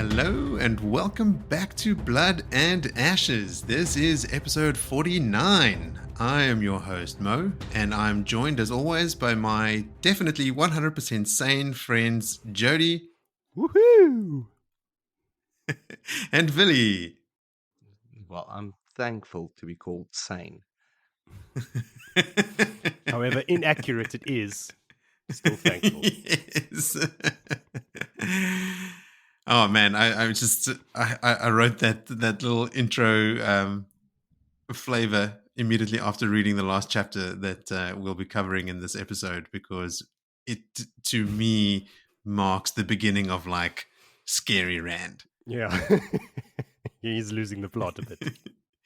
Hello and welcome back to Blood and Ashes. This is episode 49. I am your host, Mo, and I'm joined as always by my definitely 100% sane friends, Jody. Woohoo! And Billy. Well, I'm thankful to be called sane. However inaccurate it is, still thankful. Yes. Oh man, I wrote that little intro flavor immediately after reading the last chapter that we'll be covering in this episode, because it to me marks the beginning of like scary Rand. Yeah. He's losing the plot a bit.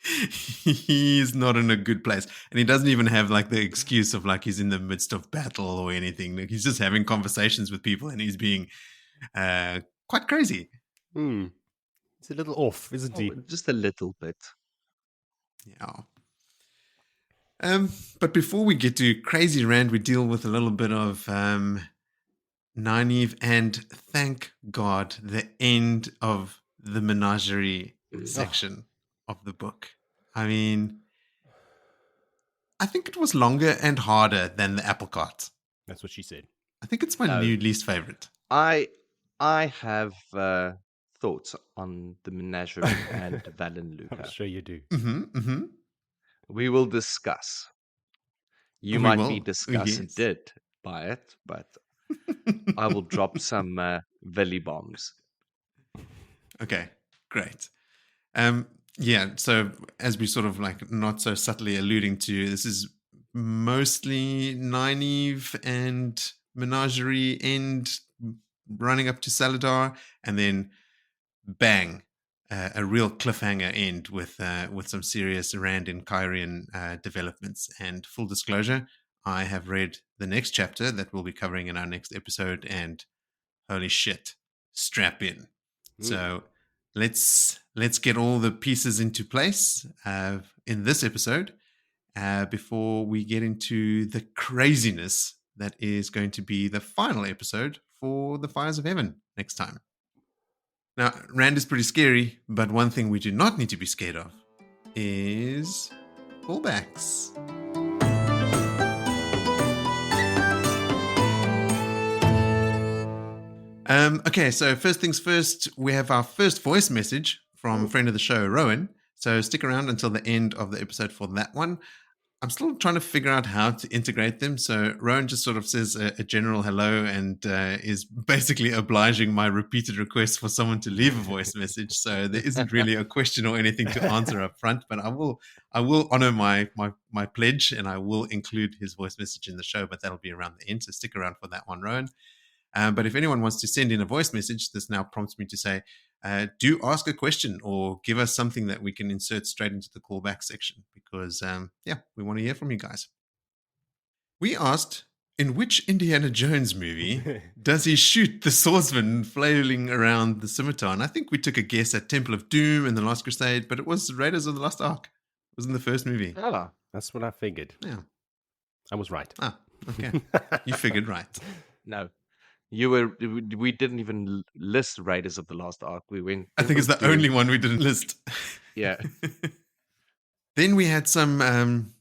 He's not in a good place, and he doesn't even have like the excuse of like he's in the midst of battle or anything. Like, he's just having conversations with people and he's being quite crazy. It's a little off, isn't he? Just a little bit. Yeah. But before we get to Crazy Rand, we deal with a little bit of Nynaeve, and thank God, the end of the menagerie section of the book. I mean, I think it was longer and harder than the apple cart. That's what she said. I think it's my new least favorite. I have thoughts on the menagerie and Valon I'm Luca. sure you do. We will discuss. You We might will. be disgusted by it, but I will drop some Villy bombs. Okay, great. Yeah, so as we sort of like not so subtly alluding to, this is mostly Nynaeve and menagerie end running up to Salidar, and then bang, a real cliffhanger end with some serious Rand and Cairhien developments. And full disclosure, I have read the next chapter that we'll be covering in our next episode, and holy shit, strap in. So let's get all the pieces into place in this episode before we get into the craziness that is going to be the final episode for the Fires of Heaven next time. Now, Rand is pretty scary, but one thing we do not need to be scared of is callbacks. Okay, so first things first, we have our first voice message from friend of the show, Rowan. So stick around until the end of the episode for that one. I'm still trying to figure out how to integrate them. So Rowan just sort of says a general hello and is basically obliging my repeated request for someone to leave a voice message. So there isn't really a question or anything to answer up front, but I will honor my pledge, and I will include his voice message in the show, but that'll be around the end. So stick around for that one, Rowan. But if anyone wants to send in a voice message, this now prompts me to say, do ask a question or give us something that we can insert straight into the callback section, because, we want to hear from you guys. We asked, in which Indiana Jones movie does he shoot the swordsman flailing around the scimitar? And I think we took a guess at Temple of Doom and The Last Crusade, but it was Raiders of the Lost Ark. It was in the first movie. Oh. That's what I figured. Yeah. I was right. Ah, okay. You figured right. No. We didn't even list Raiders of the Lost Ark. We went. I think it's the only one we didn't list. Yeah. Then we had some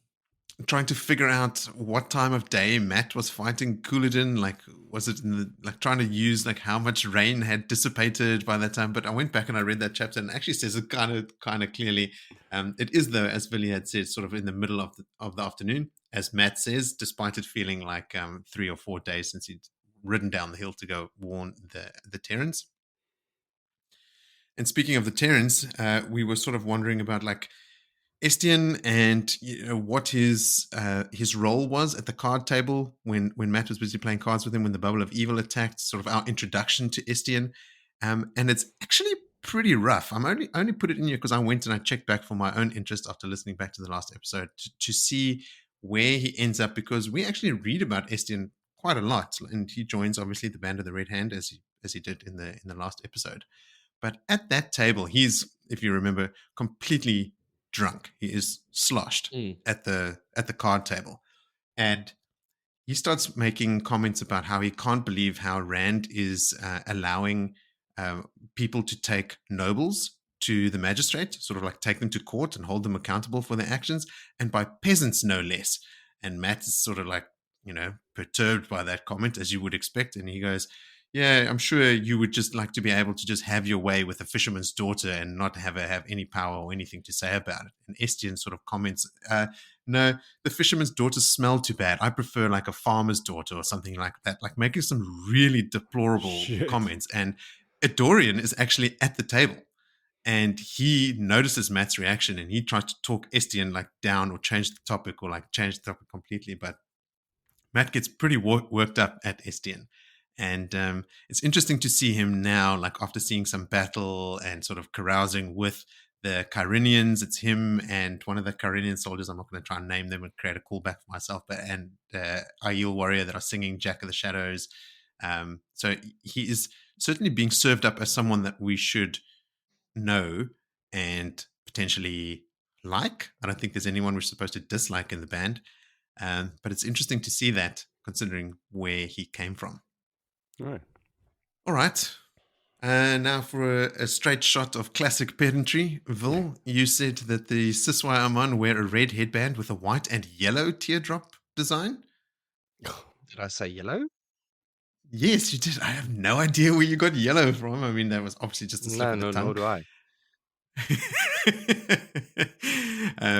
trying to figure out what time of day Matt was fighting Couladin. Like, was it in trying to use like how much rain had dissipated by that time? But I went back and I read that chapter, and it actually says it kind of clearly. It is, though, as Villy had said, sort of in the middle of the afternoon, as Matt says, despite it feeling like 3 or 4 days since he'd ridden down the hill to go warn the Terrans. And speaking of the Terrans, we were sort of wondering about like Estienne and what his role was at the card table when Matt was busy playing cards with him when the Bubble of Evil attacked, sort of our introduction to Estienne. And it's actually pretty rough. I'm only put it in here because I went and I checked back for my own interest after listening back to the last episode to see where he ends up, because we actually read about Estienne quite a lot, and he joins obviously the Band of the Red Hand as he did in the last episode. But at that table, he's, if you remember, completely drunk. He is sloshed at the card table, and he starts making comments about how he can't believe how Rand is allowing people to take nobles to the magistrate, sort of like take them to court and hold them accountable for their actions, and by peasants no less. And Matt is sort of like, perturbed by that comment, as you would expect. And he goes, yeah, I'm sure you would just like to be able to just have your way with a fisherman's daughter and not have her have any power or anything to say about it. And Estienne sort of comments, no, the fisherman's daughters smell too bad. I prefer like a farmer's daughter or something like that, like making some really deplorable comments. And Adorian is actually at the table. And he notices Matt's reaction and he tries to talk Estienne like down or change the topic or like change the topic completely. But Matt gets pretty worked up at Estienne. And it's interesting to see him now, like after seeing some battle and sort of carousing with the Cairhenians. It's him and one of the Cairhenian soldiers. I'm not going to try and name them and create a callback for myself, but and Aiel warrior that are singing Jack of the Shadows. So he is certainly being served up as someone that we should know and potentially like. I don't think there's anyone we're supposed to dislike in the band. But it's interesting to see that, considering where he came from. All right. Now for a straight shot of classic pedantry. Vil, you said that the Siswai Aman wear a red headband with a white and yellow teardrop design. Did I say yellow? Yes, you did. I have no idea where you got yellow from. I mean, that was obviously just a slip of the tongue. Nor do I.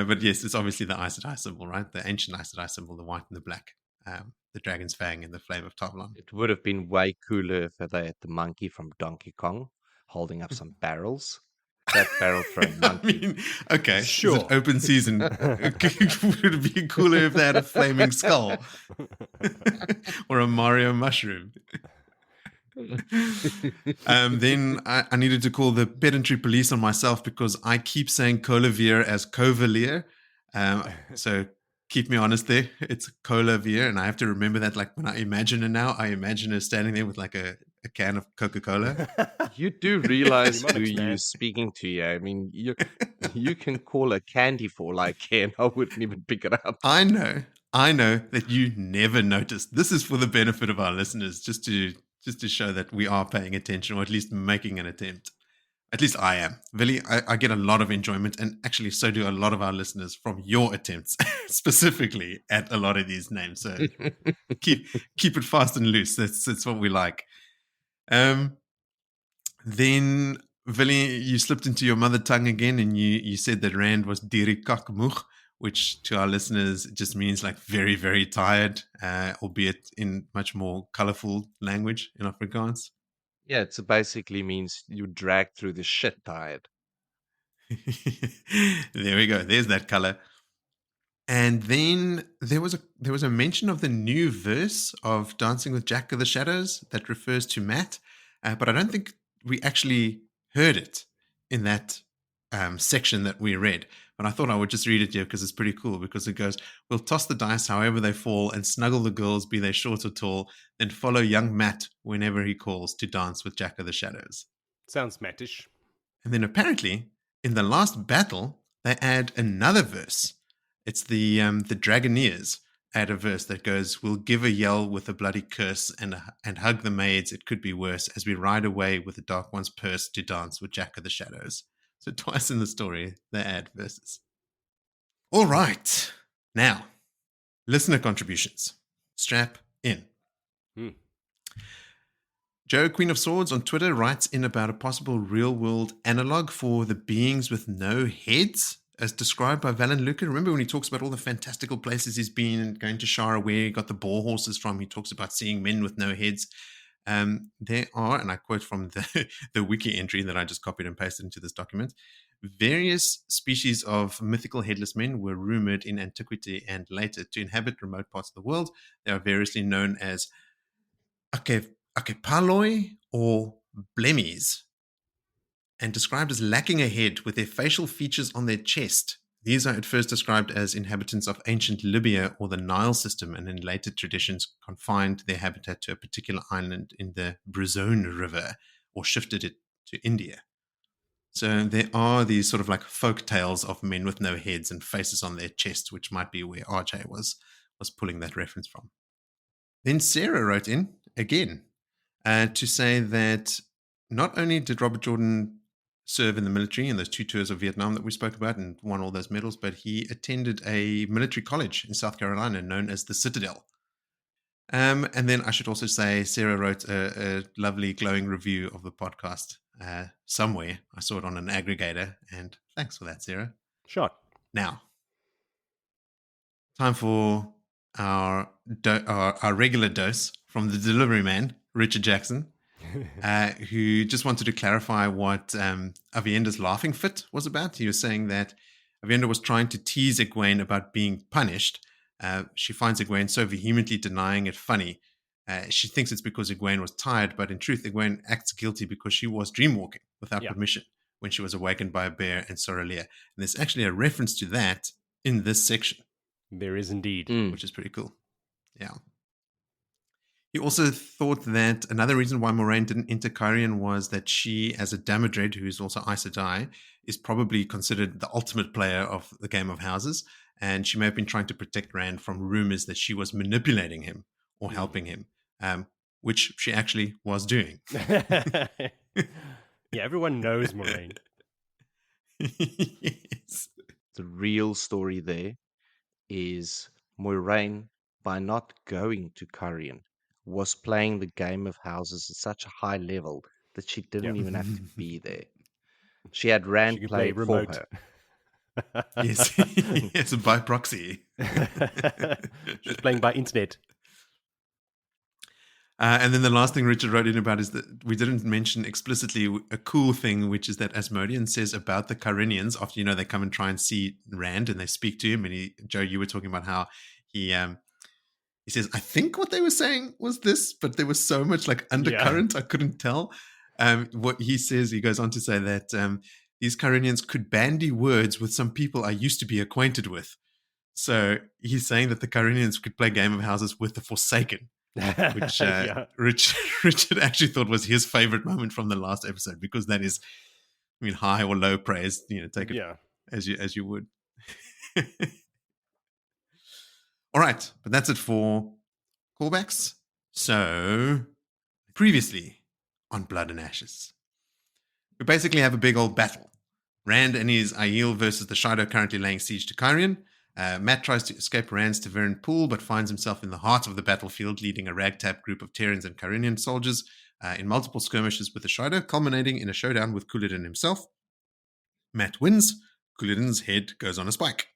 But yes, it's obviously the Aes Sedai symbol, right? The ancient Aes Sedai symbol, the white and the black, the dragon's fang and the flame of Tar Valon. It would have been way cooler if they had the monkey from Donkey Kong holding up some barrels. That barrel throwing monkey. I mean, okay, sure. Is it open season? Would it be cooler if they had a flaming skull or a Mario mushroom? Then I needed to call the pedantry police on myself because I keep saying Colavir as Covalier. So keep me honest there. It's Colavir, and I have to remember that. Like when I imagine her now, I imagine her standing there with like a can of Coca-Cola. You do realize who you're speaking to, yeah? I mean, you can call a candy for like and I wouldn't even pick it up. I know that you never noticed. This is for the benefit of our listeners, just to show that we are paying attention, or at least making an attempt. At least I am. Vili, I get a lot of enjoyment, and actually so do a lot of our listeners, from your attempts, specifically at a lot of these names. So keep it fast and loose. That's what we like. Then, Vili, you slipped into your mother tongue again, and you said that Rand was dirikak moeg, which to our listeners just means like very, very tired, albeit in much more colorful language in Afrikaans. Yeah, it basically means you drag through the shit tired. There we go. There's that color. And then there was a mention of the new verse of Dancing with Jack of the Shadows that refers to Matt, but I don't think we actually heard it in that section that we read. But I thought I would just read it here because it's pretty cool, because it goes, we'll toss the dice however they fall and snuggle the girls, be they short or tall, then follow young Matt whenever he calls to dance with Jack of the Shadows. Sounds Mattish. And then apparently in the last battle, they add another verse. It's the Dragoneers add a verse that goes, we'll give a yell with a bloody curse and hug the maids, it could be worse, as we ride away with the Dark One's purse to dance with Jack of the Shadows. So twice in the story, they add verses. All right. Now, listener contributions. Strap in. Joe, Queen of Swords, on Twitter writes in about a possible real-world analog for the beings with no heads, as described by Valen Luca. Remember when he talks about all the fantastical places he's been and going to Shara, where he got the boar horses from? He talks about seeing men with no heads. There are, and I quote from the wiki entry that I just copied and pasted into this document, various species of mythical headless men were rumored in antiquity and later to inhabit remote parts of the world. They are variously known as akepaloi or blemmies, and described as lacking a head with their facial features on their chest. These are at first described as inhabitants of ancient Libya or the Nile system, and in later traditions confined their habitat to a particular island in the Bruzone River, or shifted it to India. So there are these sort of like folk tales of men with no heads and faces on their chest, which might be where RJ was pulling that reference from. Then Sarah wrote in again to say that not only did Robert Jordan serve in the military in those 2 tours of Vietnam that we spoke about and won all those medals, but he attended a military college in South Carolina known as the Citadel. And then I should also say Sarah wrote a lovely glowing review of the podcast somewhere. I saw it on an aggregator, and thanks for that, Sarah. Sure. Now, time for our regular dose from the delivery man, Richard Jackson, who just wanted to clarify what Avienda's laughing fit was about. He was saying that Avienda was trying to tease Egwene about being punished. She finds Egwene so vehemently denying it funny. She thinks it's because Egwene was tired, but in truth, Egwene acts guilty because she was dreamwalking without permission when she was awakened by a bear and Sorelea. And there's actually a reference to that in this section. There is indeed. Which is pretty cool. Yeah. He also thought that another reason why Moraine didn't enter Cairhien was that she, as a Damodred, who's also Aes Sedai, is probably considered the ultimate player of the Game of Houses, and she may have been trying to protect Rand from rumors that she was manipulating him or helping him, which she actually was doing. Yeah, everyone knows Moraine. Yes. The real story there is Moiraine, by not going to Cairhien, was playing the Game of Houses at such a high level that she didn't even have to be there. She had Rand She could play play for remote. her. Yes, yes, by proxy. She's playing by internet. And then the last thing Richard wrote in about is that we didn't mention explicitly a cool thing, which is that Asmodean says about the Cairhenians after, they come and try and see Rand and they speak to him. And Joe, you were talking about how he says, I think what they were saying was this, but there was so much like undercurrent, I couldn't tell. What he says, he goes on to say that these Cairhenians could bandy words with some people I used to be acquainted with. So he's saying that the Cairhenians could play Game of Houses with the Forsaken, which Richard actually thought was his favorite moment from the last episode, because that is, high or low praise, take it as you would. All right, but that's it for callbacks. So previously on Blood and Ashes, we basically have a big old battle. Rand and his Aiel versus the Shido currently laying siege to Cairhien. Matt tries to escape Rand's Tavern pool, but finds himself in the heart of the battlefield, leading a ragtag group of Terrians and Cairhenian soldiers in multiple skirmishes with the Shido, culminating in a showdown with Couladin himself. Matt wins. Couladin's head goes on a spike.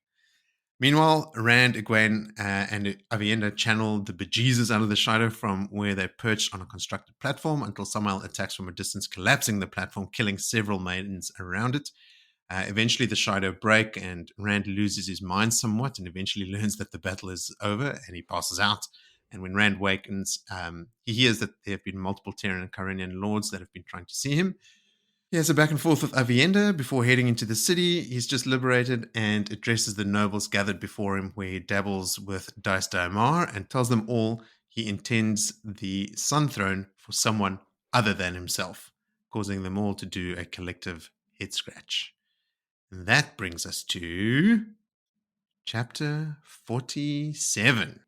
Meanwhile, Rand, Egwene, and Avienda channel the bejesus out of the Shido from where they're perched on a constructed platform until Samael attacks from a distance, collapsing the platform, killing several maidens around it. Eventually, the Shido break, and Rand loses his mind somewhat and eventually learns that the battle is over, and he passes out. And when Rand wakens, he hears that there have been multiple Terran and Cairhenian lords that have been trying to see him. He has a back and forth with Avienda before heading into the city. He's just liberated and addresses the nobles gathered before him, where he dabbles with Dice Daimar and tells them all he intends the Sun Throne for someone other than himself, causing them all to do a collective head scratch. And that brings us to chapter 47,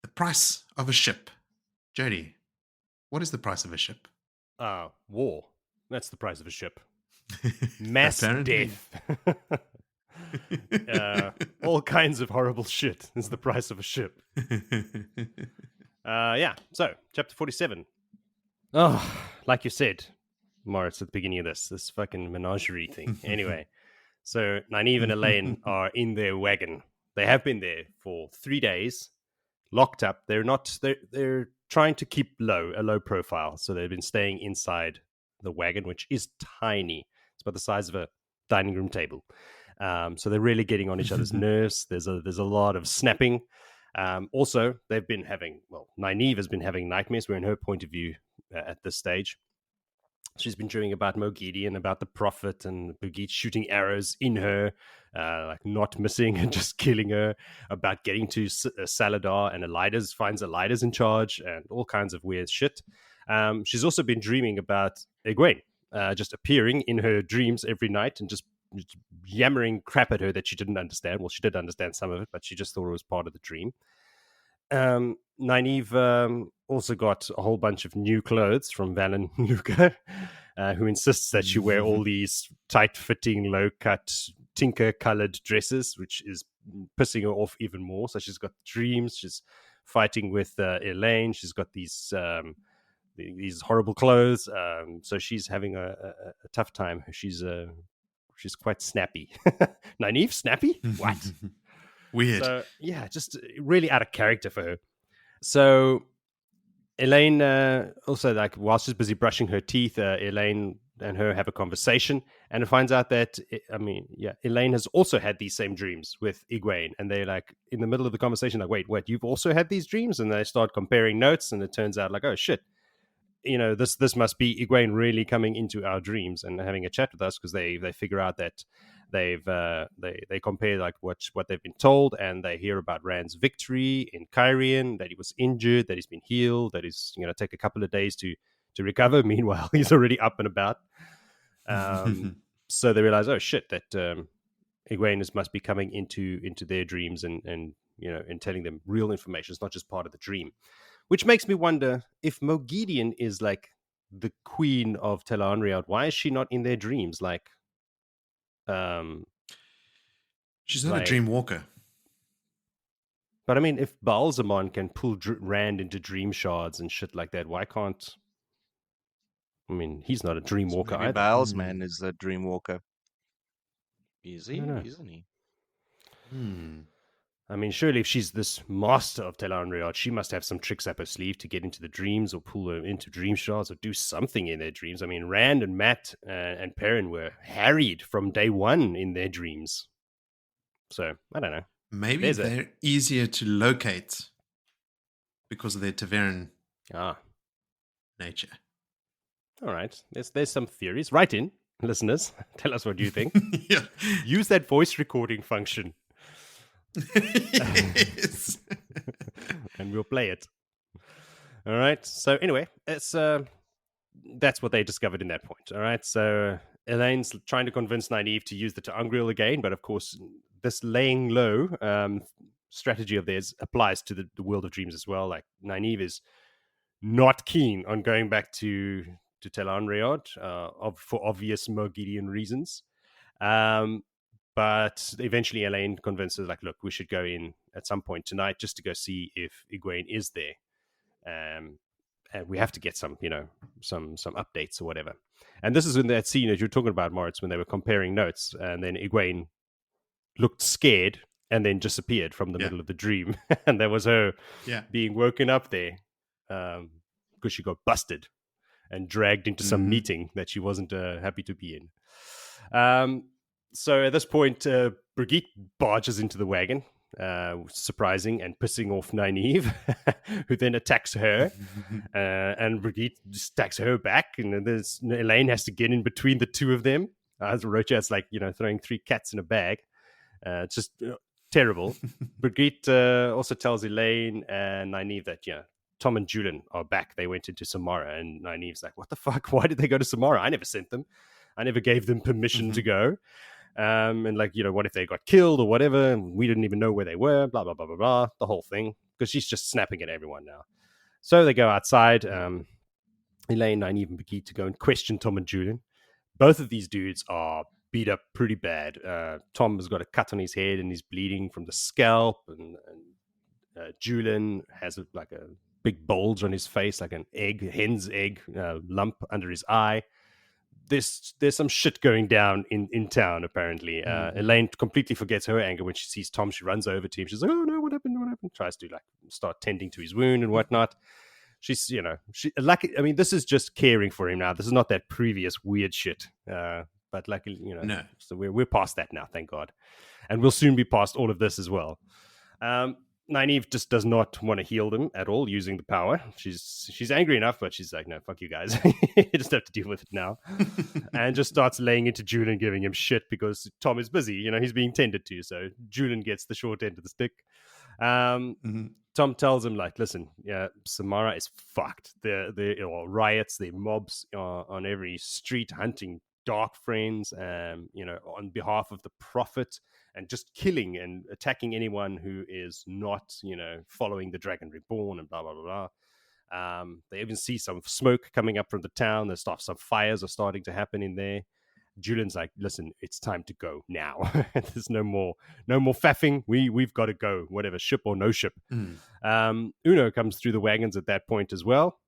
the price of a ship. Jody, what is the price of a ship? War. That's the price of a ship. Mass death. All kinds of horrible shit is the price of a ship. So, chapter 47. Oh, like you said, Moritz, at the beginning of this fucking menagerie thing. Anyway, so Nynaeve and Elayne are in their wagon. They have been there for 3 days, locked up. They're trying to keep a low profile. So they've been staying inside the wagon, which is tiny. It's about the size of a dining room table. So they're really getting on each other's nerves. There's a lot of snapping. Also, they've been having, Nynaeve has been having nightmares. We're in her point of view at this stage. She's been dreaming about Mogidi and about the Prophet and Bugit shooting arrows in her, like not missing and just killing her, about getting to Salidar, and finds Elidas in charge and all kinds of weird shit. She's also been dreaming about Egwene, just appearing in her dreams every night and just yammering crap at her that she didn't understand. Well, she did understand some of it, but she just thought it was part of the dream. Nynaeve also got a whole bunch of new clothes from Val and Luca. who insists that she wear all these tight-fitting, low-cut, tinker-colored dresses, which is pissing her off even more. So she's got dreams. She's fighting with Elayne. She's got these horrible clothes. So she's having a tough time. She's quite snappy. Nynaeve, snappy? What? Weird. So yeah, just really out of character for her. So Elayne also, like, while she's busy brushing her teeth, Elayne and her have a conversation, and it finds out that Elayne has also had these same dreams with Egwene, and they're like in the middle of the conversation, like, wait, you've also had these dreams? And they start comparing notes, and it turns out like, oh shit, this must be Egwene really coming into our dreams and having a chat with us, because they figure out that they compare like what they've been told, and they hear about Rand's victory in Cairhien, that he was injured, that he's been healed, that he's going to take a couple of days to recover. Meanwhile, he's already up and about. So they realize, oh shit, that Egwene must be coming into their dreams and telling them real information. It's not just part of the dream. Which makes me wonder if Moghedien is like the queen of Tar Valon. Why is she not in their dreams? Like, she's not a dream walker. But I mean, if Baalzamon can pull Rand into dream shards and shit like that, why can't? I mean, he's not a dream walker either. Baalsman is a dream walker. Is he? Isn't he? I mean, surely if she's this master of Tar Valon, she must have some tricks up her sleeve to get into the dreams or pull them into dream shards or do something in their dreams. I mean, Rand and Mat and Perrin were harried from day one in their dreams. So, I don't know. Maybe they're easier to locate because of their Taveran nature. All right. There's some theories. Write in, listeners. Tell us what you think. Yeah. Use that voice recording function. Yes. And we'll play it. All right. So anyway, it's that's what they discovered in that point. All right. So Elaine's trying to convince Nynaeve to use the Ta'angreal again, but of course, this laying low strategy of theirs applies to the world of dreams as well. Like, Nynaeve is not keen on going back to Tar Valon for obvious Moghedien reasons. But eventually Elayne convinces, like, look, we should go in at some point tonight just to go see if Egwene is there. And we have to get some updates or whatever. And this is in that scene that you're talking about, Moritz, when they were comparing notes, and then Egwene looked scared and then disappeared from the middle of the dream. And there was her being woken up there because she got busted and dragged into some meeting that she wasn't happy to be in. So at this point, Brigitte barges into the wagon, surprising and pissing off Nynaeve, who then attacks her, and Brigitte attacks her back, and then Elayne has to get in between the two of them. As Rocha, it's like, throwing three cats in a bag. It's just terrible. Brigitte also tells Elayne and Nynaeve that, Tom and Julian are back. They went into Samara, and Nynaeve's like, what the fuck? Why did they go to Samara? I never sent them. I never gave them permission to go. And like, what if they got killed or whatever? We didn't even know where they were, blah, blah, blah, blah, blah, the whole thing. Because she's just snapping at everyone now. So they go outside, Elayne, Nynaeve, and Brigitte to go and question Tom and Julian. Both of these dudes are beat up pretty bad. Tom has got a cut on his head and he's bleeding from the scalp, and Julian has a big bulge on his face, like an hen's egg lump under his eye. There's some shit going down in town, apparently. Elayne completely forgets her anger when she sees Tom. She runs over to him. She's like, oh no, what happened? Tries to start tending to his wound and whatnot. She's, this is just caring for him now. This is not that previous weird shit. But no. So we're past that now, thank God. And we'll soon be past all of this as well. Nynaeve just does not want to heal them at all using the power. She's angry enough, but she's like, no, fuck you guys. You just have to deal with it now. And just starts laying into Julian, giving him shit because Tom is busy. He's being tended to. So Julian gets the short end of the stick. Tom tells him, like, listen, Samara is fucked. There are riots, there are mobs on every street hunting dark friends, on behalf of the Prophet, and just killing and attacking anyone who is not, following the Dragon Reborn and blah, blah, blah, blah. They even see some smoke coming up from the town. Some fires are starting to happen in there. Julian's like, listen, it's time to go now. There's no more faffing. We've got to go, whatever, ship or no ship. Uno comes through the wagons at that point as well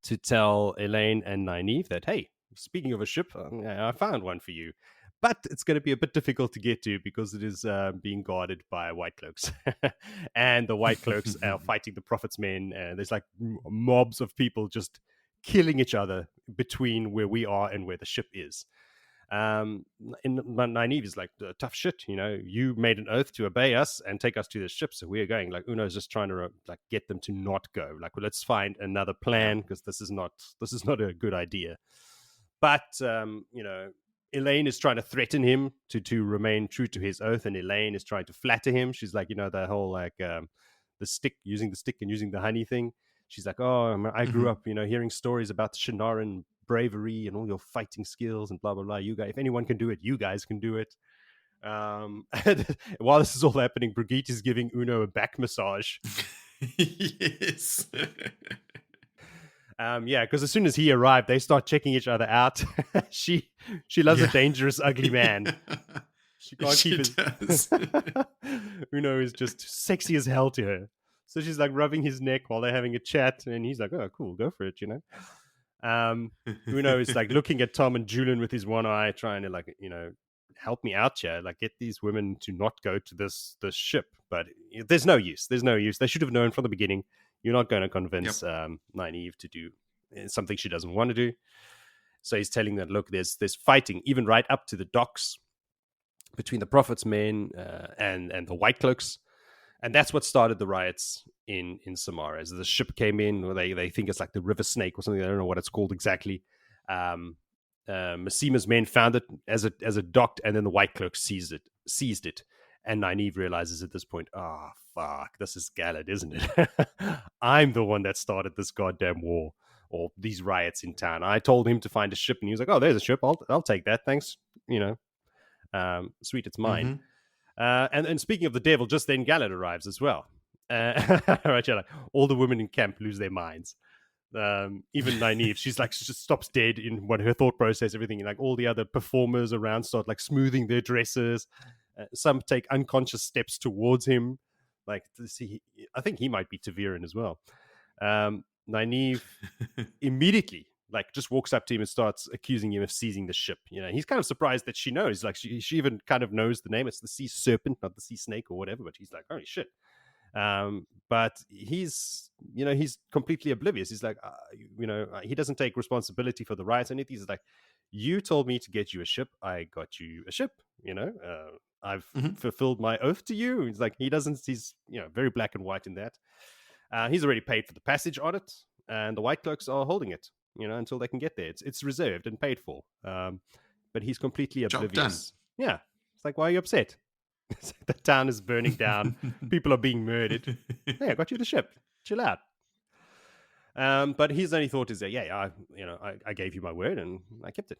to tell Elayne and Nynaeve that, hey, speaking of a ship, I found one for you. But it's going to be a bit difficult to get to because it is being guarded by white cloaks. And the white cloaks are fighting the Prophet's men. There's like mobs of people just killing each other between where we are and where the ship is. Nynaeve is like, tough shit, you made an oath to obey us and take us to the ship, so we're going. Like, Uno's just trying to like get them to not go. Like, well, let's find another plan because this is not a good idea. But Elayne is trying to threaten him to remain true to his oath, and Elayne is trying to flatter him. She's like, the whole like the stick, using the stick and using the honey thing. She's like, oh, I grew up, hearing stories about the Shanaran bravery and all your fighting skills and blah blah blah. You guys, if anyone can do it, you guys can do it. While this is all happening, Brigitte is giving Uno a back massage. Yes. Because as soon as he arrived, they start checking each other out. She loves a dangerous, ugly man. She can't keep it. Uno is just sexy as hell to her. So she's like rubbing his neck while they're having a chat, and he's like, "Oh, cool, go for it," Uno is like looking at Tom and Julian with his one eye, trying to like, help me out here, like get these women to not go to this ship. But there's no use. They should have known from the beginning. You're not going to convince Nynaeve to do something she doesn't want to do. So he's telling that, look, there's fighting even right up to the docks between the Prophet's men and the White Cloaks. And that's what started the riots in Samara. As the ship came in, or they think it's like the River Snake or something. I don't know what it's called exactly. Massima's men found it as a docked, and then the White Cloaks seized it. And Nynaeve realizes at this point, oh, fuck, this is Galad, isn't it? I'm the one that started this goddamn war or these riots in town. I told him to find a ship, and he was like, oh, there's a ship. I'll take that. Thanks. Sweet, it's mine. And speaking of the devil, just then Galad arrives as well. Right, like, all the women in camp lose their minds. Even Nynaeve, she just stops dead in what her thought process, everything. Like all the other performers around start like smoothing their dresses. Some take unconscious steps towards him. Like, I think he might be Taviran as well. Nynaeve immediately just walks up to him and starts accusing him of seizing the ship. He's kind of surprised that she knows. Like, she even kind of knows the name. It's the sea serpent, not the sea snake or whatever. But he's like, holy shit. But he's completely oblivious. He's like, he doesn't take responsibility for the riots. And he's like, you told me to get you a ship. I got you a ship. I've fulfilled my oath to you. He's like, he's very black and white in that. He's already paid for the passage on it, and the White Cloaks are holding it, until they can get there. It's reserved and paid for. But he's completely oblivious. Yeah. It's like, why are you upset? The town is burning down. People are being murdered. Hey, I got you the ship. Chill out. But his only thought is that, I gave you my word and I kept it.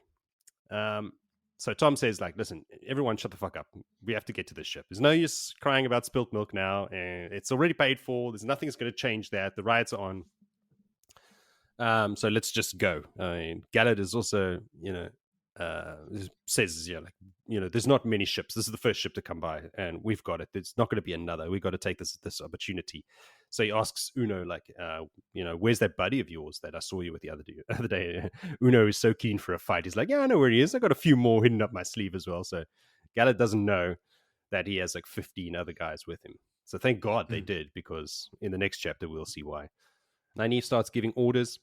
So Tom says, like, listen, everyone shut the fuck up. We have to get to this ship. There's no use crying about spilt milk now. It's already paid for. There's nothing that's going to change that. The riots are on. So let's just go. Galad is also, says, there's not many ships. This is the first ship to come by, and we've got it. There's not going to be another. We've got to take this opportunity. So he asks Uno, like, where's that buddy of yours that I saw you with the other day? Uno is so keen for a fight. He's like, yeah, I know where he is. I got a few more hidden up my sleeve as well. So Galad doesn't know that he has like 15 other guys with him. So thank God they did, because in the next chapter we'll see why. Nynaeve starts giving orders.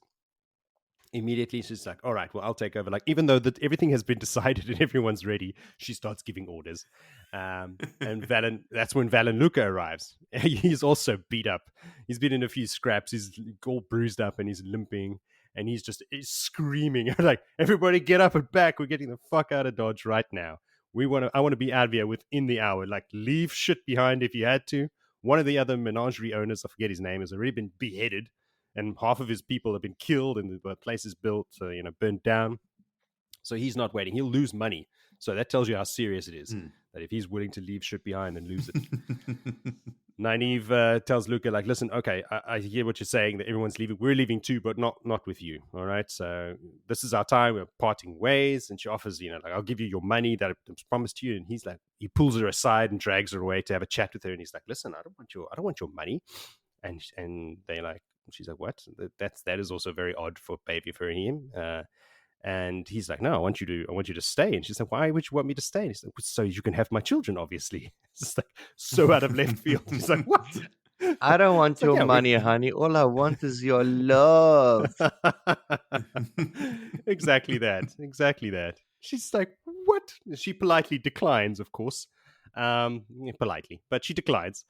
Immediately she's like, all right, well, I'll take over. Like, even though everything has been decided and everyone's ready, she starts giving orders. And that's when Valon Luca arrives. He's also beat up. He's been in a few scraps. He's all bruised up and he's limping. And he's screaming, like, everybody get up and back. We're getting the fuck out of Dodge right now. I want to be out of here within the hour. Like, leave shit behind if you had to. One of the other menagerie owners, I forget his name, has already been beheaded. And half of his people have been killed and the place is built, burnt down. So he's not waiting. He'll lose money So that tells you how serious it is. Mm. That if he's willing to leave shit behind and lose it. Nynaeve tells Luca, like, listen, okay, I hear what you're saying, that everyone's leaving. We're leaving too, but not with you, all right? So this is our time. We're parting ways. And she offers, like, I'll give you your money that was promised you. And he's like, he pulls her aside and drags her away to have a chat with her. And he's like, listen, I don't want your money. And they like, she's like, what? That is also very odd for baby for him. And he's like, no, I want you to stay. And she's like, why would you want me to stay? And he's like, so you can have my children, obviously. It's just like so out of left field. He's like, what? I don't want It's like, your yeah, money, honey. All I want is your love. Exactly that. She's like, what? She politely declines, of course. Politely, but she declines.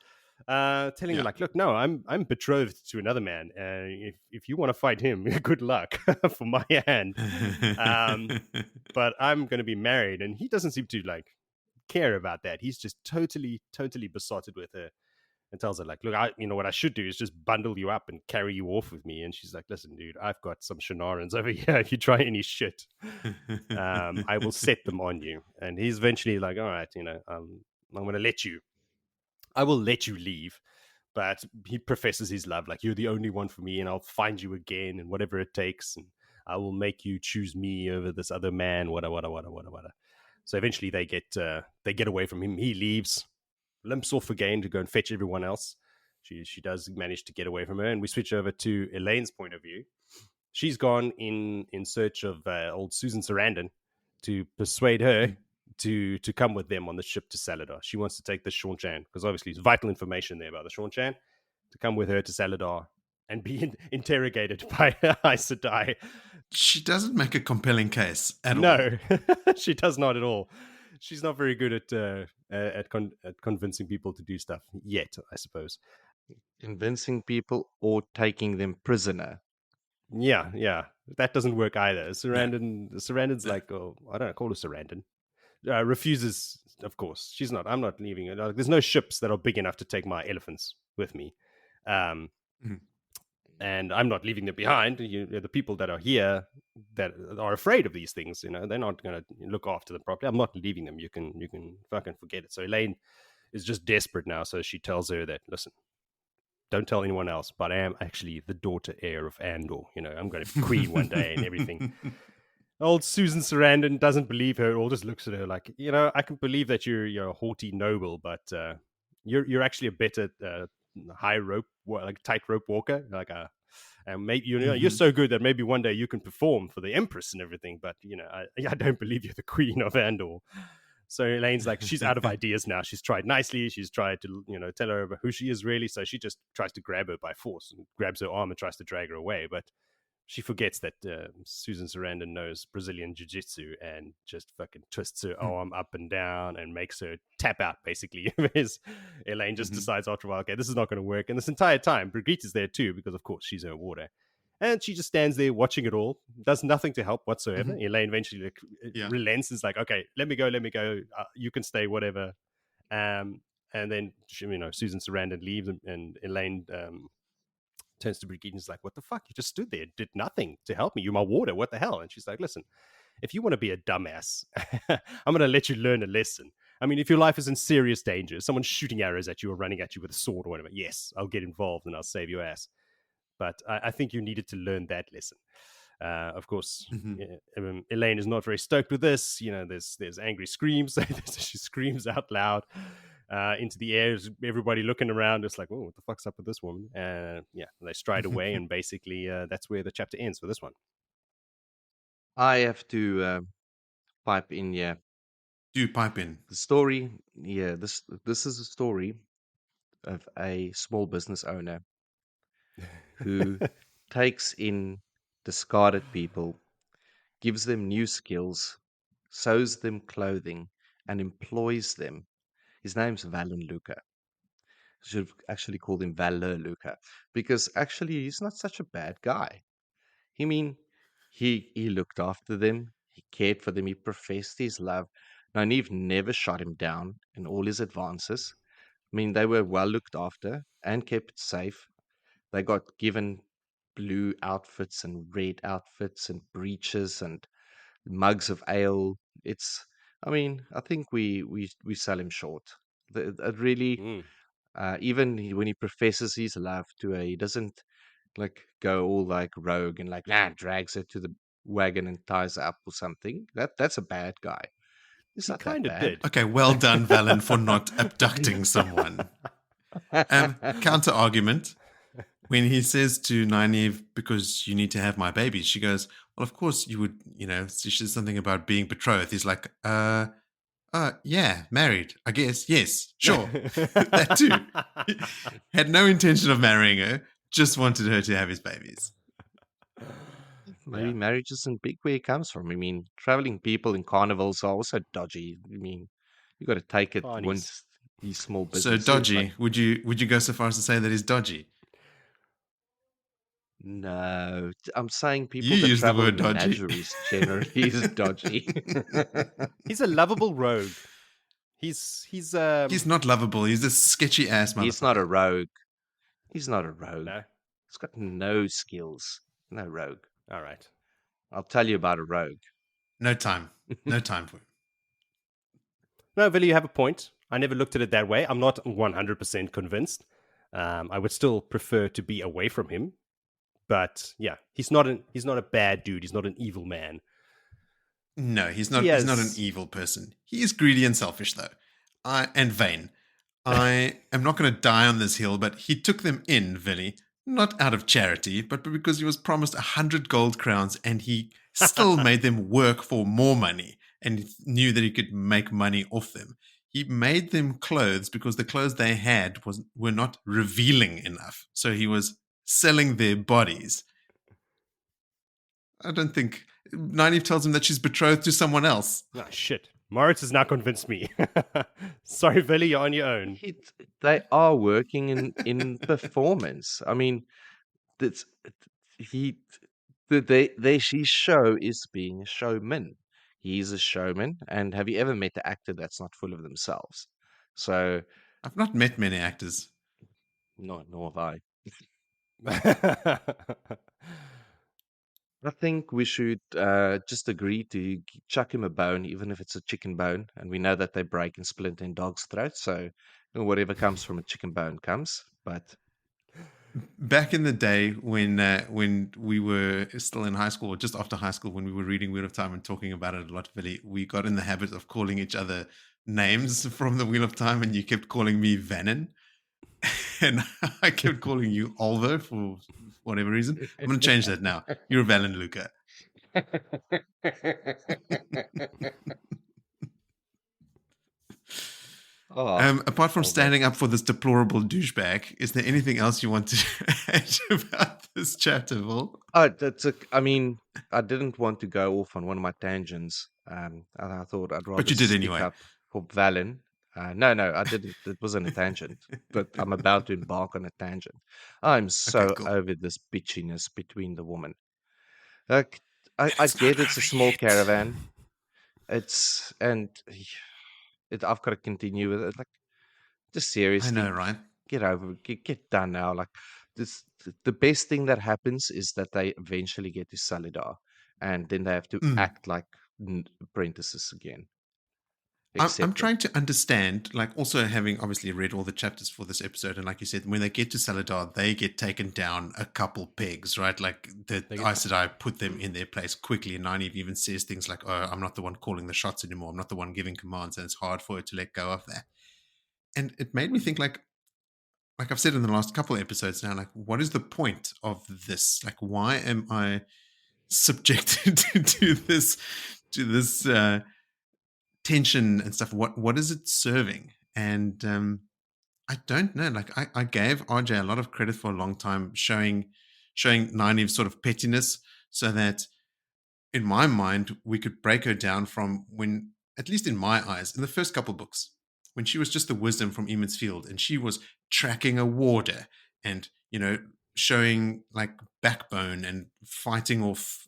Telling her, like, look, no, I'm betrothed to another man. If you want to fight him, good luck for my hand. But I'm going to be married, and he doesn't seem to like care about that. He's just totally besotted with her, and tells her, like, look, what I should do is just bundle you up and carry you off with me. And she's like, listen, dude, I've got some Shanarans over here. If you try any shit, I will set them on you. And he's eventually like, all right, I'm going to let you. I will let you leave. But he professes his love, like, you're the only one for me, and I'll find you again, and whatever it takes, and I will make you choose me over this other man, whatever. So eventually they get away from him. He leaves, limps off again to go and fetch everyone else. She does manage to get away from her, and we switch over to Elayne's point of view. She's gone in search of old Susan Sarandon to persuade her to come with them on the ship to Salidar. She wants to take the Sean-Chan, because obviously there's vital information there about the Sean-Chan, to come with her to Salidar and be interrogated by Aes Sedai. She doesn't make a compelling case at all. No, she does not at all. She's not very good at convincing people to do stuff yet, I suppose. Convincing people or taking them prisoner. Yeah. That doesn't work either. Sarandon's like, oh, I don't know, call her Sarandon. Refuses, of course. She's not. I'm not leaving it. There's no ships that are big enough to take my elephants with me. And I'm not leaving them behind. The people that are here that are afraid of these things, they're not going to look after them properly. I'm not leaving them. You can fucking forget it. So Elayne is just desperate now. So she tells her that, listen, don't tell anyone else, but I am actually the daughter heir of Andor. I'm going to be queen one day and everything. Old Susan Sarandon doesn't believe her, or just looks at her like, I can believe that you're a haughty noble, but you're actually a better tightrope walker. And maybe you're so good that maybe one day you can perform for the Empress and everything. But I don't believe you're the queen of Andor. So Elayne's like, she's out of ideas now. She's tried nicely. She's tried to, tell her about who she is really. So she just tries to grab her by force and grabs her arm and tries to drag her away. But she forgets that Susan Sarandon knows Brazilian jiu-jitsu and just fucking twists her arm up and down and makes her tap out, basically. Elayne just decides after a while, okay, this is not going to work. And this entire time, Brigitte is there too, because of course she's her warder. And she just stands there watching it all, does nothing to help whatsoever. Elayne eventually relents and is like, okay, let me go. You can stay, whatever. And then, Susan Sarandon leaves and Elayne turns to Brigitte and is like, what the fuck? You just stood there, did nothing to help me. You're my warder. What the hell? And she's like, listen, if you want to be a dumbass, I'm going to let you learn a lesson. I mean, if your life is in serious danger, someone's shooting arrows at you or running at you with a sword or whatever, yes, I'll get involved and I'll save your ass. But I think you needed to learn that lesson. Of course, Elayne is not very stoked with this. There's angry screams. She screams out loud into the air. Everybody looking around. It's like, oh, what the fuck's up with this woman? They stride away, and basically that's where the chapter ends for this one. I have to pipe in here. Do pipe in. The story, this is a story of a small business owner who takes in discarded people, gives them new skills, sews them clothing, and employs them. His name's Valon Luca. Should have actually called him Valor Luca, because actually he's not such a bad guy. I mean, he looked after them, he cared for them, he professed his love. Nynaeve never shot him down in all his advances. I mean, they were well looked after and kept safe. They got given blue outfits and red outfits and breeches and mugs of ale. It's I mean, I think we sell him short. It really, Mm. even when he professes his love to her, he doesn't like go all like rogue and like drags her to the wagon and ties her up or something. That's a bad guy. It's He not that kind of bad. did. Okay, well done, Valon, for not abducting someone. Counter argument. When he says to Nynaeve, because you need to have my baby, she goes, well, of course you would, she says something about being betrothed. He's like, yeah, married, I guess. Yes, sure. That too. He had no intention of marrying her, just wanted her to have his babies. Maybe marriage isn't big where he comes from. I mean, traveling people in carnivals are also dodgy. I mean, you got to take it Carnies. once these small So businesses. dodgy. Like, Would you go so far as to say that he's dodgy? no, I'm saying You people that use the travel in word dodgy. menageries generally is dodgy. He's a lovable rogue. He's He's not lovable. He's a sketchy ass He's not a motherfucker. rogue. He's not a rogue. no. He's got no skills. No rogue. All right. I'll tell you about a rogue. No time. No time for him. No, Billy, you have a point. I never looked at it that way. I'm not 100% convinced. I would still prefer to be away from him. But yeah, he's not a bad dude. He's not an evil man. No, he's He not. He's not an has evil person. He is greedy and selfish, though, and vain. I am not going to die on this hill, but he took them in, Villy, not out of charity, but because he was promised 100 gold crowns, and he still made them work for more money, and knew that he could make money off them. He made them clothes because the clothes they had were not revealing enough, so he was selling their bodies. I don't think Nynaeve tells him that she's betrothed to someone else. Oh, shit. Moritz has now convinced me. Sorry, Billy, you're on your own. They are working in performance. I mean, that's he. His show is being a showman. He's a showman, and have you ever met an actor that's not full of themselves? So, I've not met many actors. nor have I. I think we should just agree to chuck him a bone, even if it's a chicken bone. And we know that they break and splinter in dogs' throats. So whatever comes from a chicken bone comes. But Back in the day when we were still in high school, or just after high school, when we were reading Wheel of Time and talking about it a lot, Billy, we got in the habit of calling each other names from the Wheel of Time, and you kept calling me Vannon, and I kept calling you Olver for whatever reason. I'm going to change that now. You're Valen Luca. Apart from standing up for this deplorable douchebag, is there anything else you want to add about this chapter, Will? I mean, I didn't want to go off on one of my tangents. I thought I'd rather But you did stick anyway. up for Valen. No, I didn't. It wasn't a tangent, but I'm about to embark on a tangent. I'm so Okay, cool. over this bitchiness between the women. Like, I It's not get it's a over small yet. caravan. I've got to continue with it. Like, just I know, seriously, right? get over it. Get done now. Like, the best thing that happens is that they eventually get to Salidar, and then they have to Mm. act like apprentices again. I'm Accept it. trying to understand, like, also having obviously read all the chapters for this episode, and like you said, when they get to Salidar, they get taken down a couple pegs, right? Like the Aes Sedai put them in their place quickly, and Nynaeve even says things like, "Oh, I'm not the one calling the shots anymore. I'm not the one giving commands," and it's hard for her to let go of that. And it made me think, like I've said in the last couple of episodes now, like, what is the point of this? Like, why am I subjected to this tension and stuff? What is it serving? And I don't know. Like, I gave RJ a lot of credit for a long time, showing Nynaeve's sort of pettiness, so that in my mind we could break her down from when, at least in my eyes, in the first couple books, when she was just the wisdom from Eamon's Field, and she was tracking a warder, and showing like backbone and fighting off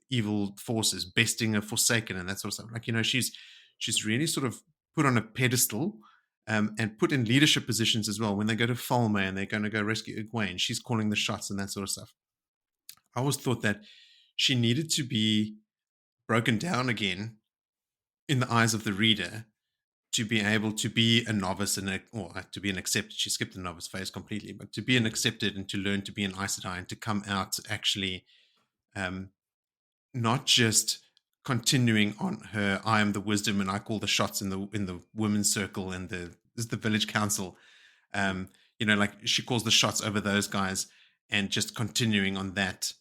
evil forces, besting a Forsaken and that sort of stuff. Like, she's really sort of put on a pedestal, and put in leadership positions as well. When they go to Falme and they're going to go rescue Egwene, she's calling the shots and that sort of stuff. I always thought that she needed to be broken down again in the eyes of the reader, to be able to be a novice or to be an accepted. She skipped the novice phase completely, but to be an accepted and to learn to be an Aes Sedai and to come out actually, not just continuing on her I am the wisdom and I call the shots in the women's circle and the village council. Like she calls the shots over those guys and just continuing on that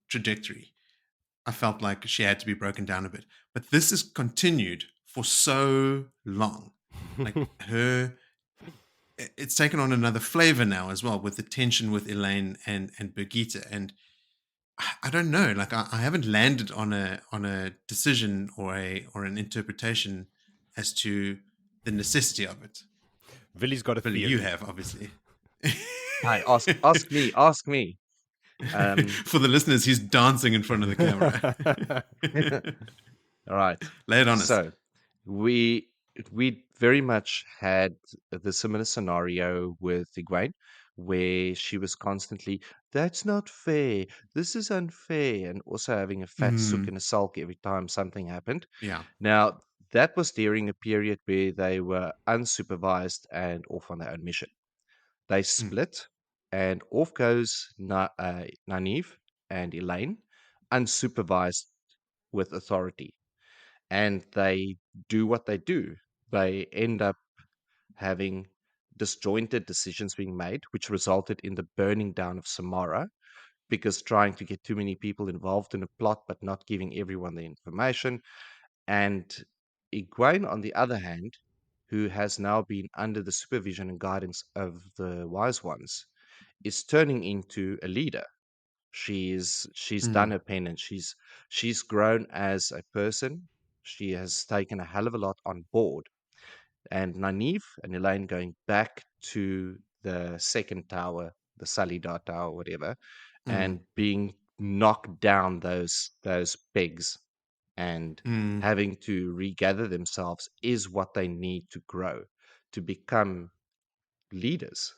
trajectory. I felt like she had to be broken down a bit. But this is continued for so long. Like it's taken on another flavor now as well, with the tension with Elayne and Birgitte. And I don't know, like I haven't landed on a decision or an interpretation as to the necessity of it. Villy's got a Billy, theory. you have, obviously. Hi, ask me. For the listeners, he's dancing in front of the camera. All right. Lay it on us. So we very much had the similar scenario with Egwene, where she was constantly, "That's not fair. This is unfair," and also having a fat sook and a sulk every time something happened. Yeah. Now, that was during a period where they were unsupervised and off on their own mission. They split, and off goes Nynaeve and Elayne, unsupervised with authority. And they do what they do. They end up having disjointed decisions being made, which resulted in the burning down of Samara, because trying to get too many people involved in a plot but not giving everyone the information. And Egwene, on the other hand, who has now been under the supervision and guidance of the Wise Ones, is turning into a leader. She's done her penance. She's grown as a person. She has taken a hell of a lot on board. And Nynaeve and Elayne going back to the second tower, the Salidar tower, whatever, and being knocked down those pegs and having to regather themselves is what they need to grow to become leaders.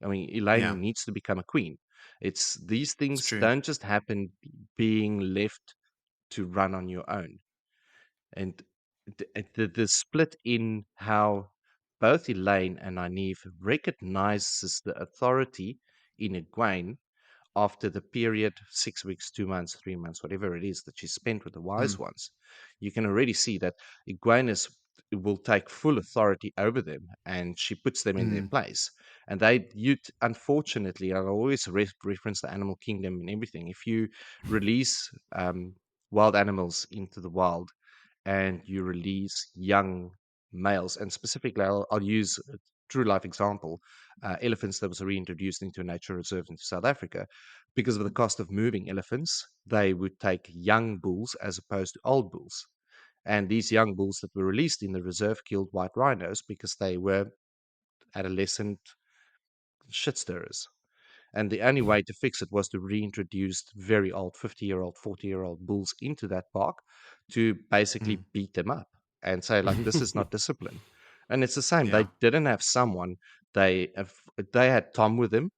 I mean, Elayne needs to become a queen. It's these things don't just happen being left to run on your own. And the split in how both Elayne and Nynaeve recognizes the authority in Egwene after the period 6 weeks, 2 months, 3 months, whatever it is that she spent with the Wise Ones, you can already see that Egwene will take full authority over them, and she puts them in their place. And unfortunately, I always reference the animal kingdom and everything. If you release wild animals into the wild, and you release young males, and specifically, I'll use a true life example, elephants that was reintroduced into a nature reserve into South Africa. Because of the cost of moving elephants, they would take young bulls as opposed to old bulls. And these young bulls that were released in the reserve killed white rhinos because they were adolescent shit stirrers. And the only way to fix it was to reintroduce very old 50-year-old, 40-year-old bulls into that park to basically beat them up and say, like, this is not discipline. And it's the same. They didn't have someone. They had Tom with them,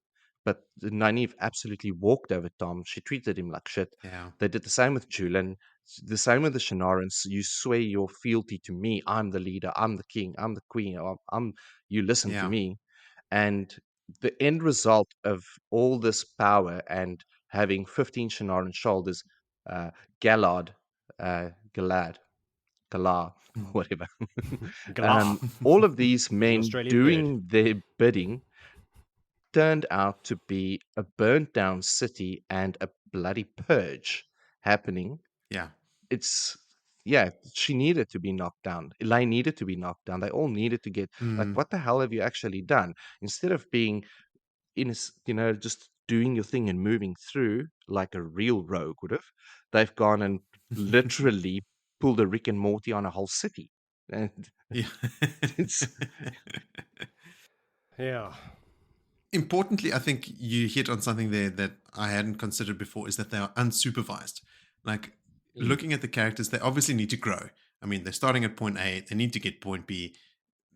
but Nynaeve absolutely walked over Tom. She treated him like shit. Yeah. They did the same with Julian, the same with the Shanarans. You swear your fealty to me. I'm the leader. I'm the king. I'm the queen. You listen to me. And the end result of all this power and having 15 Shanaran shoulders, Galad, Galad, Galar, whatever, all of these men doing their bidding turned out to be a burnt down city and a bloody purge happening. Yeah. She needed to be knocked down. Elayne needed to be knocked down. They all needed to get, like, what the hell have you actually done? Instead of being just doing your thing and moving through like a real rogue would have, they've gone and literally pulled a Rick and Morty on a whole city. And it's Importantly, I think you hit on something there that I hadn't considered before, is that they are unsupervised. Like, looking at the characters, they obviously need to grow. I mean, they're starting at point A, they need to get point B,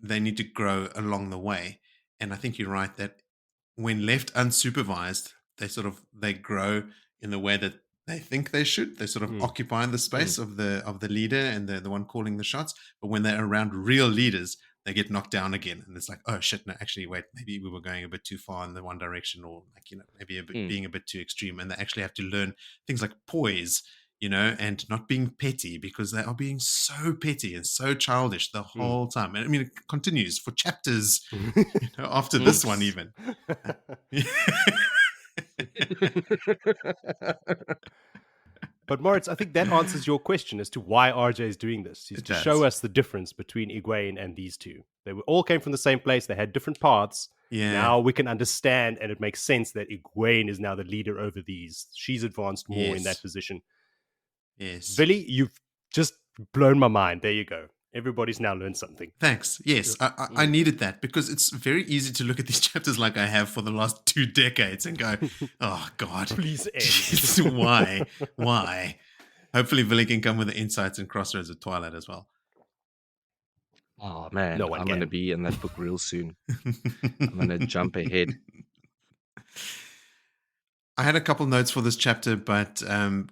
they need to grow along the way. And I think you're right that when left unsupervised, they grow in the way that they think they should. They're sort of occupying the space of the leader and the one calling the shots. But when they're around real leaders, they get knocked down again. And it's like, oh shit, no, actually, wait, maybe we were going a bit too far in the one direction, or like, maybe being a bit too extreme. And they actually have to learn things like poise, and not being petty, because they are being so petty and so childish the whole time. And I mean, it continues for chapters, after this one even. But Moritz, I think that answers your question as to why RJ is doing this. Is to show us the difference between Egwene and these two. They all came from the same place. They had different paths. Yeah. Now we can understand, and it makes sense that Egwene is now the leader over these. She's advanced more in that position. Yes. Billy, you've just blown my mind. There you go. Everybody's now learned something. Thanks. Yes, I needed that, because it's very easy to look at these chapters like I have for the last 2 decades and go, oh, God. Please end. Why? Hopefully Billy can come with the insights and crossroads of Twilight as well. Oh, man. No one I'm can. going to be in that book real soon. I'm going to jump ahead. I had a couple notes for this chapter, but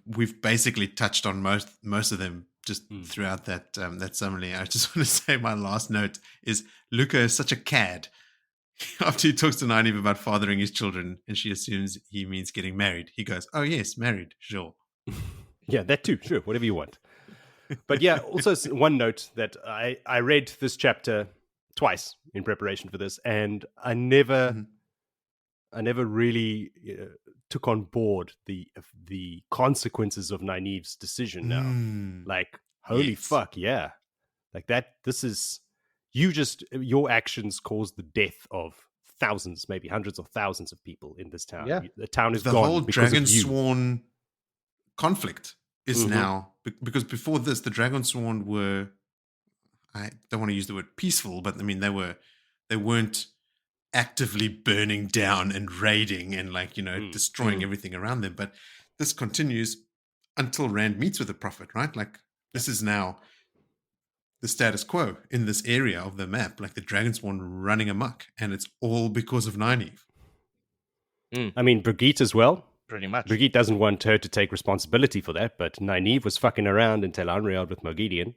we've basically touched on most of them just throughout that summary. I just want to say my last note is Luca is such a cad. After he talks to Nynaeve about fathering his children, and she assumes he means getting married, he goes, "Oh yes, married, sure." Yeah, that too. Sure, whatever you want. But yeah, also one note that I read this chapter twice in preparation for this, and I never really took on board the consequences of Nynaeve's decision now. Like, holy fuck, yeah. Like that, this is, your actions caused the death of thousands, maybe hundreds of thousands of people in this town. Yeah. The town is The gone whole because of you. Dragonsworn conflict is now, because before this, the Dragonsworn were, I don't want to use the word peaceful, but I mean, they weren't actively burning down and raiding and destroying everything around them. But this continues until Rand meets with the prophet, right? Like, this is now the status quo in this area of the map, like the Dragonsworn running amok, and it's all because of Nynaeve. I mean, Brigitte as well. Pretty much. Brigitte doesn't want her to take responsibility for that, but Nynaeve was fucking around in Tel Anriad with Moghedien,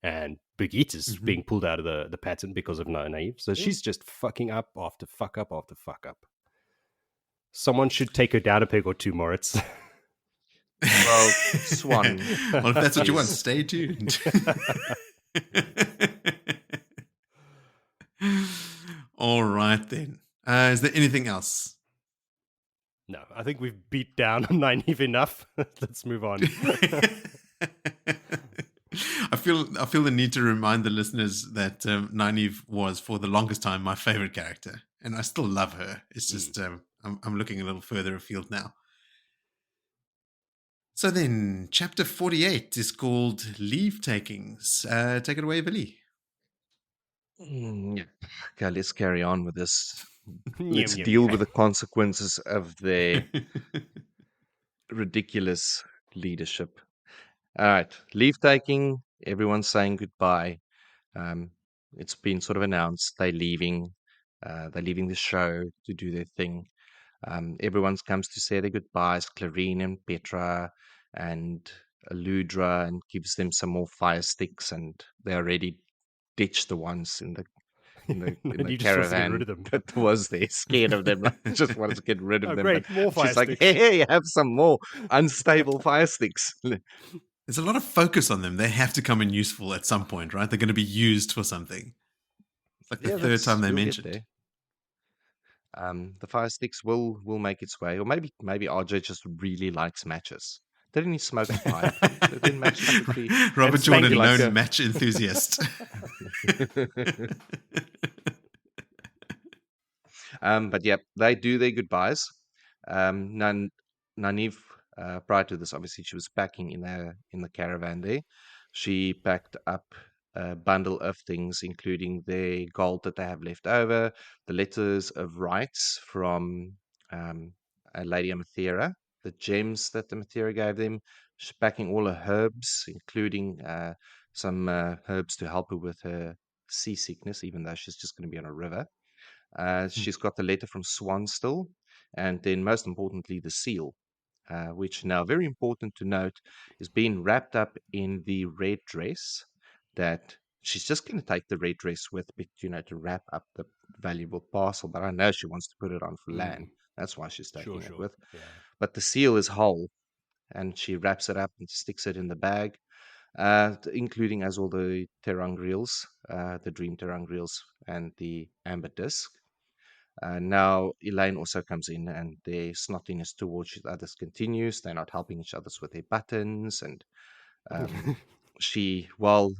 and Brigitte is being pulled out of the pattern because of Nynaeve. So she's just fucking up after fuck up after fuck up. Someone should take her down a peg or two, Moritz. Well, Swan. Well, if that's what you want, stay tuned. All right, then. Is there anything else? No, I think we've beat down on Nynaeve enough. Let's move on. I feel the need to remind the listeners that Nynaeve was, for the longest time, my favorite character, and I still love her. It's just I'm looking a little further afield now. So then, chapter 48 is called Leave Takings. Take it away, Billy. Okay, let's carry on with this. Let's deal with the consequences of their ridiculous leadership. All right, leave taking. Everyone's saying goodbye. It's been sort of announced they're leaving. They're leaving the show to do their thing. Everyone comes to say their goodbyes. Clarine and Petra and Aludra, and gives them some more fire sticks, and they already ditched the ones in the caravan that was there, scared of them. Like, just wanted to get rid of them. Great, more fire she's sticks. like, hey, have some more unstable fire sticks. There's a lot of focus on them. They have to come in useful at some point, right? They're going to be used for something. It's like the third time they mentioned. The fire sticks will make its way, or maybe RJ just really likes matches. Didn't he smoke a pipe? Didn't match Robert Jordan, lone match enthusiast. But yeah, they do their goodbyes. Nynaeve, prior to this, obviously she was packing in the caravan there. She packed up a bundle of things, including the gold that they have left over, the letters of rights from Lady Amathera, the gems that the Amathera gave them. She's packing all her herbs, including some herbs to help her with her seasickness, even though she's just going to be on a river. She's got the letter from Swan still, and then most importantly, the seal. which now, very important to note, is being wrapped up in the red dress that she's just going to take the red dress with, to wrap up the valuable parcel. But I know she wants to put it on for Lan. That's why she's taking it with. Yeah. But the seal is whole, and she wraps it up and sticks it in the bag, including as all the terangrials, the dream terangrials, and the amber disc. Now, Elayne also comes in, and their snottiness towards others continues. They're not helping each other with their buttons, and while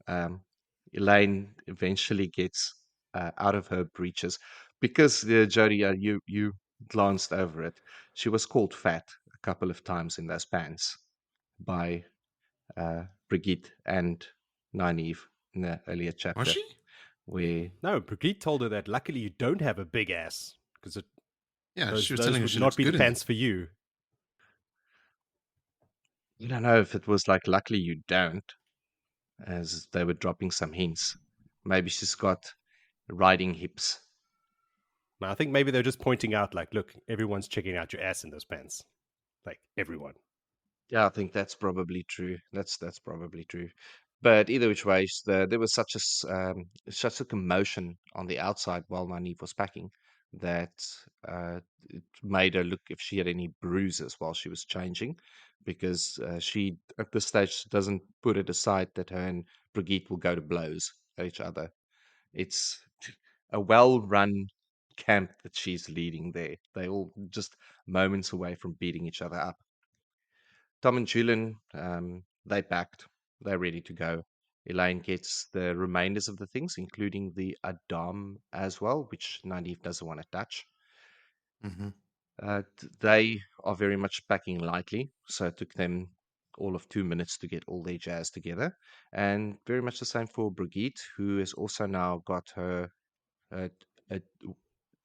Elayne eventually gets out of her breeches, because Jody, you glanced over it. She was called fat a couple of times in those pants by Brigitte and Nynaeve in the earlier Was chapter, she? where No, Brigitte told her that luckily you don't have a big ass because Yeah, she was those telling her would she not looks be the good in pants them. for you. I don't know if it was like luckily you don't, as they were dropping some hints. Maybe she's got riding hips. Now, I think maybe they're just pointing out, like, look, everyone's checking out your ass in those pants. Like, everyone. Yeah, I think that's probably true. That's probably true. But either which way, there was such a commotion on the outside while Nynaeve was packing that it made her look if she had any bruises while she was changing, because she at this stage doesn't put it aside that her and Brigitte will go to blows at each other. It's a well-run camp that she's leading there. They all just moments away from beating each other up. Tom and Julian, they packed. They're ready to go. Elayne gets the remainders of the things, including the Adam as well, which Nynaeve doesn't want to touch. Hmm. They are very much packing lightly, so it took them all of 2 minutes to get all their jazz together. And very much the same for Brigitte, who has also now got her uh, a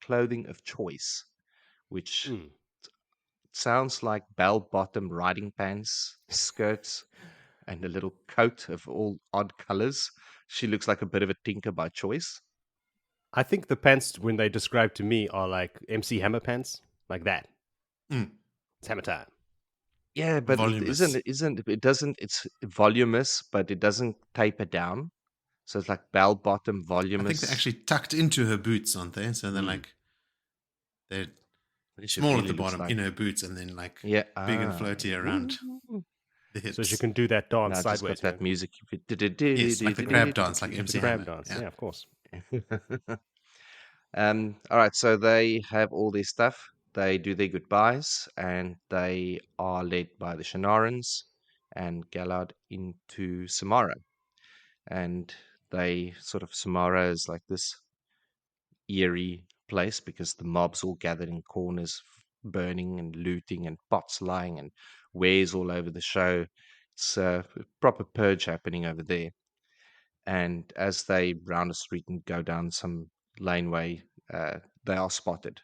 clothing of choice, which Mm. sounds like bell-bottom riding pants, skirts, and a little coat of all odd colors. She looks like a bit of a tinker by choice. I think the pants, when they describe to me, are like MC Hammer pants. Like that. Mm. It's hammer time. Yeah, but Voluminous. it doesn't, it's voluminous, but it doesn't taper down. So it's like bell-bottom I think they're voluminous. actually tucked into her boots, aren't they? So they're Mm. like they're Which it small at really the looks bottom like. in her boots, and then like Yeah. big and floaty around Ooh. the So she hips. can do that dance Now I just got sideways, that man. music. Yes, like the crab dance, like The MC crab Hammer. dance. Yeah. Yeah, of course. All right, so they have all their stuff. They do their goodbyes, and they are led by the Shanarans and Galad into Samara. And they sort of, Samara is like this eerie place because the mob's all gathered in corners, burning and looting, and pots lying, and wares all over the show. It's a proper purge happening over there. And as they round a street and go down some laneway, they are spotted.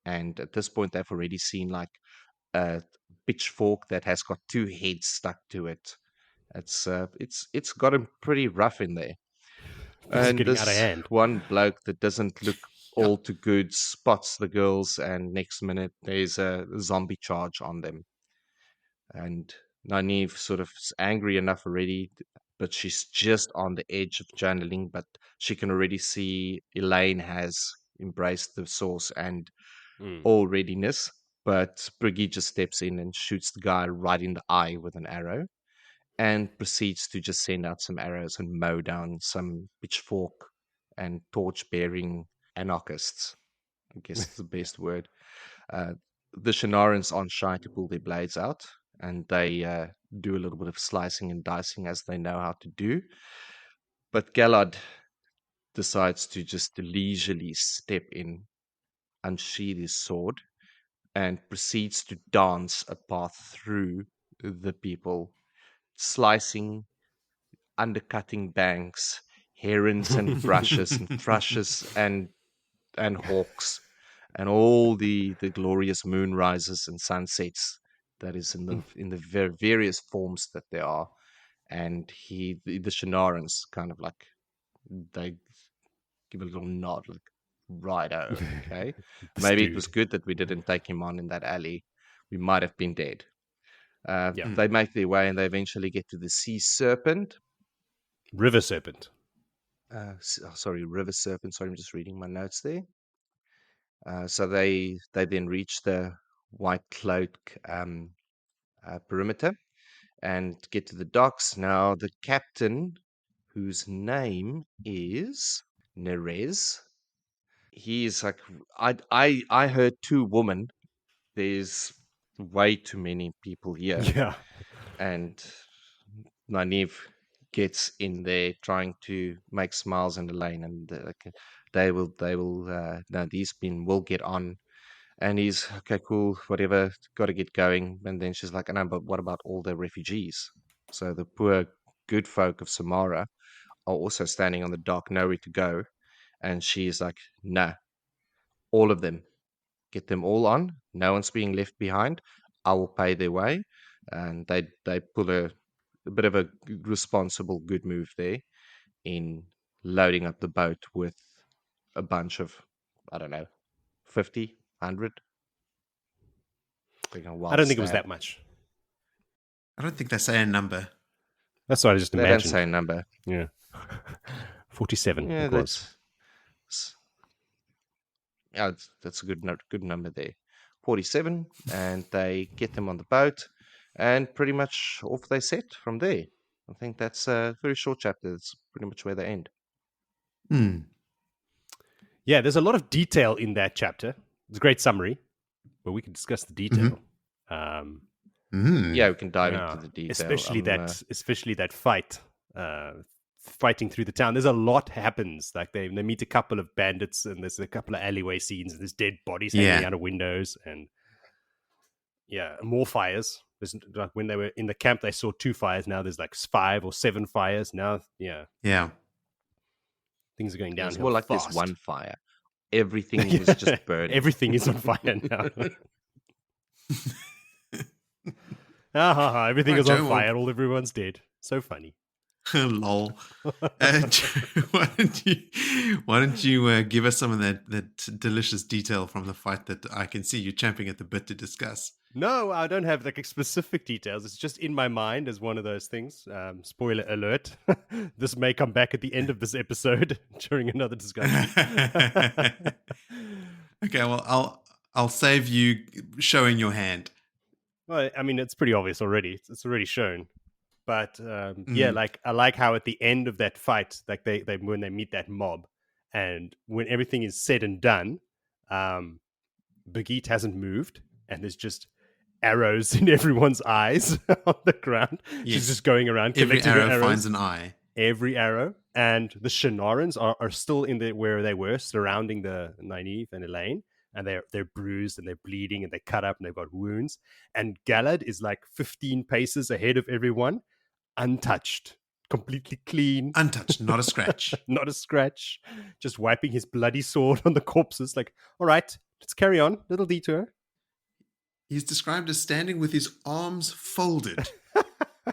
And at this point, they've already seen like a pitchfork that has got two heads stuck to it. It's gotten pretty rough in there. Things are And getting out of this hand. one bloke that doesn't look Yeah. all too good spots the girls, and next minute there's a zombie charge on them. And Nynaeve sort of is angry enough already, but she's just on the edge of journaling. But she can already see Elayne has embraced the source and Mm. all readiness. But Brigitte just steps in and shoots the guy right in the eye with an arrow, and proceeds to just send out some arrows and mow down some pitchfork and torch bearing anarchists. I guess is the best word. Uh, the Shanarans aren't shy to pull their blades out, and they do a little bit of slicing and dicing as they know how to do. But Galad decides to just leisurely step in, unsheath his sword, and proceeds to dance a path through the people, slicing, undercutting banks, herons and brushes and thrushes and hawks, and all the glorious moon rises and sunsets that is in the various forms that there are. And the Shanarans kind of like they give a little nod, like righto, okay. This Maybe it was dude. good that we didn't take him on in that alley. we might have been dead. Yeah. They make their way and they eventually get to the sea serpent. River serpent. River serpent. Sorry, I'm just reading my notes there. So they then reach the white cloak perimeter and get to the docks. Now the captain, whose name is Nerez, he's like, I heard two women. There's way too many people here, Yeah. and Nynaeve gets in there trying to make smiles in the lane, and they will no, these men will get on. And he's okay, cool, whatever, got to get going. And then she's like, no, but what about all the refugees? So the poor good folk of Samara are also standing on the dock, nowhere to go. And she's like, nah, all of them, get them all on. No one's being left behind. I will pay their way. And they pull a bit of a responsible, good move there in loading up the boat with a bunch of, I don't know, 50, 100. I don't think it was that much. I don't think they say a number. That's what I just They imagined. don't say a number. Yeah. 47 Yeah, it was. That's a good number there. 47, and they get them on the boat, and pretty much off they set from there. I think that's a very short chapter. That's pretty much where they end. Yeah, there's a lot of detail in that chapter. It's a great summary, but we can discuss the detail. Yeah, we can dive into the detail. Especially that fight, fighting through the town. There's a lot happens. Like they meet a couple of bandits, and there's a couple of alleyway scenes, and there's dead bodies hanging out of windows, and more fires. There's, like, when they were in the camp, they saw 2 fires. Now there's like 5 or 7 fires. Now, things are going down. It's more like fast. there's one fire. Everything was just burning. Everything is on fire now. Everything is on fire. All everyone's dead. So funny. Lol. Why don't you give us some of that delicious detail from the fight that I can see you champing at the bit to discuss? No, I don't have like specific details. It's just in my mind as one of those things. Spoiler alert. This may come back at the end of this episode during another discussion. Okay, well, I'll save you showing your hand. Well, I mean, it's pretty obvious already. It's already shown. But like I like how at the end of that fight, like they when they meet that mob, and when everything is said and done, Brigitte hasn't moved, and there's just arrows in everyone's eyes on the ground. Yes. She's just going around collecting every arrow arrows. Finds an eye. Every arrow, and the Shinarans are still in where they were, surrounding the Nynaeve and Elayne. And they're bruised and they're bleeding and they're cut up and they've got wounds. And Galad is like 15 paces ahead of everyone, untouched, completely clean. Untouched, not a scratch. Not a scratch. Just wiping his bloody sword on the corpses. Like, all right, let's carry on. Little detour. He's described as standing with his arms folded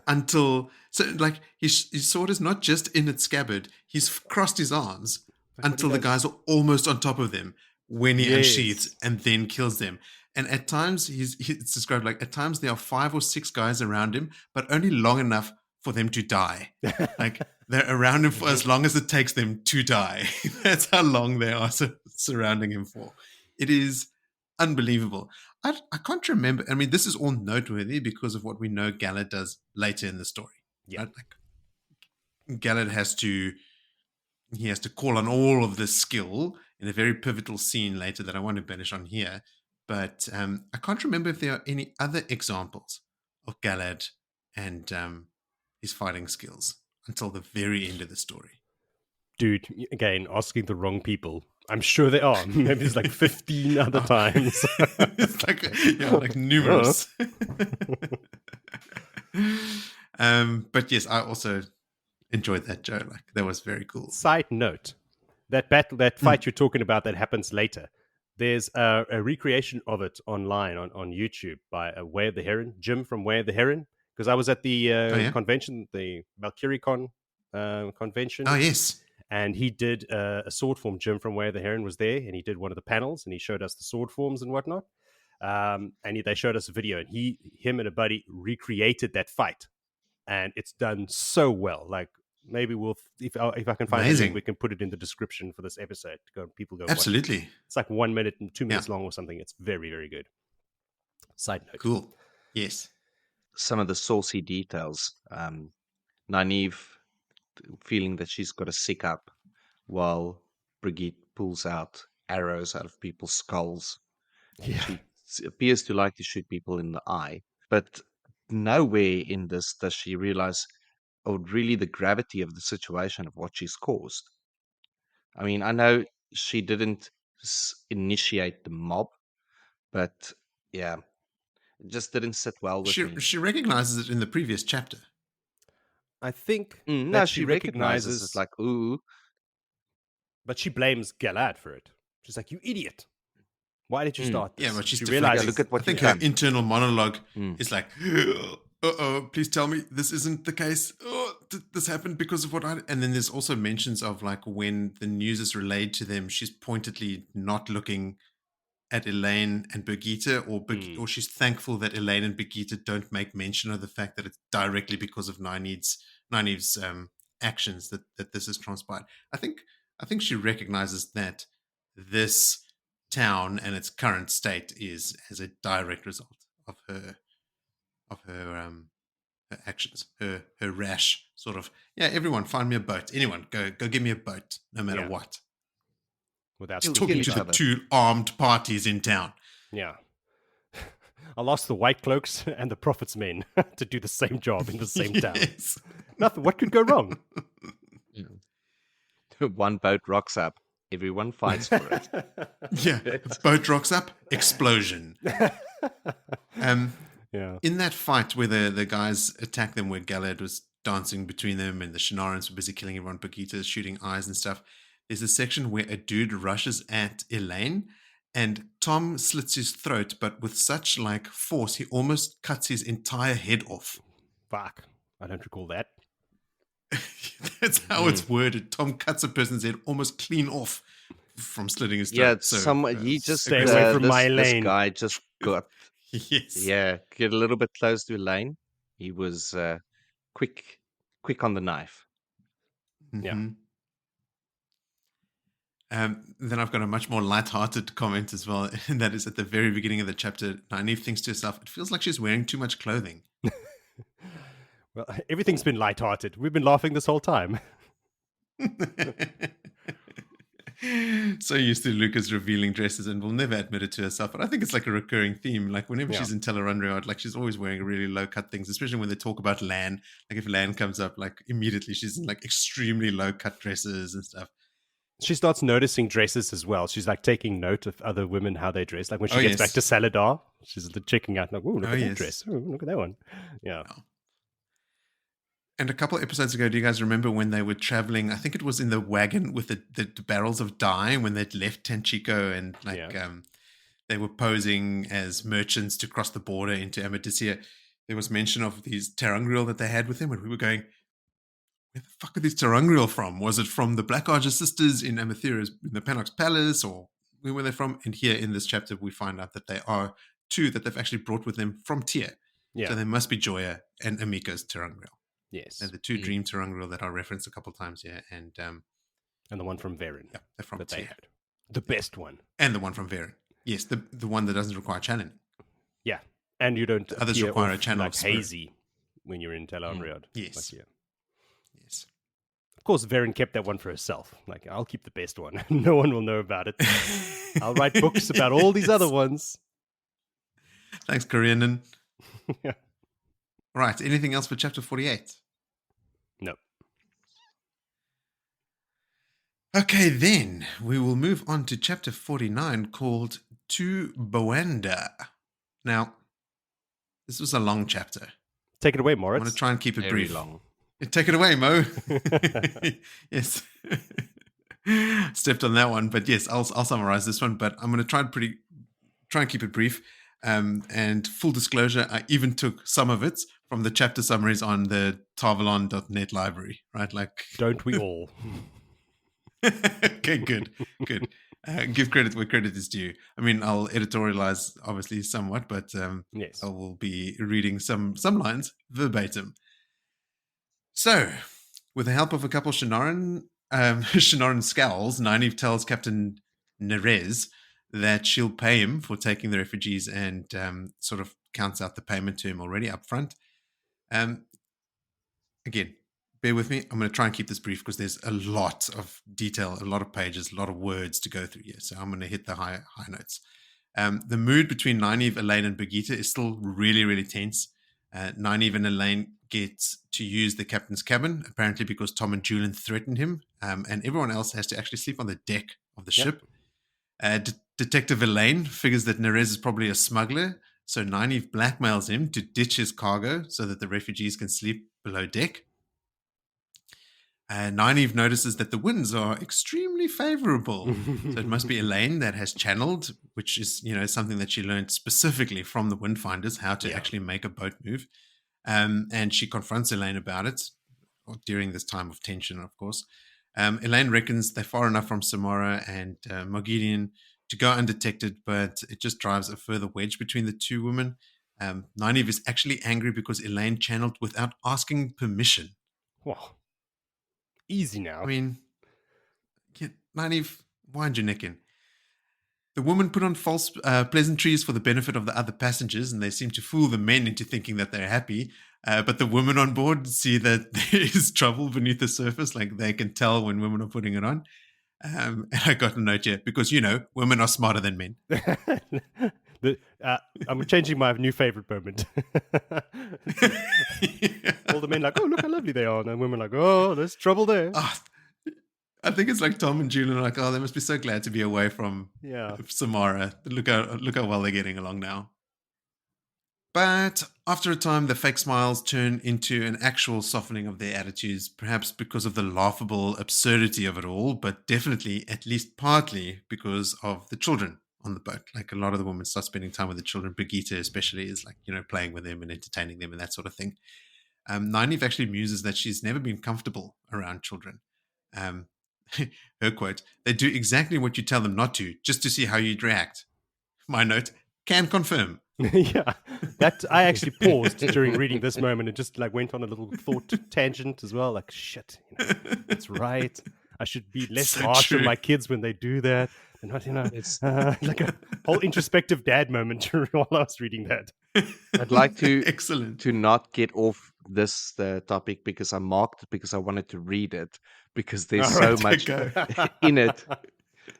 until... So, like, his sword is not just in its scabbard. He's crossed his arms until the guys are almost on top of them when he unsheathes and then kills them. And at times, it's described like, at times there are 5 or 6 guys around him, but only long enough for them to die. Like, they're around him for as long as it takes them to die. That's how long they are surrounding him for. It is unbelievable. I can't remember. I mean, this is all noteworthy because of what we know Galad does later in the story. Yeah. Right? Like, Galad has to call on all of this skill in a very pivotal scene later that I won't embellish on here. But I can't remember if there are any other examples of Galad and his fighting skills until the very end of the story. Dude, again, asking the wrong people. I'm sure there are. Maybe there's like 15 other times. It's like numerous. But yes, I also enjoyed that, Joe. Like, that was very cool. Side note, that fight you're talking about that happens later, there's a recreation of it online on YouTube by Way of the Heron, Jim from Way of the Heron, because I was at the convention, the ValkyrieCon convention. Oh, yes. And he did a sword form. Jim from Way of the Heron was there, and he did one of the panels, and he showed us the sword forms and whatnot. They showed us a video, and him and a buddy recreated that fight, and it's done so well. Like, maybe if I can find the link, we can put it in the description for this episode. People go Absolutely. watch it. It's like 1 minute and 2 minutes long or something. It's very, very good. Side note. Cool. Yes. Some of the saucy details. Nynaeve feeling that she's got a sick up while Brigitte pulls out arrows out of people's skulls. Yeah. She appears to like to shoot people in the eye, but nowhere in this does she realize really the gravity of the situation of what she's caused. I mean, I know she didn't initiate the mob, but yeah, it just didn't sit well with me. She recognizes it in the previous chapter. I think no, she recognizes it, like, ooh. But she blames Galad for it. She's like, "You idiot! Why did you start this?" Yeah, but she realizes. Look at what I think her internal monologue is like, "Uh-oh, please tell me this isn't the case. Oh, this happened because of what I..." And then there's also mentions of, like, when the news is relayed to them, she's pointedly not looking at Elayne and Birgitte, or she's thankful that Elayne and Birgitte don't make mention of the fact that it's directly because of Nynaeve's actions that this has transpired. I think she recognizes that this town and its current state is as a direct result of her actions, her rash sort of, everyone find me a boat. Anyone go give me a boat, no matter what. Without talking to the two armed parties in town. Yeah. I lost the White Cloaks and the Prophet's men to do the same job in the same town. Nothing. What could go wrong? One boat rocks up. Everyone fights for it. Yeah. Boat rocks up. Explosion. In that fight where the guys attacked them, where Galad was dancing between them and the Shinarans were busy killing everyone, Birgitte shooting eyes and stuff, there's a section where a dude rushes at Elayne and Tom slits his throat, but with such like force, he almost cuts his entire head off. Fuck. I don't recall that. That's how it's worded. Tom cuts a person's head almost clean off from slitting his throat. Yeah, he just stay away from my this lane. guy just got get a little bit close to Elayne. He was quick on the knife. Yeah. Then I've got a much more light-hearted comment as well, and that is at the very beginning of the chapter. Nynaeve thinks to herself, it feels like she's wearing too much clothing. Well, everything's been light-hearted. We've been laughing this whole time. So used to Lucas revealing dresses and will never admit it to herself. But I think it's like a recurring theme. Like whenever she's in Tel'aran'rhiod, like she's always wearing really low-cut things, especially when they talk about Lan. Like if Lan comes up, like immediately she's in like extremely low-cut dresses and stuff. She starts noticing dresses as well. She's like taking note of other women, how they dress. Like when she gets back to Salidar, she's checking out, like, oh, look at that dress. Oh, look at that one. Yeah. And a couple of episodes ago, do you guys remember when they were traveling? I think it was in the wagon with the barrels of dye when they'd left Tanchico and they were posing as merchants to cross the border into Amadisia. There was mention of these ter'angreal that they had with them, and we were going, where the fuck are these ter'angreal from? Was it from the Black Archer sisters in Amathera's, in the Panok's palace, or where were they from? And here in this chapter, we find out that they are two that they've actually brought with them from Tyr. Yeah. So they must be Joya and Amika's ter'angreal. Yes. They're the two dream ter'angreal that are referenced a couple times here. And the one from Varen. Yeah, they're from that Tyr. they had. The best one. And the one from Varen. Yes, the one that doesn't require channeling. Yeah. And you don't... The others require a channel like hazy when you're in Yes. Tel'aran'rhiod. Yes. Of course, Varen kept that one for herself. Like, I'll keep the best one. No one will know about it. I'll write books about all these other ones. Thanks, Cairhien. Yeah. Right. Anything else for chapter 48? No. Okay, then we will move on to chapter 49 called To Boanda. Now, this was a long chapter. Take it away, Moritz. I'm going to try and keep it Very brief. long. Take it away, Mo. Yes. Stepped on that one, but yes, I'll summarize this one, but I'm going to try and keep it brief. And full disclosure, I even took some of it from the chapter summaries on the tarvalon.net library, right? Like, don't we all? Okay, good. Give credit where credit is due. I mean, I'll editorialize obviously somewhat, but Yes. I will be reading some lines verbatim. So, with the help of a couple Shanaran scowls, Nynaeve tells Captain Nerez that she'll pay him for taking the refugees and sort of counts out the payment to him already up front. Again, bear with me. I'm going to try and keep this brief because there's a lot of detail, a lot of pages, a lot of words to go through here. So I'm going to hit the high notes. The mood between Nynaeve, Elayne, and Birgitte is still really, really tense. Nynaeve and Elayne get to use the captain's cabin, apparently because Tom and Julian threatened him, and everyone else has to actually sleep on the deck of the ship. Detective Elayne figures that Nerez is probably a smuggler, so Nynaeve blackmails him to ditch his cargo so that the refugees can sleep below deck. Nynaeve notices that the winds are extremely favorable. So it must be Elayne that has channeled, which is, something that she learned specifically from the Windfinders, how to actually make a boat move. And she confronts Elayne about it during this time of tension, of course. Elayne reckons they're far enough from Samara and Moghedien to go undetected, but it just drives a further wedge between the two women. Nynaeve is actually angry because Elayne channeled without asking permission. Wow. Easy now. I mean, Nynaeve, wind your neck in. The woman put on false pleasantries for the benefit of the other passengers, and they seem to fool the men into thinking that they're happy. But the women on board see that there is trouble beneath the surface, like they can tell when women are putting it on. And I got a note here, because, women are smarter than men. I'm changing my new favorite moment. All the men like, oh, look how lovely they are. And the women like, oh, there's trouble there. I think it's like Tom and Julian are like, oh, they must be so glad to be away from Samara. Look how well they're getting along now. But after a time, the fake smiles turn into an actual softening of their attitudes, perhaps because of the laughable absurdity of it all, but definitely, at least partly, because of the children on the boat. Like, a lot of the women start spending time with the children. Birgitte especially is like, playing with them and entertaining them and that sort of thing. Nynaeve actually muses that she's never been comfortable around children. Her quote, "They do exactly what you tell them not to, just to see how you'd react." My note, can confirm. Yeah, that I actually paused during reading this moment and just like went on a little thought tangent as well. Like, shit, that's right. I should be less So harsh true. on my kids when they do that. And not, It's like a whole introspective dad moment while I was reading that. I'd like to Excellent. to not get off this topic because I marked it because I wanted to read it because there's All so right, much go. in it.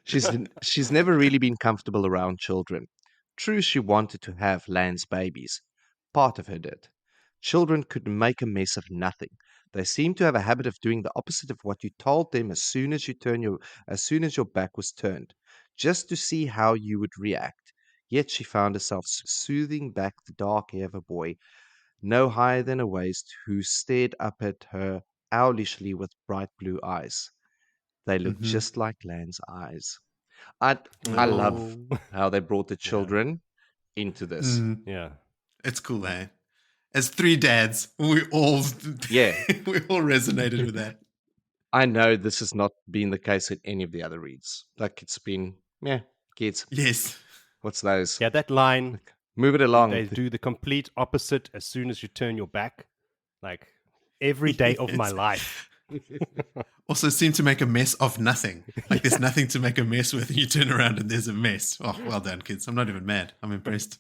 She's never really been comfortable around children. True, she wanted to have Lan's babies. Part of her did. Children could make a mess of nothing. They seem to have a habit of doing the opposite of what you told them as soon as your back was turned, just to see how you would react. Yet she found herself soothing back the dark hair of a boy no higher than a waist who stared up at her owlishly with bright blue eyes. They looked Mhm. just like Lan's eyes. I love Oh. how they brought the children into this. Mm, Yeah. it's cool, eh? As three dads, we all Yeah. we all resonated with that. I know this has not been the case in any of the other reads. Like it's been, kids, Yes. what's those? Yeah, that line, Move it along. they do the complete opposite as soon as you turn your back. Like every day of my Yes. life. Also seem to make a mess of nothing. Like there's nothing to make a mess with, and you turn around and there's a mess. Oh, well done, kids. I'm not even mad. I'm impressed.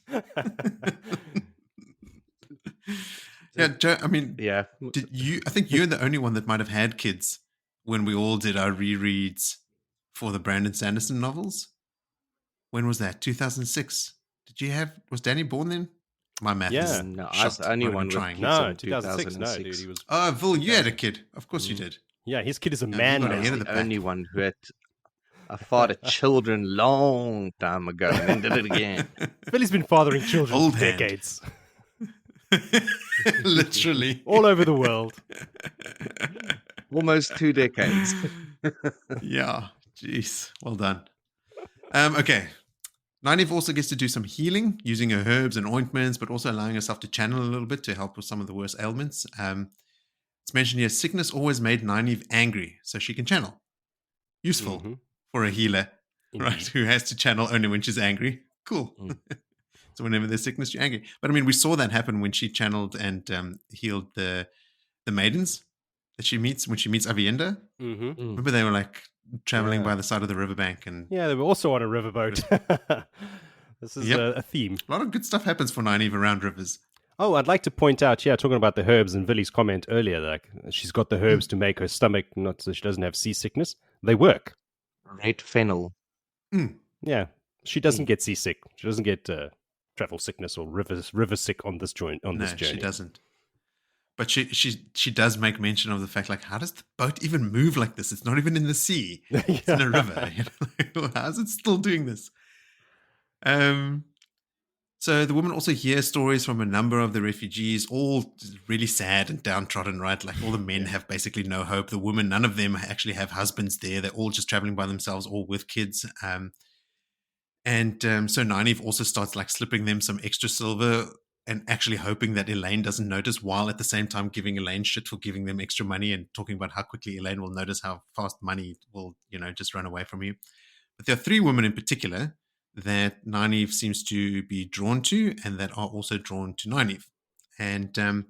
Yeah, Joe, I mean, Yeah. I think you're the only one that might have had kids when we all did our rereads for the Brandon Sanderson novels. When was that? 2006. Was Danny born then? My math Yeah. is No, I was shot. the only Not even one with trying. kids No, in 2006. No, 2006. dude, he was. Oh, Vil, you had a kid. Of course you did. Yeah, his kid is a Yeah, you man got now. ahead I of was the the pack. only one who had I fathered children long time ago and then did it again. Billy's been fathering children Old for hand. decades, Literally. all over the world. Almost 2 decades. Yeah. Jeez. Well done. Okay. Nynaeve also gets to do some healing using her herbs and ointments, but also allowing herself to channel a little bit to help with some of the worst ailments. It's mentioned here, sickness always made Nynaeve angry, so she can channel. Useful Mhm. for a healer. right? Indeed. Who has to channel only when she's angry. Cool. Mm. So whenever there's sickness, you're angry. But I mean, we saw that happen when she channeled and healed the maidens that she meets when she meets Avienda. Mm-hmm. Mm. Remember, they were like traveling Yeah. by the side of the riverbank, and Yeah, they were also on a riverboat. This is Yep. a theme. a lot of good stuff happens for Nynaeve around rivers. Oh, I'd like to point out, talking about the herbs and Villy's comment earlier, like she's got the herbs to make her stomach not so she doesn't have seasickness. They work. Red fennel. Mm. Yeah, she doesn't get seasick. She doesn't get travel sickness or river sick on this this No, journey. she doesn't. But she does make mention of the fact, like, how does the boat even move like this? It's not even in the sea. It's in a river. You know? Like, how's it still doing this? So the woman also hears stories from a number of the refugees, all really sad and downtrodden, right? Like all the men have basically no hope. The women, none of them actually have husbands there. They're all just traveling by themselves, all with kids. So Nynaeve also starts like slipping them some extra silver and actually hoping that Elayne doesn't notice, while at the same time giving Elayne shit for giving them extra money and talking about how quickly Elayne will notice how fast money will, just run away from you. But there are three women in particular that Nynaeve seems to be drawn to and that are also drawn to Nynaeve. And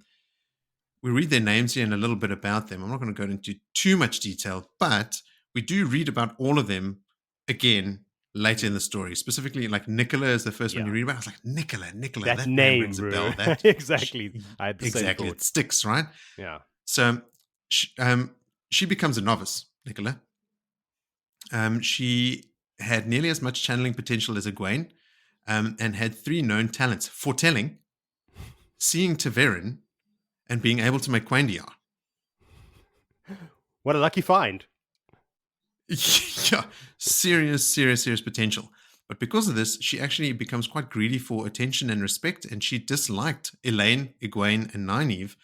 we read their names here and a little bit about them. I'm not going to go into too much detail, but we do read about all of them again later in the story. Specifically, like Nicola is the first one you read about. I was like, Nicola, That name name rings a bro. bell. That Exactly. I had the same exactly, thought. it sticks, right? Yeah. So she becomes a novice, Nicola. She had nearly as much channeling potential as Egwene, and had three known talents: foretelling, seeing Taverin, and being able to make Quandiar. What a lucky find. Yeah, serious potential. But because of this, she actually becomes quite greedy for attention and respect, and she disliked Elayne, Egwene, and Nynaeve,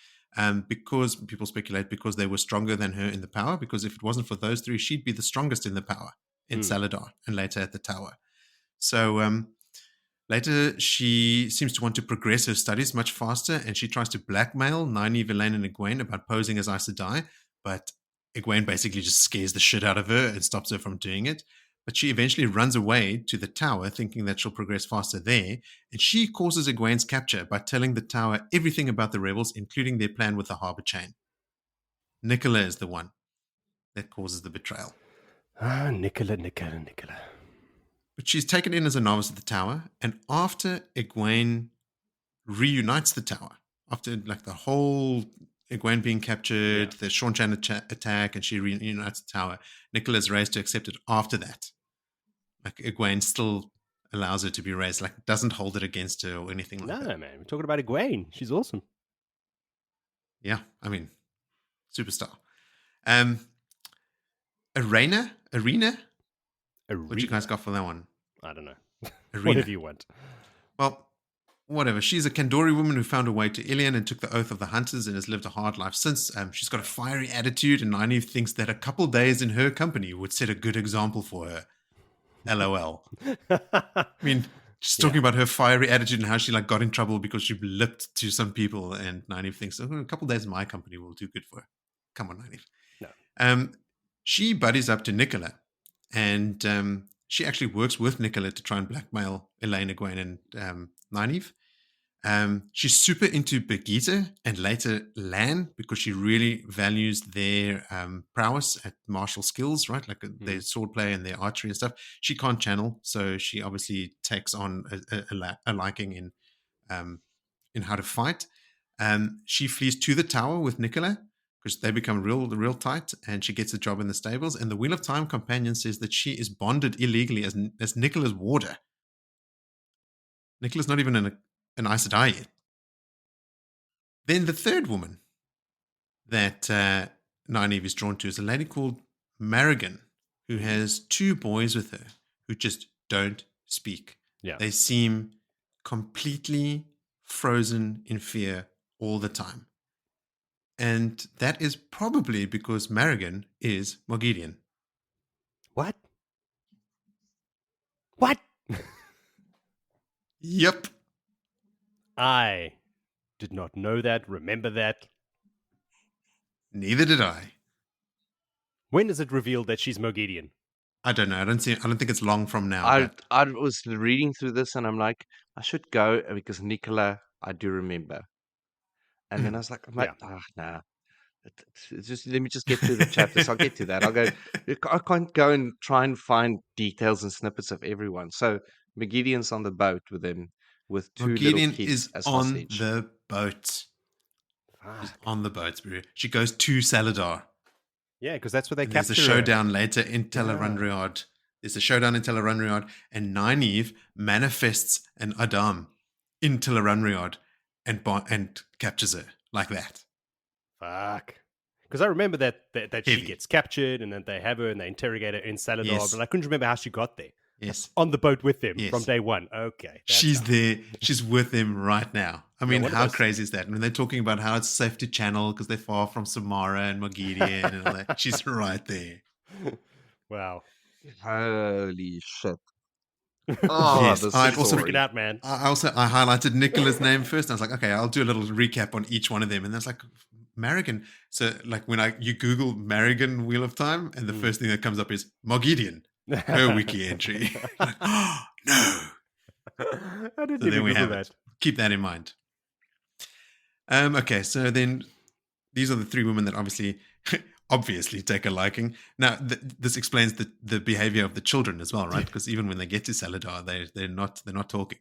because people speculate because they were stronger than her in the power, because if it wasn't for those three, she'd be the strongest in the power in Salidar and later at the tower. So later, she seems to want to progress her studies much faster, and she tries to blackmail Nynaeve, Elayne, and Egwene about posing as Aes Sedai, but Egwene basically just scares the shit out of her and stops her from doing it. But she eventually runs away to the tower, thinking that she'll progress faster there, and she causes Egwene's capture by telling the tower everything about the rebels, including their plan with the harbor chain. Nicola is the one that causes the betrayal. Ah, Nicola. But she's taken in as a novice at the tower, and after Egwene reunites the tower, after like the whole Egwene being captured, the Sean-Chan attack, and she reunites the tower, Nicola's raised to accept it after that. Like Egwene still allows her to be raised, like doesn't hold it against her or anything like that. No, man. We're talking about Egwene. She's awesome. Yeah, I mean, superstar. Arena? What you guys got for that one? I don't know. Arena. Whatever you want. Well, whatever. She's a Kandori woman who found her way to Ilion and took the oath of the hunters and has lived a hard life since. She's got a fiery attitude, and Nynaeve thinks that a couple days in her company would set a good example for her. LOL. I mean, just talking about her fiery attitude and how she like got in trouble because she lipped to some people, and Nynaeve thinks, a couple days in my company will do good for her. Come on, Nynaeve. No. She buddies up to Nicola, and she actually works with Nicola to try and blackmail Elayne, Egwene, and Nynaeve. She's super into Birgitte and later Lan because she really values their prowess at martial skills, right? Like their swordplay and their archery and stuff. She can't channel, so she obviously takes on a liking in how to fight. She flees to the tower with Nicola because they become real tight, and she gets a job in the stables. And the Wheel of Time companion says that she is bonded illegally as Nicola's warder. Nicola's not even an Aes Sedai yet. Then the third woman that Nynaeve is drawn to is a lady called Marigan, who has two boys with her who just don't speak. Yeah. They seem completely frozen in fear all the time. And that is probably because Marigan is Moghedian. What? Yep. I did not know that, remember that. Neither did I. When is it revealed that she's Moghedian? I don't know. I don't think it's long from now, I but I was reading through this and I'm like, I should go because Nicola, I do remember. And then I was like, Yeah. nah. It's just let me just get through the chapters. I'll get to that. I'll go. I can't go and try and find details and snippets of everyone. So McGideon's on the boat with him, with two little Gideon kids is as on hostage. the boat. She's Fuck. on the boat, Spirit. She goes to Salidar. Yeah, because that's where they And there's a capture her. showdown later in Yeah. Tel'aran'rhiod. There's a showdown in Tel'aran'rhiod, and Nynaeve manifests an Adam in Tel'aran'rhiod and captures her like that. Fuck. Because I remember that she Heavy. gets captured and then they have her and they interrogate her in Salidar, Yes. but I couldn't remember how she got there. Yes. On the boat with them Yes. from day one. Okay. She's there. She's with them right now. I mean, what how about- crazy is that? And when they're talking about how it's safe to channel because they're far from Samara and Moghedien and all that, she's right there. Wow. Holy shit! Oh, Yes, this I'd also Freaking story. out, man. I highlighted Nicola's name first. And I was like, okay, I'll do a little recap on each one of them. And that's like Marigan. So like when you Google Marigan Wheel of Time, and the first thing that comes up is Moghedien, her wiki entry. Like, oh, no. I didn't So even there we Google have that. it. Keep that in mind. Okay, so then these are the three women that obviously take a liking. Now, this explains the behavior of the children as well, right? Because even when they get to Salidar, they're not talking.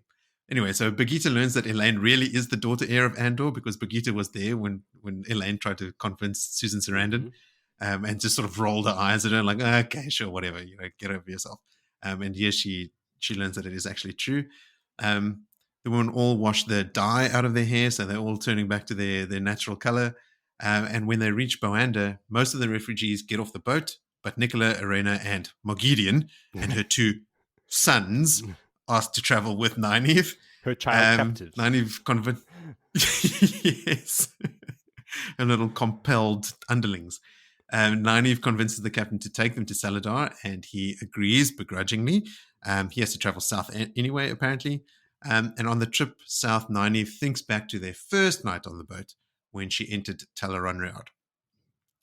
Anyway, so Birgitte learns that Elayne really is the daughter heir of Andor because Birgitte was there when Elayne tried to convince Susan Sarandon, and just sort of rolled her eyes at her like, okay, sure, whatever, get over yourself. And here she learns that it is actually true. The women all wash the dye out of their hair, so they're all turning back to their natural color. And when they reach Boanda, most of the refugees get off the boat, but Nicola, Arena, and Moghedien and her two sons asked to travel with Nynaeve. Her child captives. Nynaeve convinced... yes. Her little compelled underlings. Nynaeve convinces the captain to take them to Salidar, and he agrees begrudgingly. He has to travel south anyway, apparently. And on the trip south, Nynaeve thinks back to their first night on the boat when she entered Tel'aran'rhiod.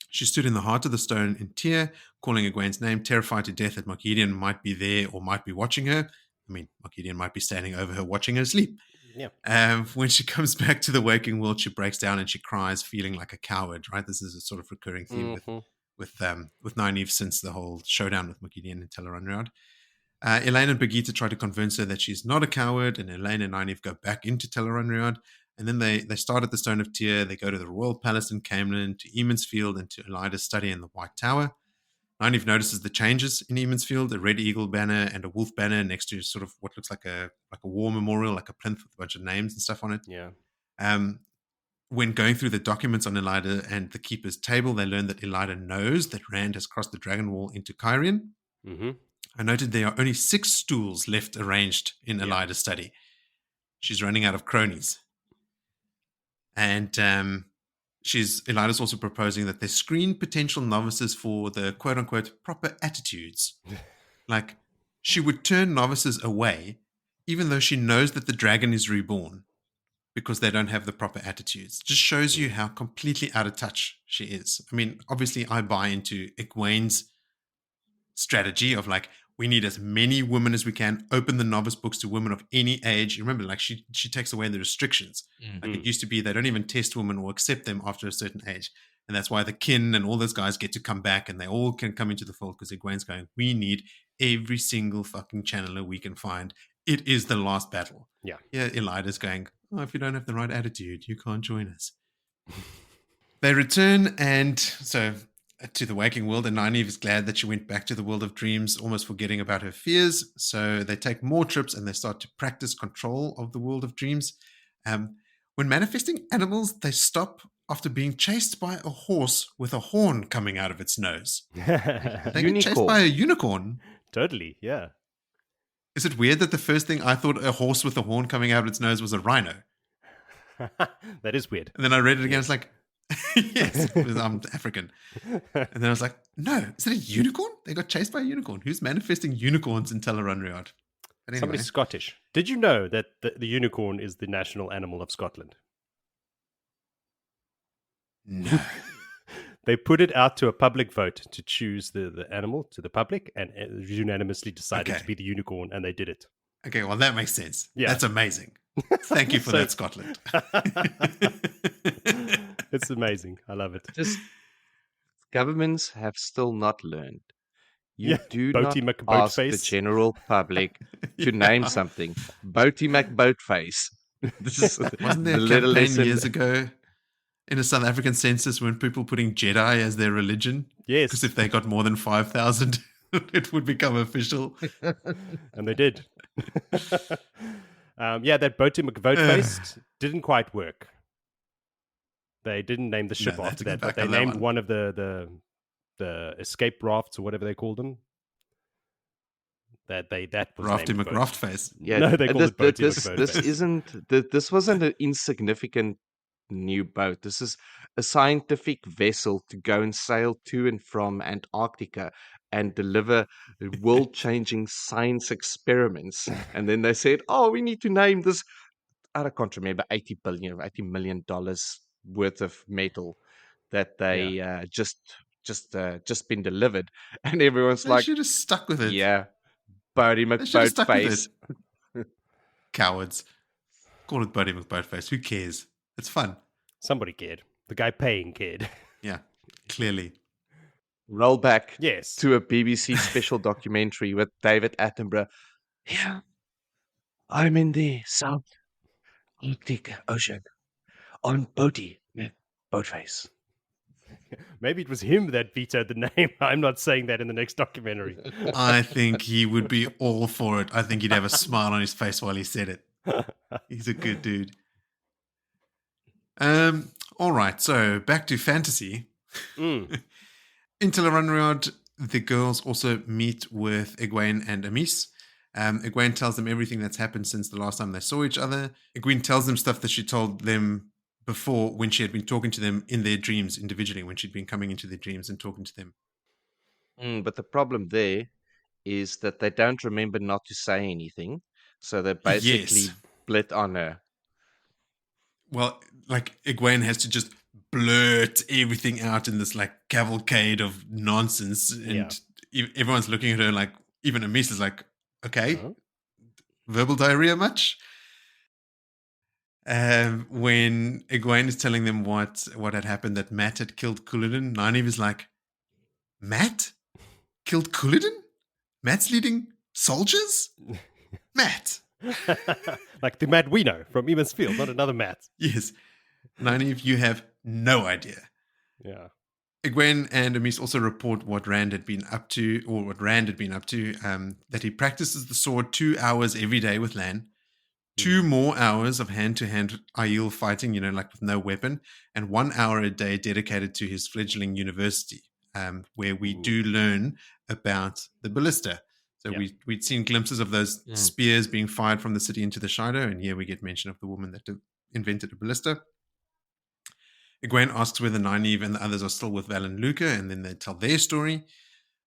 She stood in the heart of the stone in Tyr, calling Egwene's name, terrified to death that Moghedien might be there or might be watching her. I mean, Moghedien might be standing over her watching her sleep. Yeah. When she comes back to the waking world, she breaks down and she cries, feeling like a coward, right? This is a sort of recurring theme with Nynaeve since the whole showdown with Moghedien in Tel'aran'rhiod. Elayne and Birgitte try to convince her that she's not a coward, and Elayne and Nynaeve go back into Tel'aran'rhiod. And then they start at the Stone of Tyr. They go to the Royal Palace in Caemlyn, to Emonsfield, and to Elida's study in the White Tower. Nynaeve notices the changes in Emonsfield, a red eagle banner and a wolf banner next to sort of what looks like a war memorial, like a plinth with a bunch of names and stuff on it. Yeah. When going through the documents on Elida and the Keeper's table, they learn that Elida knows that Rand has crossed the Dragon Wall into Cairhien. I noted there are only 6 stools left arranged in Elida's study. She's running out of cronies. And Elida's also proposing that they screen potential novices for the quote-unquote proper attitudes. Like, she would turn novices away even though she knows that the dragon is reborn because they don't have the proper attitudes. Just shows you how completely out of touch she is. I mean, obviously I buy into Egwene's strategy of like, we need as many women as we can, open the novice books to women of any age. You remember, like she takes away the restrictions. Like it used to be, they don't even test women or accept them after a certain age. And that's why the kin and all those guys get to come back and they all can come into the fold because Egwene's going, we need every single fucking channeler we can find. It is the last battle. Yeah. Yeah, Elida's going, oh, if you don't have the right attitude, you can't join us. They return and so to the waking world, and Nynaeve is glad that she went back to the world of dreams, almost forgetting about her fears. So they take more trips and they start to practice control of the world of dreams. When manifesting animals, they stop after being chased by a horse with a horn coming out of its nose. They get chased by a unicorn. Totally, yeah. Is it weird that the first thing I thought a horse with a horn coming out of its nose was a rhino? That is weird. And then I read it again. It's like, yes, because I'm African. And then I was like, no, is it a unicorn? They got chased by a unicorn. Who's manifesting unicorns in Tel'aran'rhiod? Anyway. Somebody Scottish. Did you know that the unicorn is the national animal of Scotland? No. They put it out to a public vote to choose the animal to the public, and it unanimously decided Okay. to be the unicorn, and they did it. Okay, well, that makes sense. Yeah. That's amazing. Thank you for So- that, Scotland. It's amazing. I love it. Just governments have still not learned. You Yeah, do Boaty not ask the McBoatface. general public to name Yeah. something. Boaty McBoatface. This is Wasn't there the a little campaign lesson. years ago in a South African census when people putting Jedi as their religion? Yes, Because if they got more than 5,000, it would become official. and they did. That Boaty McBoatface didn't quite work. They didn't name the ship No, they had after to go that, but back they on that named one. one of the escape rafts or whatever they called them. That was Rafty named Boat. McRaftface. Yeah, No, they and call it Boaty this McBoatface. this wasn't an insignificant new boat. This is a scientific vessel to go and sail to and from Antarctica and deliver world-changing science experiments. And then they said, "Oh, we need to name this." I can't remember $80 million worth of metal that they just been delivered, and everyone's They like, should have stuck with it. "Yeah, Boaty They should have stuck with McBoatface." it. Cowards. Call it Buddy McBoatface. Who cares? It's fun. Somebody cared. The guy paying cared. Yeah, clearly. Roll back Yes. to a BBC special documentary with David Attenborough. Yeah, I'm in the South Arctic Ocean on Boaty McBoatface. Maybe it was him that vetoed the name. I'm not saying that in the next documentary. I think he would be all for it. I think he'd have a smile on his face while he said it. He's a good dude. All right, so back to fantasy. Mm. In Tel'aran'rhiod, the girls also meet with Egwene and Amis. Egwene tells them everything that's happened since the last time they saw each other. Egwene tells them stuff that she told them before when she had been talking to them in their dreams individually, when she'd been coming into their dreams and talking to them. But the problem there is that they don't remember not to say anything. So they basically Yes. split on her. Well, like Egwene has to just blurt everything out in this like cavalcade of nonsense, and everyone's looking at her like, even Amis is like, okay, verbal diarrhea much? When Egwene is telling them what had happened, that Matt had killed Couladin, Nynaeve is like, Matt killed Couladin? Matt's leading soldiers? Matt. Like the Matt we know from Evans's Field, not another Matt. Yes. Nynaeve, you have no idea. Yeah. Egwene and Amis also report what Rand had been up to, that he practices the sword 2 hours every day with Lan, 2 more hours of hand-to-hand Aiel fighting, like with no weapon, and 1 hour a day dedicated to his fledgling university, where we do learn about the ballista. So we'd seen glimpses of those spears being fired from the city into the Shido, and here we get mention of the woman that invented a ballista. Egwene asks whether Nynaeve and the others are still with Val and Luca, and then they tell their story.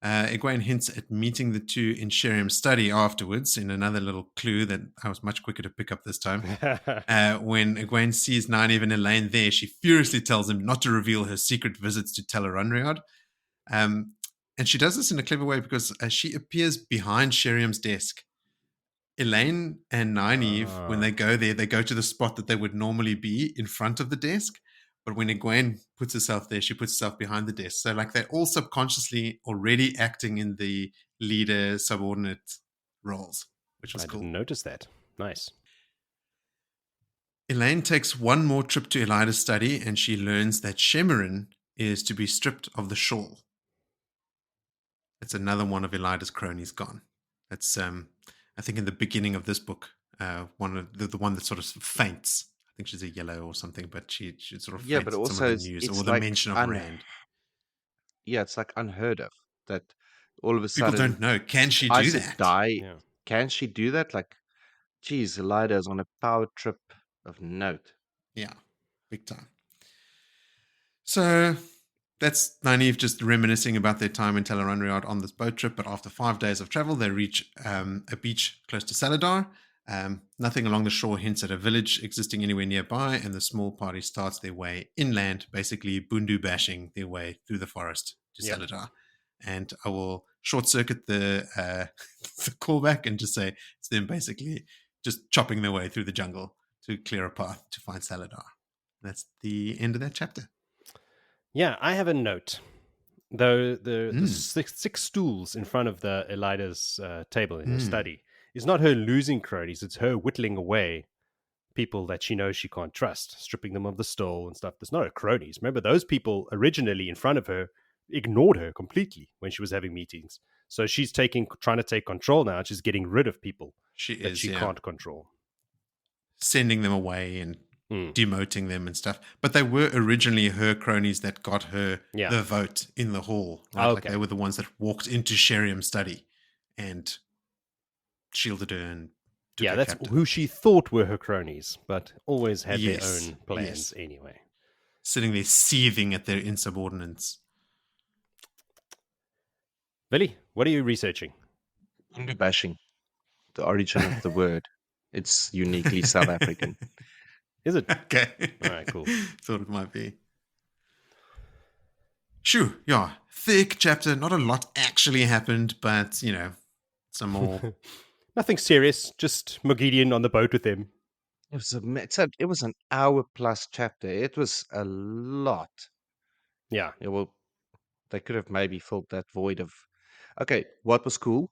Egwene hints at meeting the two in Sheriam's study afterwards, in another little clue that I was much quicker to pick up this time. When Egwene sees Nynaeve and Elayne there, she furiously tells him not to reveal her secret visits to Tel'aran'rhiod. And she does this in a clever way because she appears behind Sheriam's desk. Elayne and Nynaeve, when they go there, they go to the spot that they would normally be in front of the desk. But when Egwene puts herself there, she puts herself behind the desk. So like they're all subconsciously already acting in the leader subordinate roles, which was cool. I didn't notice that. Nice. Elayne takes one more trip to Elida's study, and she learns that Shemmarin is to be stripped of the shawl. It's another one of Elida's cronies gone. That's I think in the beginning of this book, one of the one that sort of faints. I think she's a yellow or something, but she sort of faints but at also some of the news it's or the like mention of Rand. Yeah, it's like unheard of that all of a People sudden don't know. Can she do Aes that? die. Yeah. Can she do that? Like, geez, Elida is on a power trip of note. Yeah, big time. So that's Nynaeve just reminiscing about their time in Tel'aran'rhiod on this boat trip. But after 5 days of travel, they reach a beach close to Salidar. Nothing along the shore hints at a village existing anywhere nearby, and the small party starts their way inland, basically bundu bashing their way through the forest to Yep. Salidar. And I will short circuit the callback and just say it's them basically just chopping their way through the jungle to clear a path to find Salidar. That's the end of that chapter. Yeah, I have a note. Though the Mm. six stools in front of the Elida's table in her Mm. study is not her losing cronies, it's her whittling away people that she knows she can't trust, stripping them of the stole and stuff. There's not her cronies. Remember, those people originally in front of her ignored her completely when she was having meetings. So she's trying to take control now. She's getting rid of people She that is, she yeah, can't control. sending them away and Hmm. demoting them and stuff. But they were originally her cronies that got her Yeah. the vote in the hall. Right? Okay. Like they were the ones that walked into Sheriam's study and shielded her and took Yeah, her that's captive. who she thought were her cronies, but always had Yes, their own plans yes. anyway. Sitting there seething at their insubordinates. Billy, what are you researching? Bundu bashing, the origin of the word. It's uniquely South African. Is it? Okay. All right, cool. Thought it might be. Shoo, yeah. Thick chapter. Not a lot actually happened, but, you know, some more. Nothing serious, just Mogideon on the boat with him. It was an hour plus chapter. It was a lot. Yeah. Yeah, well, they could have maybe filled that void of. Okay, what was cool?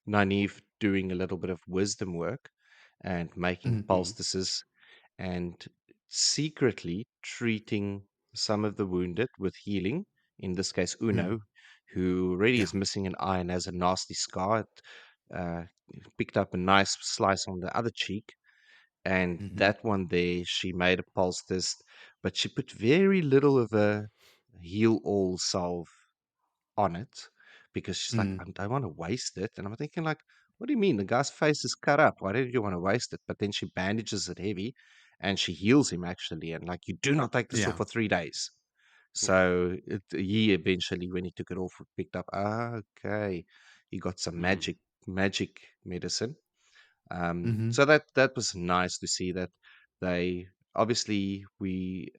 Nynaeve doing a little bit of wisdom work and making Mhm. poultices and secretly treating some of the wounded with healing. In this case, Uno, who already Yeah. is missing an eye and has a nasty scar. Picked up a nice slice on the other cheek, and Mhm. that one there, she made a poultice, but she put very little of a heal all salve on it because she's like, Mm. I don't want to waste it. And I'm thinking, like, what do you mean? The guy's face is cut up. Why don't you want to waste it? But then she bandages it heavy and she heals him actually. And like, you do not take this Yeah. off for 3 days. So he eventually, when he took it off, picked up, okay, he got some magic medicine. Mhm. So that was nice to see that they obviously the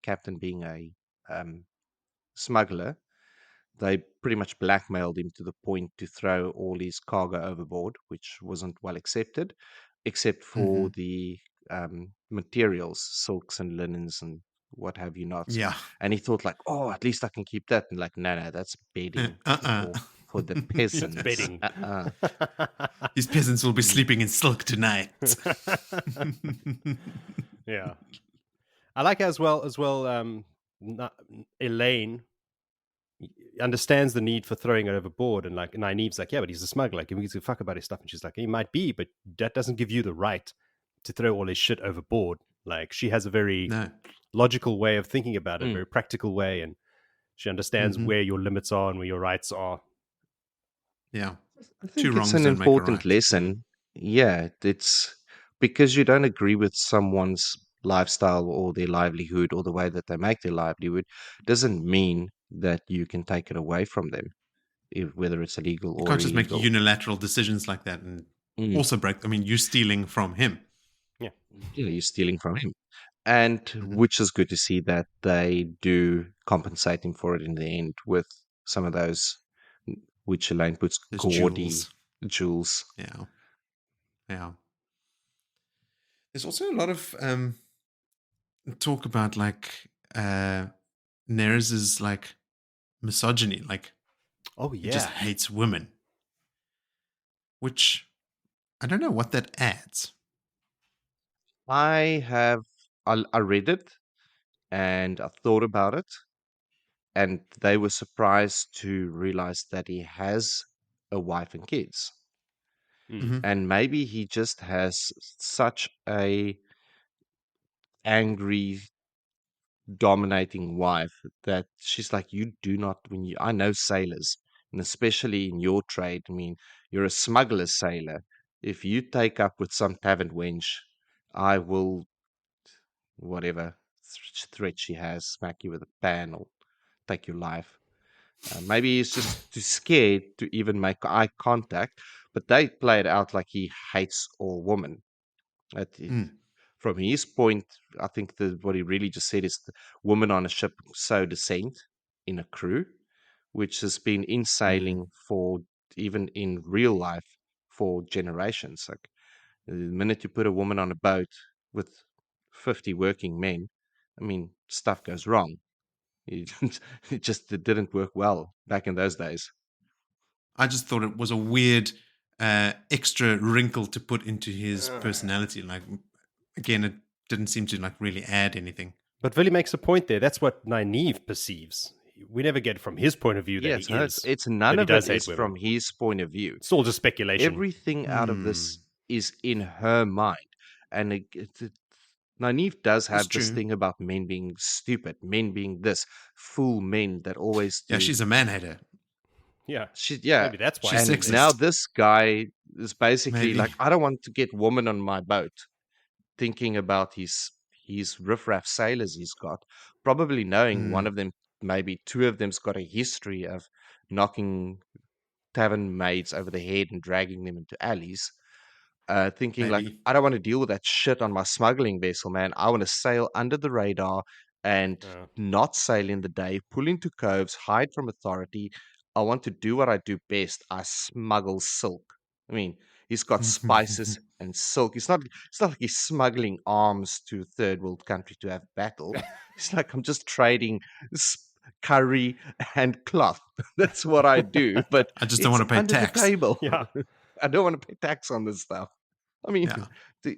captain being a smuggler, they pretty much blackmailed him to the point to throw all his cargo overboard, which wasn't well accepted, except for Mhm. the materials, silks and linens and what have you not. Yeah. And he thought like, oh, at least I can keep that. And like, no, that's bedding Uh-uh. for the That's peasants. bedding. These peasants will be Mm. sleeping in silk tonight. Yeah. I like as well, Elayne understands the need for throwing it overboard, and like Nynaeve's like, yeah, but he's a smuggler. Like, he gives a fuck about his stuff. And she's like, he might be, but that doesn't give you the right to throw all his shit overboard. Like, she has a very No. logical way of thinking about it, a Mm. very practical way, and she understands Mhm. where your limits are and where your rights are. Yeah. I Two think it's wrongs an don't make a important right. lesson. Yeah, it's because you don't agree with someone's lifestyle or their livelihood or the way that they make their livelihood doesn't mean that you can take it away from them, whether it's illegal You or can't just make illegal. unilateral decisions like that and Mm. also break. I mean, you're stealing from him. Yeah. Yeah, you're stealing from him. And Mhm. which is good to see that they do compensate him for it in the end with some of those, which Elaine puts Those gaudy jewels. jewels. Yeah. Yeah. There's also a lot of talk about like Neres's like misogyny. Like Oh, he just yeah. hates women, which I don't know what that adds. I have I read it and I thought about it, and they were surprised to realize that he has a wife and kids, Mm. Hmm. and maybe he just has such a angry, dominating wife that she's like, you do not. When you, I know sailors, and especially in your trade. I mean, you're a smuggler sailor. If you take up with some tavern wench, I will whatever threat she has, smack you with a pan or take your life. Maybe he's just too scared to even make eye contact, but they play it out like he hates all women. Mm. From his point, I think what he really just said is the woman on a ship sow dissent in a crew, which has been in sailing for even in real life for generations. Like the minute you put a woman on a boat with 50 working men, I mean, stuff goes wrong. It didn't work well back in those days. I just thought it was a weird extra wrinkle to put into his personality. Like, again, it didn't seem to like really add anything. But Willie makes a point there. That's what Nynaeve perceives. We never get from his point of view that Yeah, he is. it's none that he of it does hate is women. from his point of view. It's all just speculation. Everything out of this is in her mind. And Nynaeve does have That's this true. thing about men being stupid, men being this, fool men that always do. Yeah, she's a man-hater. Yeah. Yeah. Maybe that's why. She's And sexist. now this guy is basically Maybe. like, I don't want to get women on my boat, thinking about his riffraff sailors he's got, probably knowing one of them, maybe two of them's got a history of knocking tavern maids over the head and dragging them into alleys. Thinking like, Maybe. I don't want to deal with that shit on my smuggling vessel, man. I want to sail under the radar and not sail in the day, pull into coves, hide from authority. I want to do what I do best. I smuggle silk. I mean, he's got spices and silk. It's not like he's smuggling arms to a third world country to have battle. It's like, I'm just trading curry and cloth. That's what I do. But I just don't it's want to pay under tax. the table. Yeah. I don't want to pay tax on this stuff. I mean, Yeah.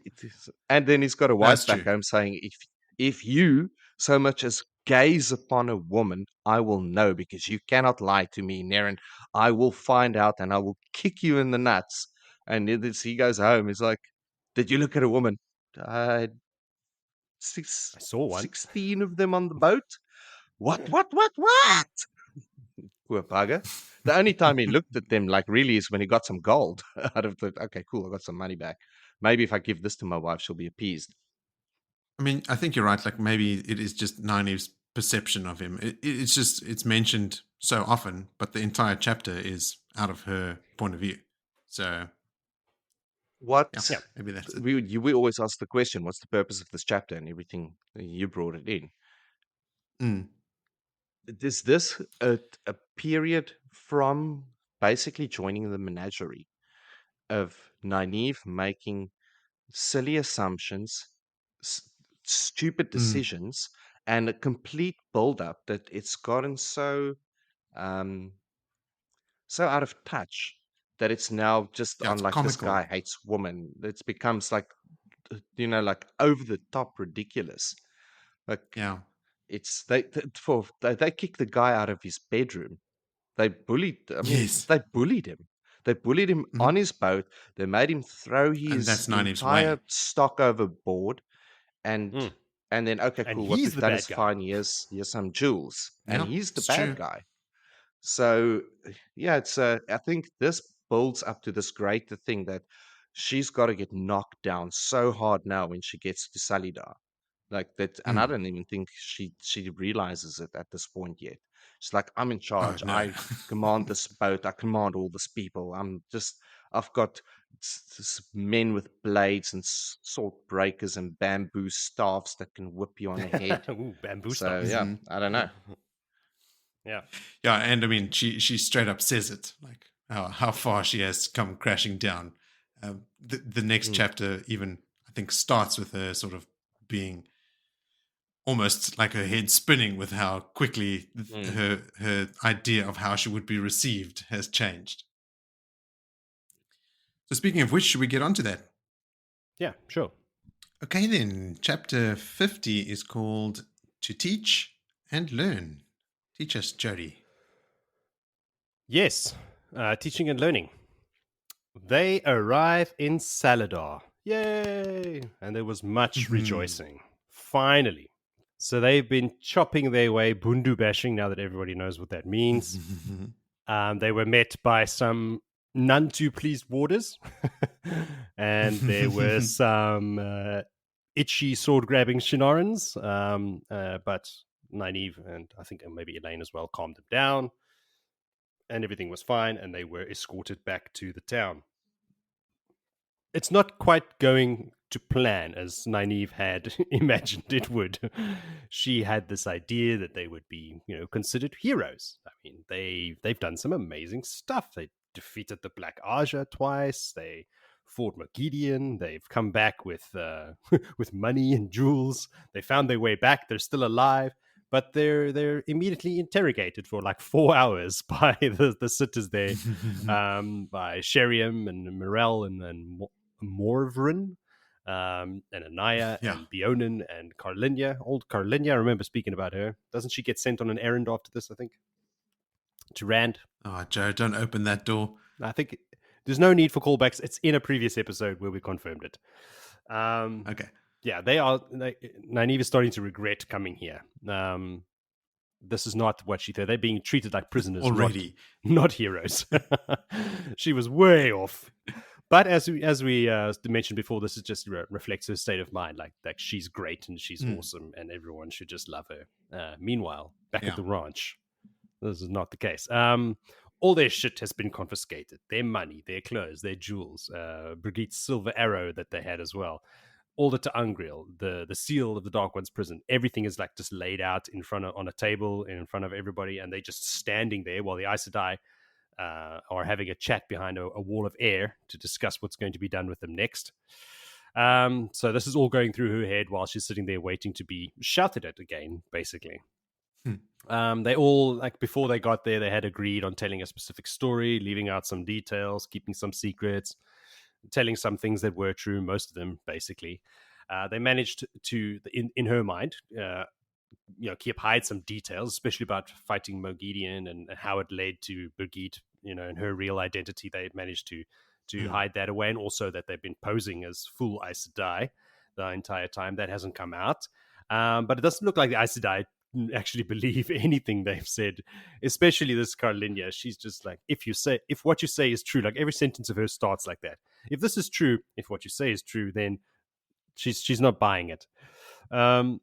and then he's got a wife That's back true. home saying, if you so much as gaze upon a woman, I will know, because you cannot lie to me, Naren. I will find out and I will kick you in the nuts. And then he goes home. He's like, did you look at a woman? I saw one. 16 of them on the boat? What? Poor bugger. The only time he looked at them like really is when he got some gold out of the. Okay, cool. I got some money back. Maybe if I give this to my wife, she'll be appeased. I mean, I think you're right. Like, maybe it is just Nynaeve's perception of him. It's mentioned so often, but the entire chapter is out of her point of view. So, What yeah, maybe that's it. we always ask the question, what's the purpose of this chapter, and everything you brought it in. Is this a period from basically joining the menagerie of Nynaeve making silly assumptions, stupid decisions, and a complete build-up that it's gotten so so out of touch that it's now just Yeah, on it's like, this comical. guy hates women. It becomes like, like over the top ridiculous. Like, Yeah. it's they kick the guy out of his bedroom. They bullied. I mean, Yes. they bullied him. They bullied him on his boat. They made him throw And his that's Nynaeve's entire way. stock overboard, and then, okay, And cool. What he's we've the done bad is guy. fine. Here's some jewels, and Yeah, he's the it's bad true. guy. So yeah, it's I think this builds up to this greater thing that she's got to get knocked down so hard now when she gets to Salidar. Like that, and I don't even think she realizes it at this point yet. She's like, I'm in Oh, charge. no. I command this boat. I command all these people. I've got men with blades and sword breakers and bamboo staffs that can whip you on the head. Ooh, bamboo So stocks. yeah, I don't know. Yeah. Yeah, and I mean, she straight up says it, like how far she has come crashing down. The next chapter even, I think, starts with her sort of being almost like her head spinning with how quickly her idea of how she would be received has changed. So speaking of which, should we get onto that? Yeah, sure. Okay, then. Chapter 50 is called To Teach and Learn. Teach us, Jody. Yes, teaching and learning. They arrive in Salidar. Yay! And there was much rejoicing. Finally. So they've been chopping their way, bundu bashing, now that everybody knows what that means. They were met by some none too pleased warders. And there were some itchy sword grabbing Shinarans. But Nynaeve and I think maybe Elayne as well calmed them down. and everything was fine, and they were escorted back to the town. It's not quite going to plan as Nynaeve had imagined it would. She had this idea that they would be, considered heroes. I mean, they've done some amazing stuff. They defeated the Black Aja twice. They fought Mogideon. They've come back with with money and jewels. They found their way back. They're still alive. But they're immediately interrogated for like 4 hours by the sitters there, by Sheriam and Morel and Morvrin, and Anaya and Beonin and Carlinia. Old Carlinia, I remember speaking about her. Doesn't she get sent on an errand after this, I think? To Rand. Oh, Joe, don't open that door. I think there's no need for callbacks. It's in a previous episode where we confirmed it. Okay. Yeah, Nynaeve is starting to regret coming here. This is not what she thought. They're being treated like prisoners already, not heroes. She was way off. But as we mentioned before, this is just reflects her state of mind. Like she's great and she's awesome, and everyone should just love her. Meanwhile, back at the ranch, this is not the case. All their shit has been confiscated. Their money, their clothes, their jewels, Brigitte's silver arrow that they had as well. All the Ta'angreal, the seal of the Dark One's prison, everything is like just laid out on a table in front of everybody, and they're just standing there while the Aes Sedai are having a chat behind a wall of air to discuss what's going to be done with them next. So this is all going through her head while she's sitting there waiting to be shouted at again, basically. They all, like before they got there, they had agreed on telling a specific story, leaving out some details, keeping some secrets, telling some things that were true, most of them basically. They managed to, in her mind, hide some details, especially about fighting Mogideon and how it led to Brigitte, and her real identity. They had managed to hide that away, and also that they've been posing as full Aes Sedai the entire time. That hasn't come out. But it doesn't look like the Aes Sedai actually believe anything they've said, especially this Carlinia. She's just like, if what you say is true, like every sentence of her starts like that. If this is true, if what you say is true, then she's not buying it. Nynaeve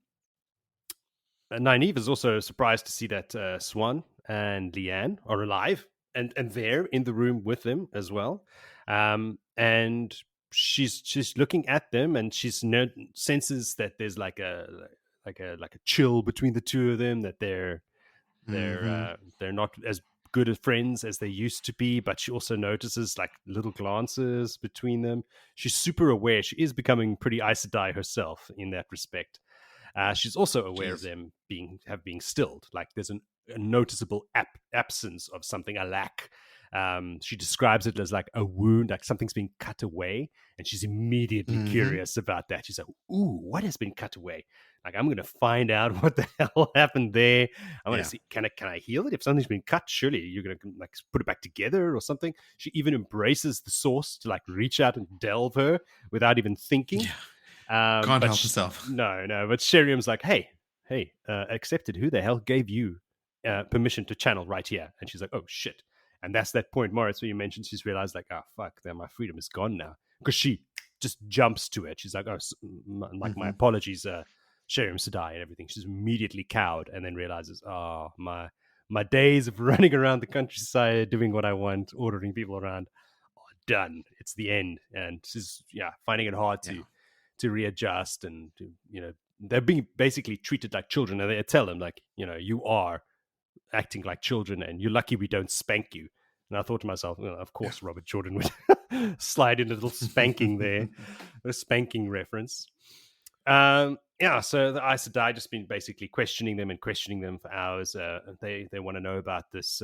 is also surprised to see that Swan and Leanne are alive and there in the room with them as well. And she's looking at them, and she's senses that there's like a chill between the two of them, that they're not as good as friends as they used to be. But she also notices like little glances between them. She's super aware. She is becoming pretty Aes Sedai herself in that respect. She's also aware of them being stilled. Like there's a noticeable absence of something, a lack. She describes it as like a wound, like something's being cut away, and she's immediately curious about that. She's like, "Ooh, what has been cut away? Like, I'm going to find out what the hell happened there. I want to see, can I heal it? If something's been cut, surely you're going to like put it back together or something." She even embraces the source to like reach out and delve her without even thinking. Yeah. Can't help herself. No. But Sheriam's like, hey, accepted. Who the hell gave you permission to channel right here? And she's like, oh shit. And that's that point, Moritz, where you mentioned she's realized like, oh fuck, my freedom is gone now, because she just jumps to it. She's like, oh, my apologies, Sheriam Sedai and everything. She's immediately cowed, and then realizes, oh, my days of running around the countryside doing what I want, ordering people around, are done. It's the end. And she's finding it hard to readjust, and they're being basically treated like children, and they tell them like, you are acting like children, and you're lucky we don't spank you. And I thought to myself, well, of course Robert Jordan would slide in a little spanking there, a spanking reference. So the Aes Sedai just been basically questioning them for hours. They want to know about this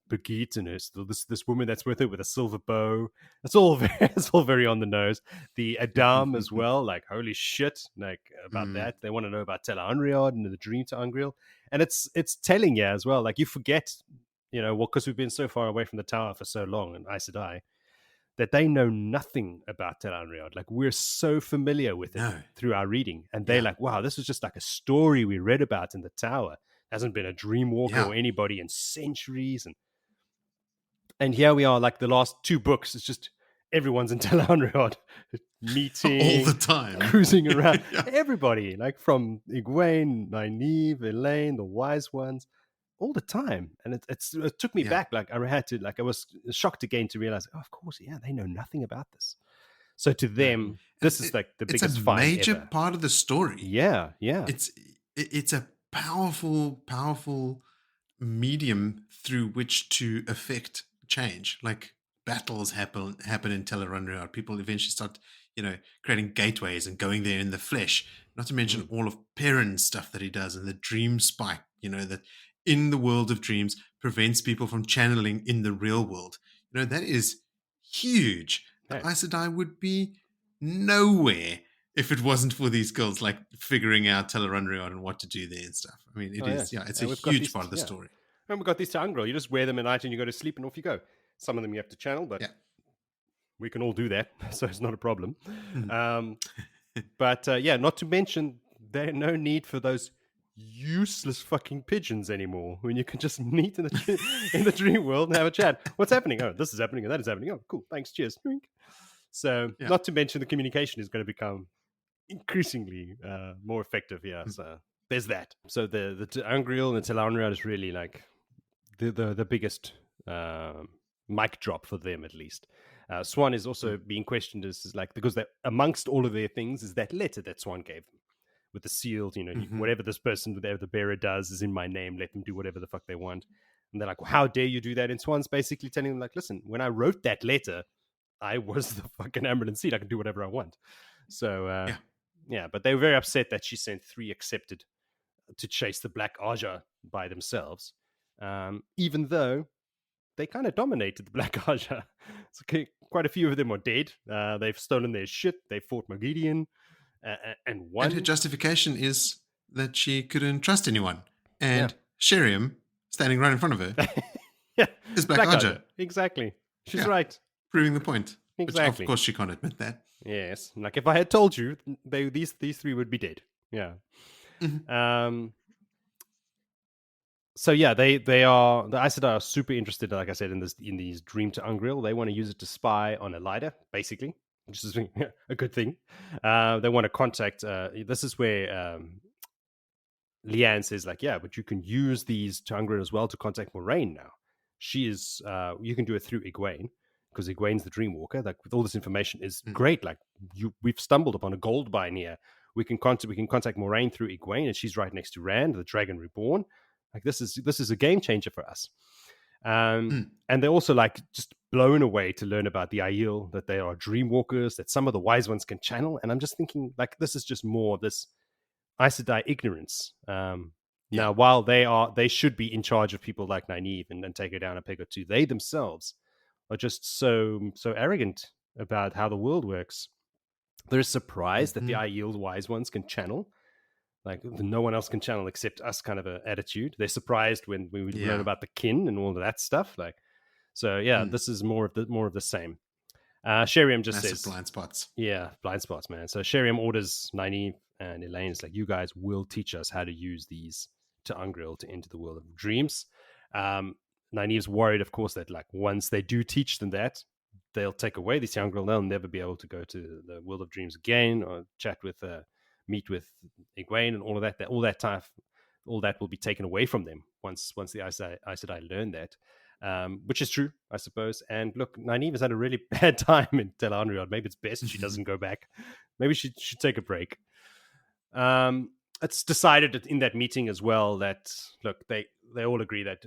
Brigitte and this woman that's with her with a silver bow. It's all very on the nose. The Adam as well, like holy shit, like about that. They want to know about Tel Anriad and the dream to Angreal. And it's telling you as well, like you forget, because we've been so far away from the tower for so long, and Aes Sedai, that they know nothing about Tel Anriad. Like we're so familiar with it through our reading, and they're like, wow, this is just like a story we read about in the tower. Hasn't been a Dreamwalker or anybody in centuries, and here we are, like the last 2 books. It's just everyone's in Tel Anriad, meeting all the time, cruising around. Everybody, like from Egwene, Nynaeve, Elayne, the wise ones, all the time, and it took me back. Like I was shocked again to realize, of course, they know nothing about this. So to them, this is like the biggest find ever. It's a major part of the story. Yeah. It's a powerful medium through which to affect change. Like battles happen in Tar Valon. People eventually start, creating gateways and going there in the flesh. Not to mention all of Perrin's stuff that he does, and the dream spike, that in the world of dreams prevents people from channeling in the real world. That is huge. The Aes Sedai would be nowhere if it wasn't for these girls, like figuring out Tar Valon and what to do there and stuff. I mean, it's a huge part of the story. And we've got these Tangral. You just wear them at night and you go to sleep and off you go. Some of them you have to channel, but we can all do that, so it's not a problem. But not to mention, there's no need for those useless fucking pigeons anymore when you can just meet in the dream world and have a chat. What's happening? Oh, this is happening and that is happening. Oh, cool. Thanks. Cheers. So, not to mention the communication is going to become increasingly more effective. Yeah. So there's that. So the Angriel and the Tar Valon is really like the biggest mic drop for them, at least. Swan is also being questioned as like, because amongst all of their things is that letter that Swan gave them with the sealed, whatever this person, whatever the bearer does is in my name, let them do whatever the fuck they want. And they're like, well, how dare you do that? And Swan's basically telling them, like, listen, when I wrote that letter, I was the fucking ambulance seat. I can do whatever I want. So, but they were very upset that she sent 3 accepted to chase the Black Aja by themselves, even though they kind of dominated the Black Aja. So quite a few of them are dead. They've stolen their shit. They fought Moghedian. And her justification is that she couldn't trust anyone. And Sheriam, standing right in front of her, is Black Aja. Exactly. She's right. Proving the point. Exactly. Which, of course, she can't admit that. Yes. Like, if I had told you, these 3 would be dead. Yeah. So they are, the Aes Sedai are super interested, like I said, in these Dream to Ungrill. They want to use it to spy on Elida, basically, which is a good thing. They want to contact. This is where Leanne says, like, but you can use these to Ungrill as well to contact Moraine now. She is. You can do it through Egwene, because Egwene's the Dreamwalker. Like, with all this information is great. Like, we've stumbled upon a gold mine here. We can contact Moraine through Egwene, and she's right next to Rand, the Dragon Reborn. Like, this is a game changer for us. And they're also like just blown away to learn about the Aiel, that they are dreamwalkers, that some of the wise ones can channel. And I'm just thinking, like, this is just more of this Aes Sedai ignorance. Now, while they should be in charge of people like Nynaeve and take her down a peg or two, they themselves are just so arrogant about how the world works. They're surprised that the Aiel wise ones can channel. Like, no one else can channel except us, kind of an attitude. They're surprised when we learn about the kin and all of that stuff. Like, so this is more of the same. Sheriam just says blind spots. Yeah, blind spots, man. So Sheriam orders Nynaeve and Elayne. It's like, you guys will teach us how to use these to Ungrill to enter the world of dreams. Nynaeve's worried, of course, that like once they do teach them that, they'll take away these Ungrill. They'll never be able to go to the world of dreams again, or meet with Egwene and all of that. All that will be taken away from them once the Aes Sedai learn that, which is true, I suppose. And look, Nynaeve has had a really bad time in Tar Valon. Maybe it's best she doesn't go back. Maybe she should take a break. It's decided in that meeting as well that, look, they all agree that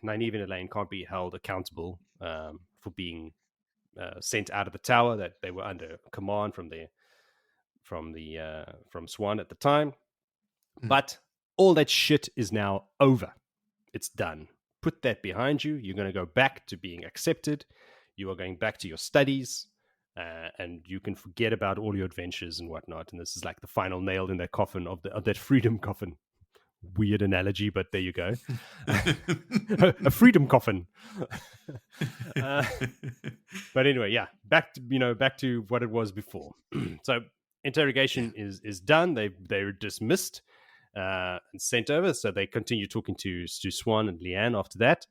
Nynaeve and Elayne can't be held accountable for being sent out of the tower, that they were under command from Swan at the time. But all that shit is now over. It's done. Put that behind you. You're going to go back to being accepted. You are going back to your studies, and you can forget about all your adventures and whatnot. And this is like the final nail in that coffin of that freedom coffin. Weird analogy, but there you go. A freedom coffin. But anyway, back to what it was before. So interrogation is done. They're dismissed and sent over. So they continue talking to Swan and Leanne after that.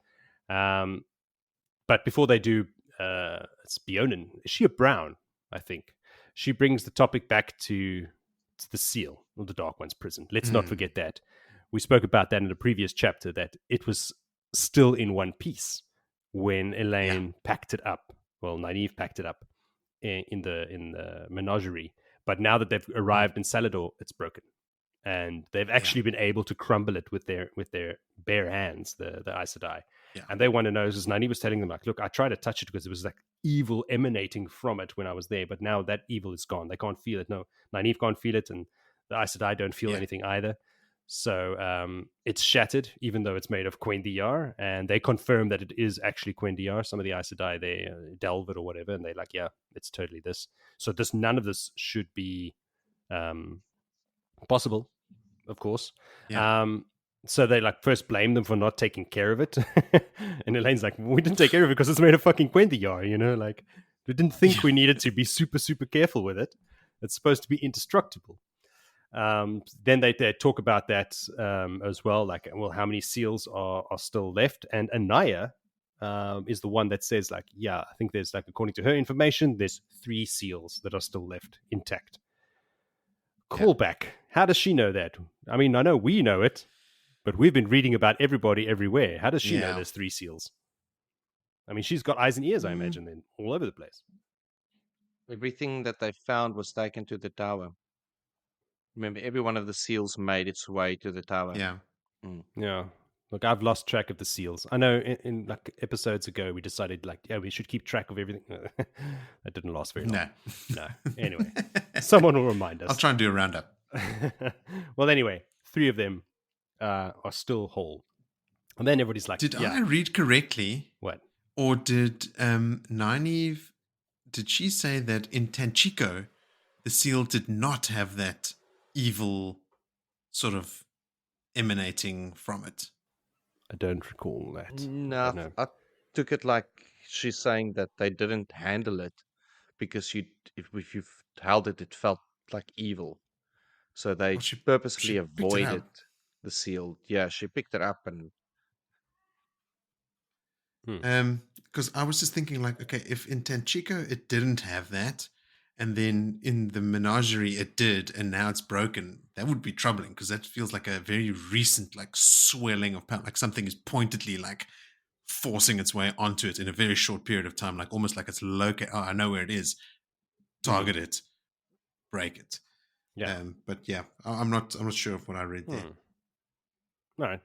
But before they do, it's Beonin. Is she a Brown? I think she brings the topic back to the seal of the Dark One's prison. Let's not forget that. we spoke about that in the previous chapter, that it was still in one piece when Elayne packed it up. Well, Nynaeve packed it up in the menagerie. But now that they've arrived in Salidar, it's broken. And they've actually been able to crumble it with their bare hands, the Aes Sedai. Yeah. And they want to know, because Nynaeve was telling them, like, look, I tried to touch it because it was like evil emanating from it when I was there, but now that evil is gone. They can't feel it. No, Nynaeve can't feel it, and the Aes Sedai don't feel anything either. So it's shattered, even though it's made of Quendiyar, and they confirm that it is actually Quendiyar. Some of the Aes Sedai, they delve it or whatever, and they're like, yeah, it's totally this. So none of this should be possible, of course. So they like first blame them for not taking care of it. And Elayne's like, we didn't take care of it because it's made of fucking Quendiyar, you know, like we didn't think we needed to be super, super careful with it. It's supposed to be indestructible. Then they talk about that as well, like, well, how many seals are still left? And Anaya is the one that says, like, yeah, I think there's, like, according to her information, there's 3 seals that are still left intact. Callback. How does she know that? I mean, I know we know it, but we've been reading about everybody everywhere. How does she know there's 3 seals? I mean, she's got eyes and ears, I imagine, then, all over the place. Everything that they found was taken to the tower. Remember, every one of the seals made its way to the tower. Yeah. Yeah. Look, I've lost track of the seals. I know in like episodes ago, we decided, like, yeah, we should keep track of everything. That didn't last very long. No. Anyway, someone will remind us. I'll try and do a roundup. Well, anyway, 3 of them are still whole. And then everybody's like, did I read correctly? What? Or did Nynaeve, did she say that in Tanchico, the seal did not have that evil sort of emanating from it? I don't recall that. No, I took it like she's saying that they didn't handle it because if you've held it, it felt like evil. So they purposefully she avoided the seal. Yeah, she picked it up and... Because I was just thinking, like, okay, if in Tanchico it didn't have that, and then in the menagerie it did, and now it's broken, that would be troubling, because that feels like a very recent, like, swelling of power, like something is pointedly, like, forcing its way onto it in a very short period of time, like almost like it's located. Oh, I know where it is. Target it, break it. Yeah. But yeah, I'm not sure of what I read there. All right.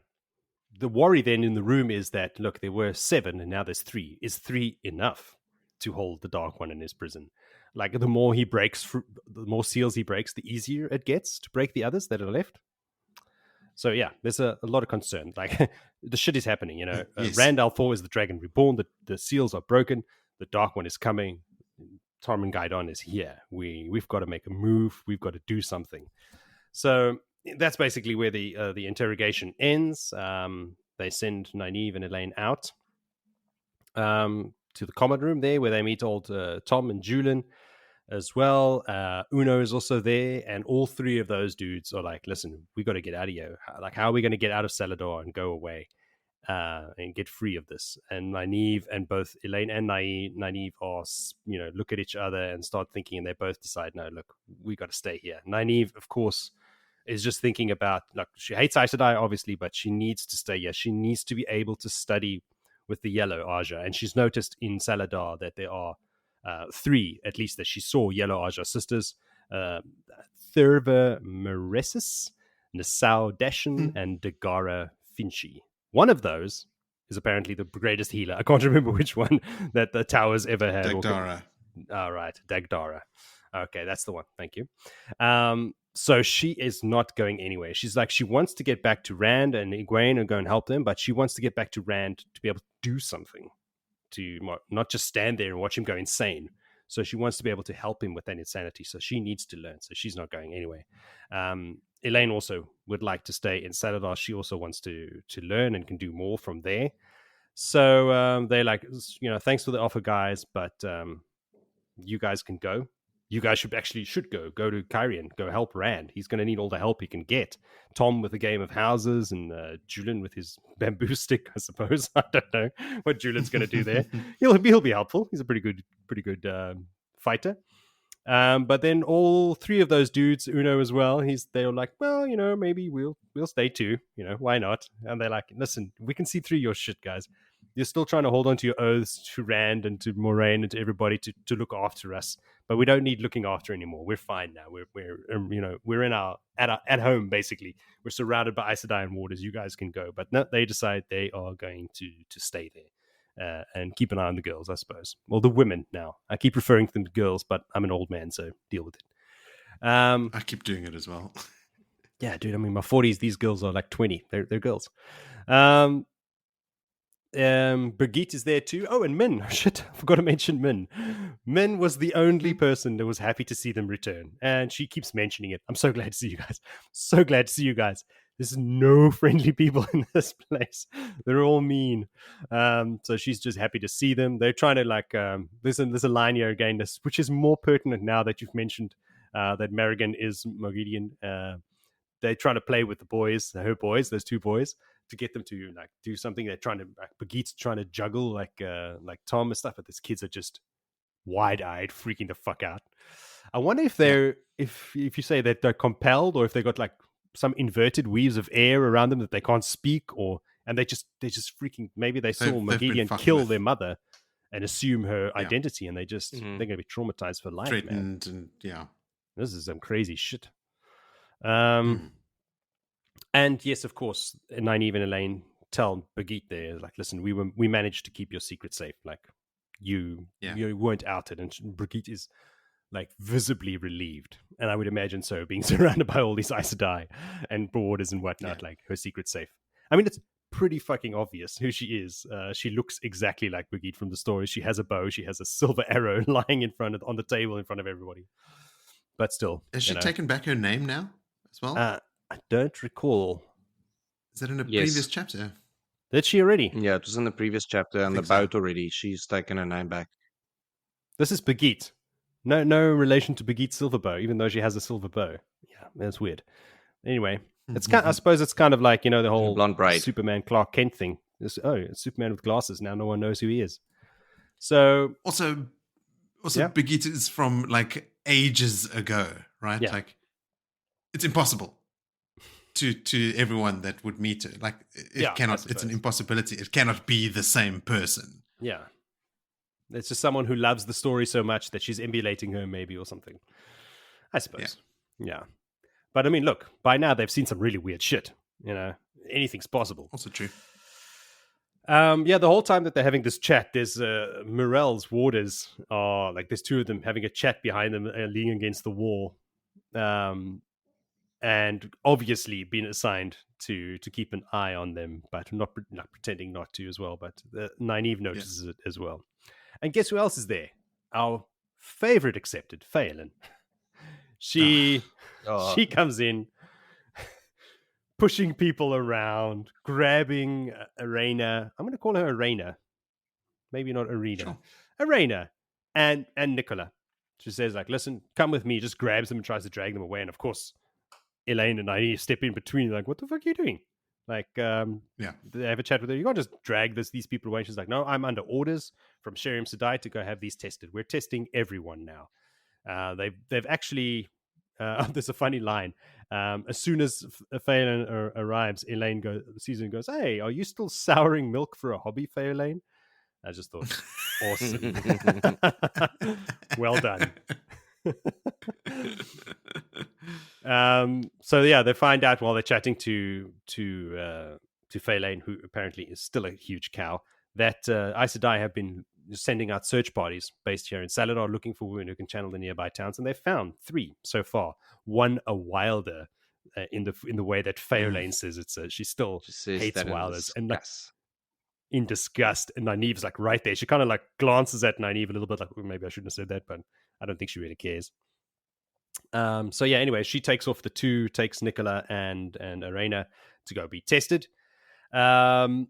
The worry then in the room is that, look, there were 7 and now there's 3. Is 3 enough to hold the Dark One in his prison? Like, the more he breaks, the more seals he breaks, the easier it gets to break the others that are left. So yeah, there's a lot of concern. Like, the shit is happening, you know. Yes. Rand al'Thor is the Dragon Reborn. The seals are broken. The Dark One is coming. Tarmin Gaidon is here. We've got to make a move. We've got to do something. So that's basically where the interrogation ends. They send Nynaeve and Elayne out to the common room there, where they meet old Tom and Julian as well. Uno is also there, and all 3 of those dudes are like, listen, we got to get out of here. Like, how are we going to get out of Salidar and go away and get free of this? And Nynaeve, and both Elayne and Nynaeve are, you know, look at each other and start thinking, and they both decide, no, look, we got to stay here. Nynaeve, of course, is just thinking about, like, she hates Aes Sedai, obviously, but she needs to stay here. She needs to be able to study with the yellow Aja. And she's noticed in Salidar that there are 3, at least, that she saw yellow Aja sisters. Thurva Meresis, Nassau Dashin, and Dagara Finchi. One of those is apparently the greatest healer. I can't remember which one that the towers ever had. Dagdara. All right, Dagdara. Okay, that's the one. Thank you. So she is not going anywhere. She's like, she wants to get back to Rand and Egwene and go and help them, but she wants to get back to Rand to be able to do something, to not just stand there and watch him go insane. So she wants to be able to help him with that insanity. So she needs to learn. So she's not going anywhere. Elayne also would like to stay in Salidar. She also wants to learn and can do more from there. So they're like, you know, thanks for the offer, guys, but you guys can go. You guys should go to Cairhien, go help Rand. He's going to need all the help he can get. Tom with a game of houses, and Julian with his bamboo stick, I suppose. I don't know what Julian's going to do there. He'll be helpful. He's a pretty good fighter. But then all three of those dudes, Uno as well, they were like, well, maybe we'll stay too. Why not? And they're like, listen, we can see through your shit, guys. You're still trying to hold on to your oaths to Rand and to Moraine and to everybody to look after us, but we don't need looking after anymore. We're fine now. We're in our at home basically. We're surrounded by Aes Sedai and waters. You guys can go, but no, they decide they are going to stay there. And keep an eye on the girls, I suppose. Well, the women now. I keep referring to them to girls, but I'm an old man, so deal with it. I keep doing it as well. Yeah, dude. I mean, my 40s. These girls are like 20. They're girls. Brigitte is there too. Oh, and Min. Shit, I forgot to mention Min. Min was the only person that was happy to see them return, and she keeps mentioning it. I'm so glad to see you guys. So glad to see you guys. There's no friendly people in this place. They're all mean. So she's just happy to see them. They're trying to there's a line here again, which is more pertinent now that you've mentioned that Merrigan is Moghedian. They're trying to play with her boys, those two boys, to get them to do something. They're trying to Brigitte's trying to juggle like Tom and stuff, but these kids are just wide-eyed, freaking the fuck out. I wonder if they're if you say that they're compelled, or if they got like some inverted weaves of air around them that they can't speak, and they just freaking, maybe they saw Moghedian kill their mother and assume her identity, and they're gonna be traumatized for life. Threatened, man. And this is some crazy shit. And yes, of course, Nynaeve and Elayne tell Brigitte there, like, listen, we managed to keep your secret safe. Like, you weren't outed, and Brigitte is like visibly relieved, and I would imagine so, being surrounded by all these Aes Sedai and boarders and whatnot. Like, her secret safe. I mean, it's pretty fucking obvious who she is. She looks exactly like Brigitte from the story. She has a bow. She has a silver arrow lying on the table in front of everybody. But still, has she taken back her name now as well? I don't recall. Is that in a previous chapter? Did she already? Yeah, it was in the previous chapter, and the boat already. She's taken her name back. This is Brigitte. No relation to Brigitte Silverbow, even though she has a silver bow. Yeah, that's weird. Anyway, I suppose it's kind of like, the whole blonde braid. Superman Clark Kent thing. It's Superman with glasses. Now no one knows who he is. So also Brigitte is from like ages ago, right? Yeah. Like, it's impossible to everyone that would meet her. Like, it cannot. It's an impossibility. It cannot be the same person. Yeah. It's just someone who loves the story so much that she's emulating her, maybe, or something. I suppose. Yeah. But I mean, look, by now they've seen some really weird shit. Anything's possible. Also true. The whole time that they're having this chat, there's Morel's warders are like, there's two of them having a chat behind them, leaning against the wall, and obviously been assigned to keep an eye on them, but not pretending not to as well. But Nynaeve notices it as well. And guess who else is there? Our favorite accepted, Phelan. She comes in, pushing people around, grabbing Arena. I'm going to call her Arena. Maybe not Arena. Sure. Arena and Nicola. She says, like, listen, come with me. Just grabs them and tries to drag them away. And of course, Elayne and Nynaeve step in between, like, what the fuck are you doing? Like, they have a chat with her. You can't just drag these people away. She's like, no, I'm under orders from Cairhien Sedai to go have these tested. We're testing everyone now. They've actually, there's a funny line. As soon as Phelan arrives, Elayne sees her and goes, hey, are you still souring milk for a hobby, Phelan? I just thought, awesome. Well done. They find out while they're chatting to Phelan, who apparently is still a huge cow, that Aes Sedai have been sending out search parties based here in Salidar, looking for women who can channel the nearby towns, and they've found 3 so far. One a wilder, in the way that Phelan says it's. She still hates wilders, and like, in disgust. And Nynaeve's like right there. She kind of like glances at Nynaeve a little bit, like, maybe I shouldn't have said that, but I don't think she really cares. Anyway, she takes off the 2, takes Nicola and Arena to go be tested. And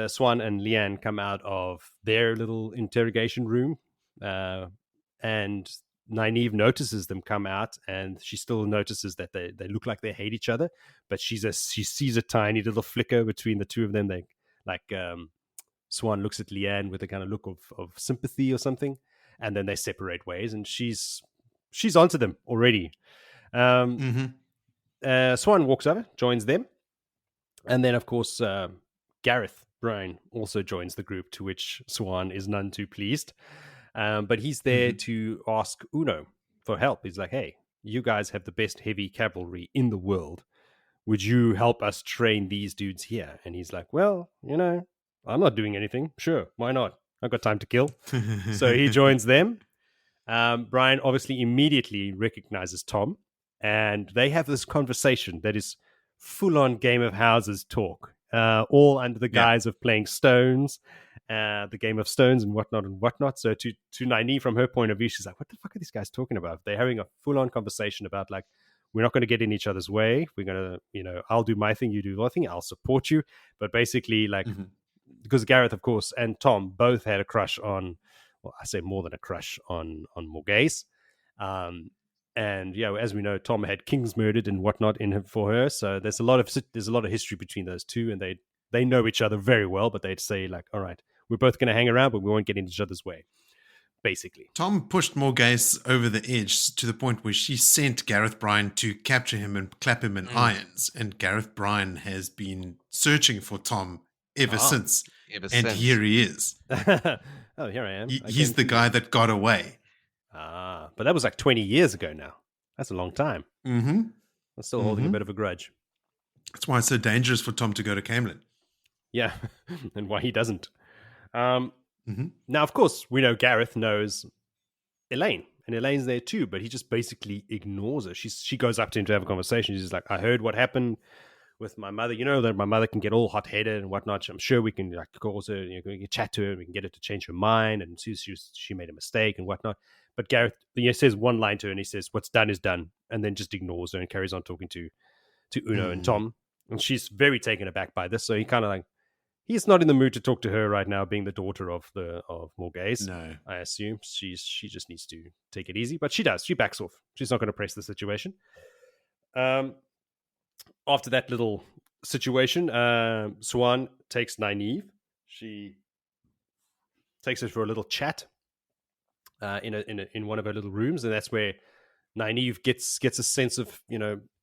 Swan and Leanne come out of their little interrogation room. And Nynaeve notices them come out, and she still notices that they look like they hate each other, but she sees a tiny little flicker between the two of them. Swan looks at Leanne with a kind of look of sympathy or something. and then they separate ways, and she's onto them already. Swan walks over, joins them, and then of course Gareth Bryan also joins the group, to which Swan is none too pleased. But he's there to ask Uno for help. He's like, hey, you guys have the best heavy cavalry in the world. Would you help us train these dudes here? And he's like, well, I'm not doing anything. Sure, why not? I've got time to kill. So he joins them. Brian obviously immediately recognizes Tom, and they have this conversation that is full-on Game of Houses talk, all under the guise of playing Stones, the Game of Stones and whatnot. So to Nynaeve, from her point of view, she's like, what the fuck are these guys talking about? They're having a full-on conversation about, like, we're not going to get in each other's way. We're going to, I'll do my thing, you do your thing, I'll support you. But basically, like, because Gareth, of course, and Tom both had a crush on, well, I say more than a crush on Morghese. And as we know, Tom had kings murdered and whatnot in him for her. So there's a lot of history between those two, and they know each other very well. But they'd say, like, all right, we're both going to hang around, but we won't get in each other's way. Basically, Tom pushed Morghese over the edge to the point where she sent Gareth Bryan to capture him and clap him in irons. And Gareth Bryan has been searching for Tom ever since. And here he is. Oh, here I am. He's the guy that got away. But that was like 20 years ago now. That's a long time. I'm still holding a bit of a grudge. That's why it's so dangerous for Tom to go to Caemlyn. Yeah, and why he doesn't. Now, of course, we know Gareth knows Elayne, and Elaine's there too, but he just basically ignores her. She goes up to him to have a conversation. She's like, I heard what happened with my mother. That my mother can get all hot-headed and whatnot. I'm sure we can, like, cause her, we can chat to her, and we can get her to change her mind, and she made a mistake and whatnot. But Gareth says one line to her, and he says, what's done is done, and then just ignores her and carries on talking to Uno and Tom. And she's very taken aback by this, so he kind of like, he's not in the mood to talk to her right now, being the daughter of Morghese. No. I assume she just needs to take it easy, but she does. She backs off. She's not going to press the situation. After that little situation, Swan takes Nynaeve. She takes her for a little chat in one of her little rooms, and that's where Nynaeve gets a sense of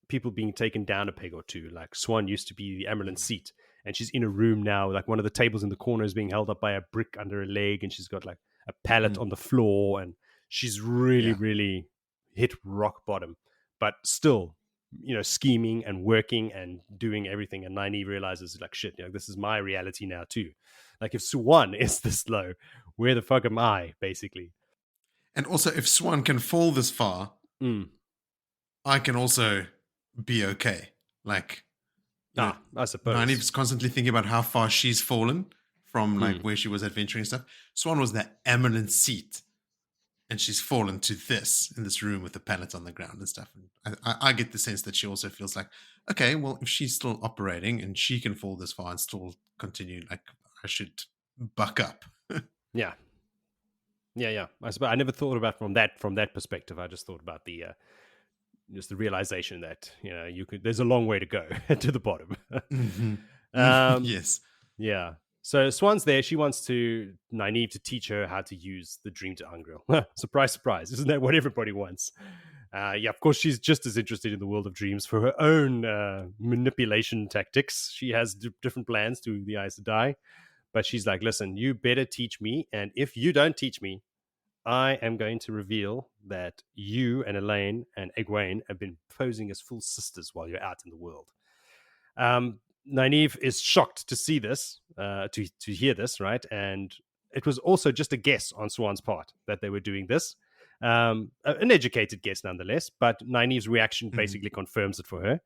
people being taken down a peg or two. Like, Swan used to be the Amyrlin seat, and she's in a room now. Like, one of the tables in the corner is being held up by a brick under her leg, and she's got like a pallet on the floor, and she's really hit rock bottom, but still, scheming and working and doing everything. And Nynaeve realizes, like, shit, this is my reality now too. Like, if Swan is this low, where the fuck am I, basically? And also, if Swan can fall this far, I can also be okay. Like, I suppose Nynaeve's constantly thinking about how far she's fallen from like where she was adventuring and stuff. Swan was the Amyrlin seat, and she's fallen to this in this room with the pallet on the ground and stuff. And I get the sense that she also feels like, okay, well, if she's still operating and she can fall this far and still continue, like, I should buck up. Yeah. I suppose I never thought about from that perspective. I just thought about the just the realization that there's a long way to go to the bottom. Yes. Yeah. So Swan's there. She wants Nynaeve to teach her how to use the Dream to Unreal. Surprise, surprise! Isn't that what everybody wants? Of course, she's just as interested in the world of dreams for her own manipulation tactics. She has different plans to the Aes Sedai. But she's like, listen, you better teach me. And if you don't teach me, I am going to reveal that you and Elayne and Egwene have been posing as full sisters while you're out in the world. Nynaeve is shocked to see this, to hear this, right? And it was also just a guess on Swan's part that they were doing this. An educated guess nonetheless, but Nynaeve's reaction basically confirms it for her.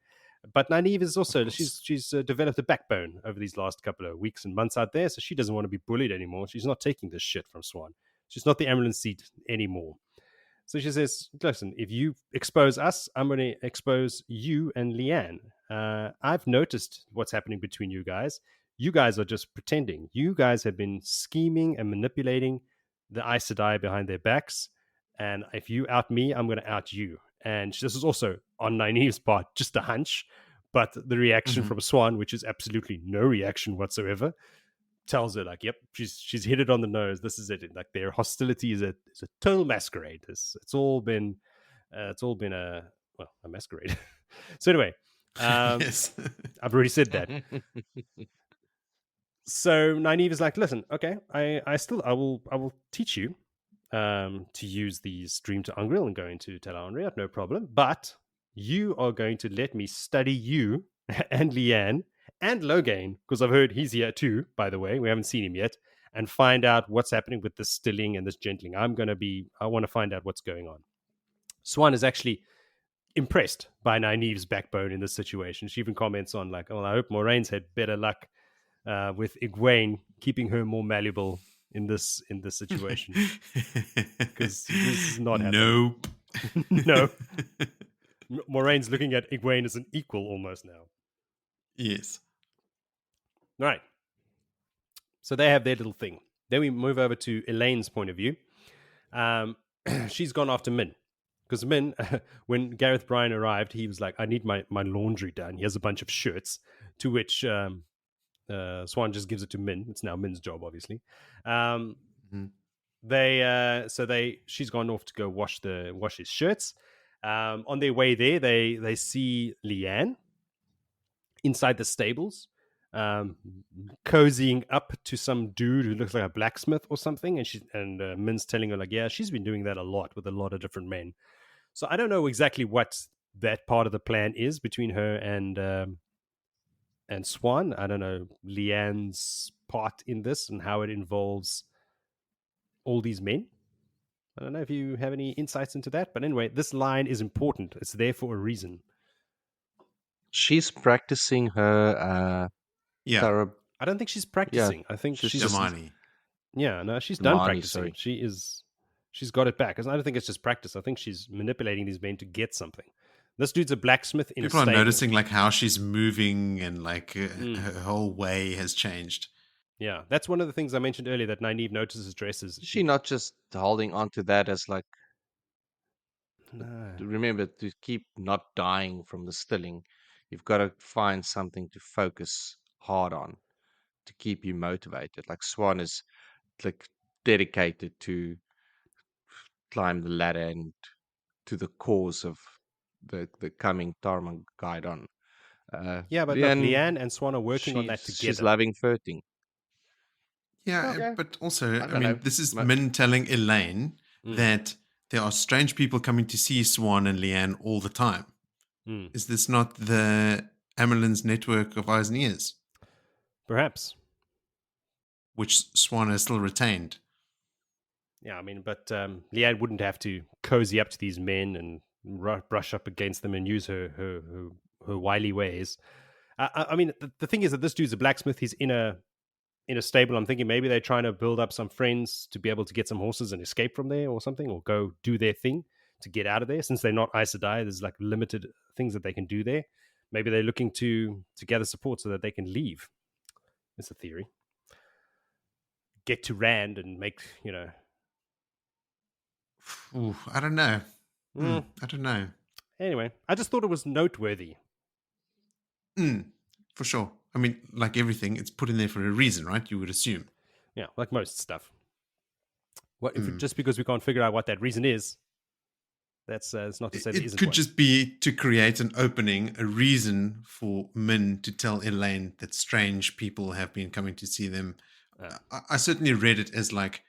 But Nynaeve is also, she's developed a backbone over these last couple of weeks and months out there, so she doesn't want to be bullied anymore. She's not taking this shit from Swan. She's not the Amyrlin seat anymore. So she says, listen, if you expose us, I'm going to expose you and Leanne. I've noticed what's happening between you guys. You guys are just pretending. You guys have been scheming and manipulating the Aes Sedai behind their backs. And if you out me, I'm going to out you. And this is also on Nynaeve's part, just a hunch. But the reaction from Swan, which is absolutely no reaction whatsoever, tells her like, "Yep, she's hit it on the nose. This is it. Like their hostility is a total masquerade. It's all been a masquerade." So anyway, Yes. I've already said that. So Nynaeve is like, "Listen, okay, I will teach you to use these Dream to Unreal and go into Tel Riat, no problem. But you are going to let me study you and Leanne and Logain, because I've heard he's here too, by the way. We haven't seen him yet, and find out what's happening with this stilling and this gentling. I want to find out what's going on." Swan is actually impressed by Nynaeve's backbone in this situation. She even comments on like, "Oh, I hope Moraine's had better luck with Egwene keeping her more malleable in this situation, because this is not happening." Nope. No. Moraine's looking at Egwene as an equal almost now. Yes. Right. So they have their little thing. Then we move over to Elaine's point of view. She's gone after Min. Because Min, when Gareth Bryan arrived, he was like, "I need my laundry done." He has a bunch of shirts, to which Swan just gives it to Min. It's now Min's job, obviously. She's gone off to go wash his shirts. On their way there, they see Leanne inside the stables, cozying up to some dude who looks like a blacksmith or something, and Min's telling her like, "Yeah, she's been doing that a lot with a lot of different men." So I don't know exactly what that part of the plan is between her and Swan. I don't know Leanne's part in this and how it involves all these men. I don't know if you have any insights into that, but anyway, this line is important. It's there for a reason. She's practicing her Yeah. I don't think she's practicing. I think she's she's just Damani. yeah, no, she's done Damani, practicing. sorry. She's got it back. I don't think it's just practice. I think she's manipulating these men to get something. This dude's a blacksmith in People a are stable. noticing like how she's moving and like her whole way has changed. Yeah, that's one of the things I mentioned earlier that Nynaeve notices dresses. Is she not just holding on to that as like, No. remember, to keep not dying from the stilling, you've got to find something to focus hard on to keep you motivated. Like Swan is like dedicated to climb the ladder and to the cause of the coming Tarman Gaidon. Yeah, but look, Leanne and Swan are working on that she's together. loving flirting. Yeah, Okay. but also, I I don't mean, know. this is Min telling Elayne Mm. that there are strange people coming to see Swan and Leanne all the time. Mm. Is this not the Amerlin's network of eyes and ears, Perhaps. which Swan has still retained? Yeah, I mean, but Leanne wouldn't have to cozy up to these men and brush up against them and use her wily ways. I mean, the thing is that this dude's a blacksmith. He's in a stable. I'm thinking maybe they're trying to build up some friends to be able to get some horses and escape from there or something, or go do their thing to get out of there. Since they're not Aes Sedai, there's like limited things that they can do there. Maybe they're looking to gather support so that they can leave. It's a theory. Get to Rand and make, Ooh, I don't know. I don't know. Anyway, I just thought it was noteworthy. For sure. I mean, like everything, it's put in there for a reason, right? You would assume. Yeah, like most stuff. What if just because we can't figure out what that reason is? That's it's not to say there It isn't could one. just be to create an opening, a reason for Min to tell Elayne that strange people have been coming to see them. I certainly read it as like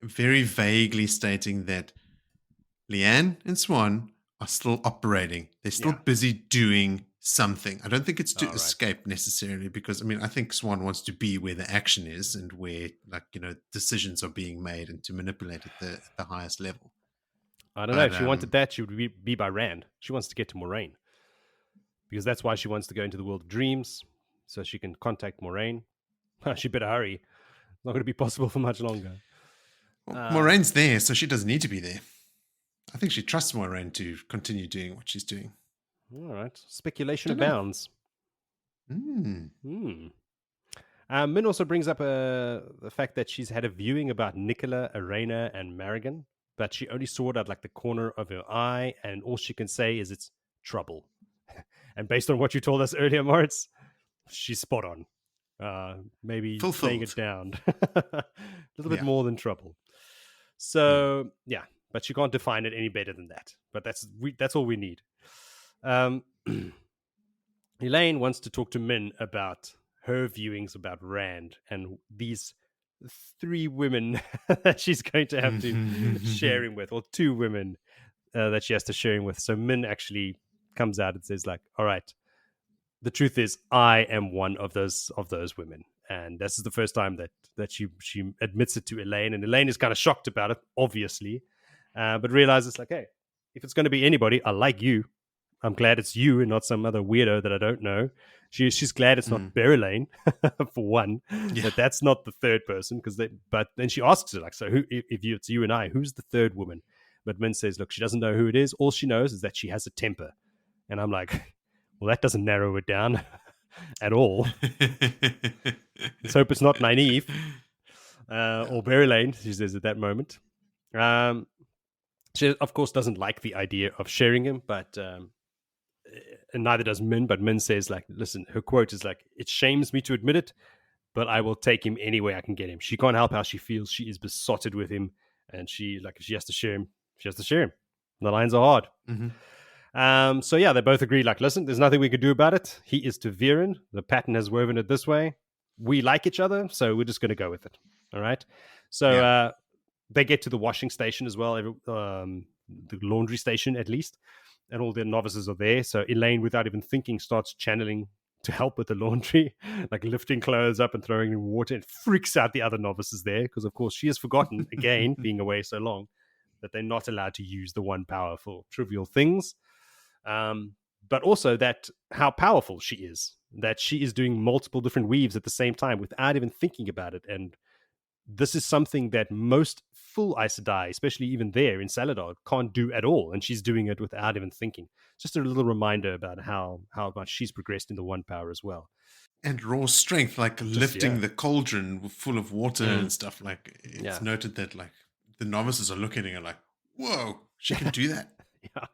very vaguely stating that Leanne and Swan are still operating. They're still busy doing something. I don't think it's to escape necessarily, because I mean, I think Swan wants to be where the action is and where, like, decisions are being made, and to manipulate at the highest level. I don't know. If she wanted that, she would be by Rand. She wants to get to Moraine, because that's why she wants to go into the world of dreams, so she can contact Moraine. She better hurry. It's not going to be possible for much longer. Well, Moraine's there, so she doesn't need to be there. I think she trusts Moraine to continue doing what she's doing. All right. Speculation abounds. Min also brings up the fact that she's had a viewing about Nicola, Arena, and Marigan, but she only saw it at like the corner of her eye, and all she can say is it's trouble. And based on what you told us earlier, Moritz, she's spot on. maybe playing it Fulfilled. down. A little bit Yeah. more than trouble. So yeah, but you can't define it any better than that. But that's all we need. Elayne wants to talk to Min about her viewings about Rand and these 3 women that she's going to have to share him with, or 2 women that she has to share him with. So Min actually comes out and says, like, all right, the truth is I am one of those women. And this is the first time that she admits it to Elayne, and Elayne is kind of shocked about it, obviously, but realizes, like, hey, if it's going to be anybody, I like you. I'm glad it's you and not some other weirdo that I don't know. She's glad it's not Berylane, for one. Yeah. That's not the third person, but then she asks her, like, so who, if it's you and I, who's the third woman? But Min says, look, she doesn't know who it is. All she knows is that she has a temper. And I'm like, well, that doesn't narrow it down at all. Let's hope it's not Nynaeve or Berylane, she says at that moment. She, of course, doesn't like the idea of sharing him, but and neither does Min. But Min says, like, listen, her quote is like, it shames me to admit it, but I will take him any way I can get him. She can't help how she feels. She is besotted with him, and she, like, if she has to share him, she has to share him. The lines are hard. So yeah, they both agree, like, listen, there's nothing we can do about it. He is ta'veren. The pattern has woven it this way. We like each other, so we're just going to go with it. All right. So they get to the washing station as well, the laundry station at least, and all the novices are there. So Elayne, without even thinking, starts channeling to help with the laundry, like lifting clothes up and throwing in water. It freaks out the other novices there because, of course, she has forgotten, again, being away so long, that they're not allowed to use the one power for trivial things. But also that how powerful she is, that she is doing multiple different weaves at the same time without even thinking about it. And this is something that most full Aes Sedai, especially even there in Salidar, can't do at all. And she's doing it without even thinking. Just a little reminder about how much she's progressed in the one power as well. And raw strength, like lifting the cauldron full of water and stuff. Like, it's noted that, like, the novices are looking at her like, whoa, she can do that. Yeah.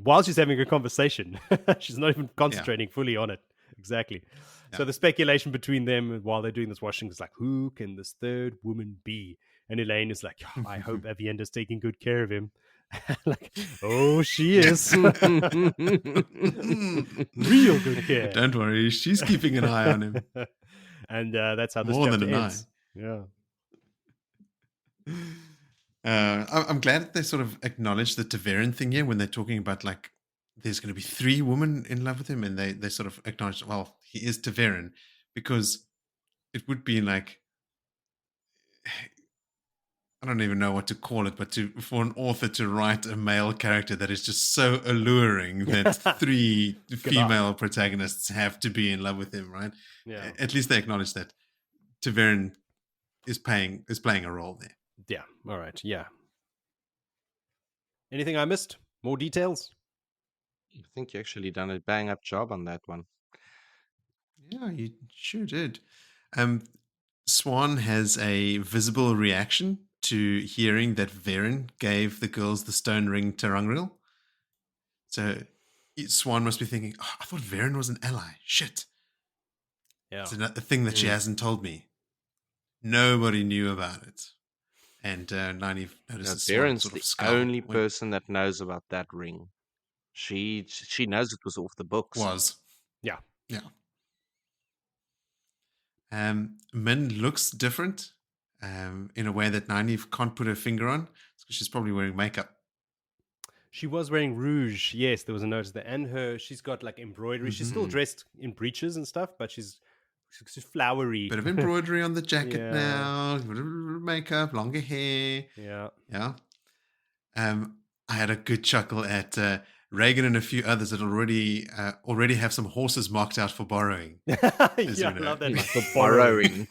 While she's having a conversation, she's not even concentrating fully on it. Exactly. Yeah. So the speculation between them while they're doing this washing is like, who can this third woman be? And Elayne is like, oh, I hope Avienda's taking good care of him. Like, oh, she is. Real good care. Don't worry, she's keeping an eye on him. And that's how this More chapter than an ends. eye. Yeah. I'm glad that they sort of acknowledge the ta'veren thing here when they're talking about, like, there's going to be 3 women in love with him, and they sort of acknowledge, well, he is ta'veren, because it would be like, I don't even know what to call it, but for an author to write a male character that is just so alluring that 3 female protagonists have to be in love with him, right? Yeah. At least they acknowledge that ta'veren is playing a role there. Yeah. All right. Yeah. Anything I missed? More details? I think you actually done a bang up job on that one. Yeah, you sure did. Swan has a visible reaction to hearing that Varen gave the girls the stone ring Terangriel. So Swan must be thinking, oh, I thought Varen was an ally. Shit. Yeah. It's a thing that she hasn't told me. Nobody knew about it. And Nynaeve notices Varen's sort of the only person that knows about that ring. She knows it was off the books. Yeah. Yeah. Min looks different in a way that Nynaeve can't put her finger on. She's probably wearing makeup. She was wearing rouge. Yes, there was a notice there. And she's got like embroidery. She's still dressed in breeches and stuff, but she's flowery. Bit of embroidery on the jacket now. Makeup, longer hair. Yeah. Yeah. I had a good chuckle at Reagan and a few others that already have some horses marked out for borrowing. I love that. For borrowing.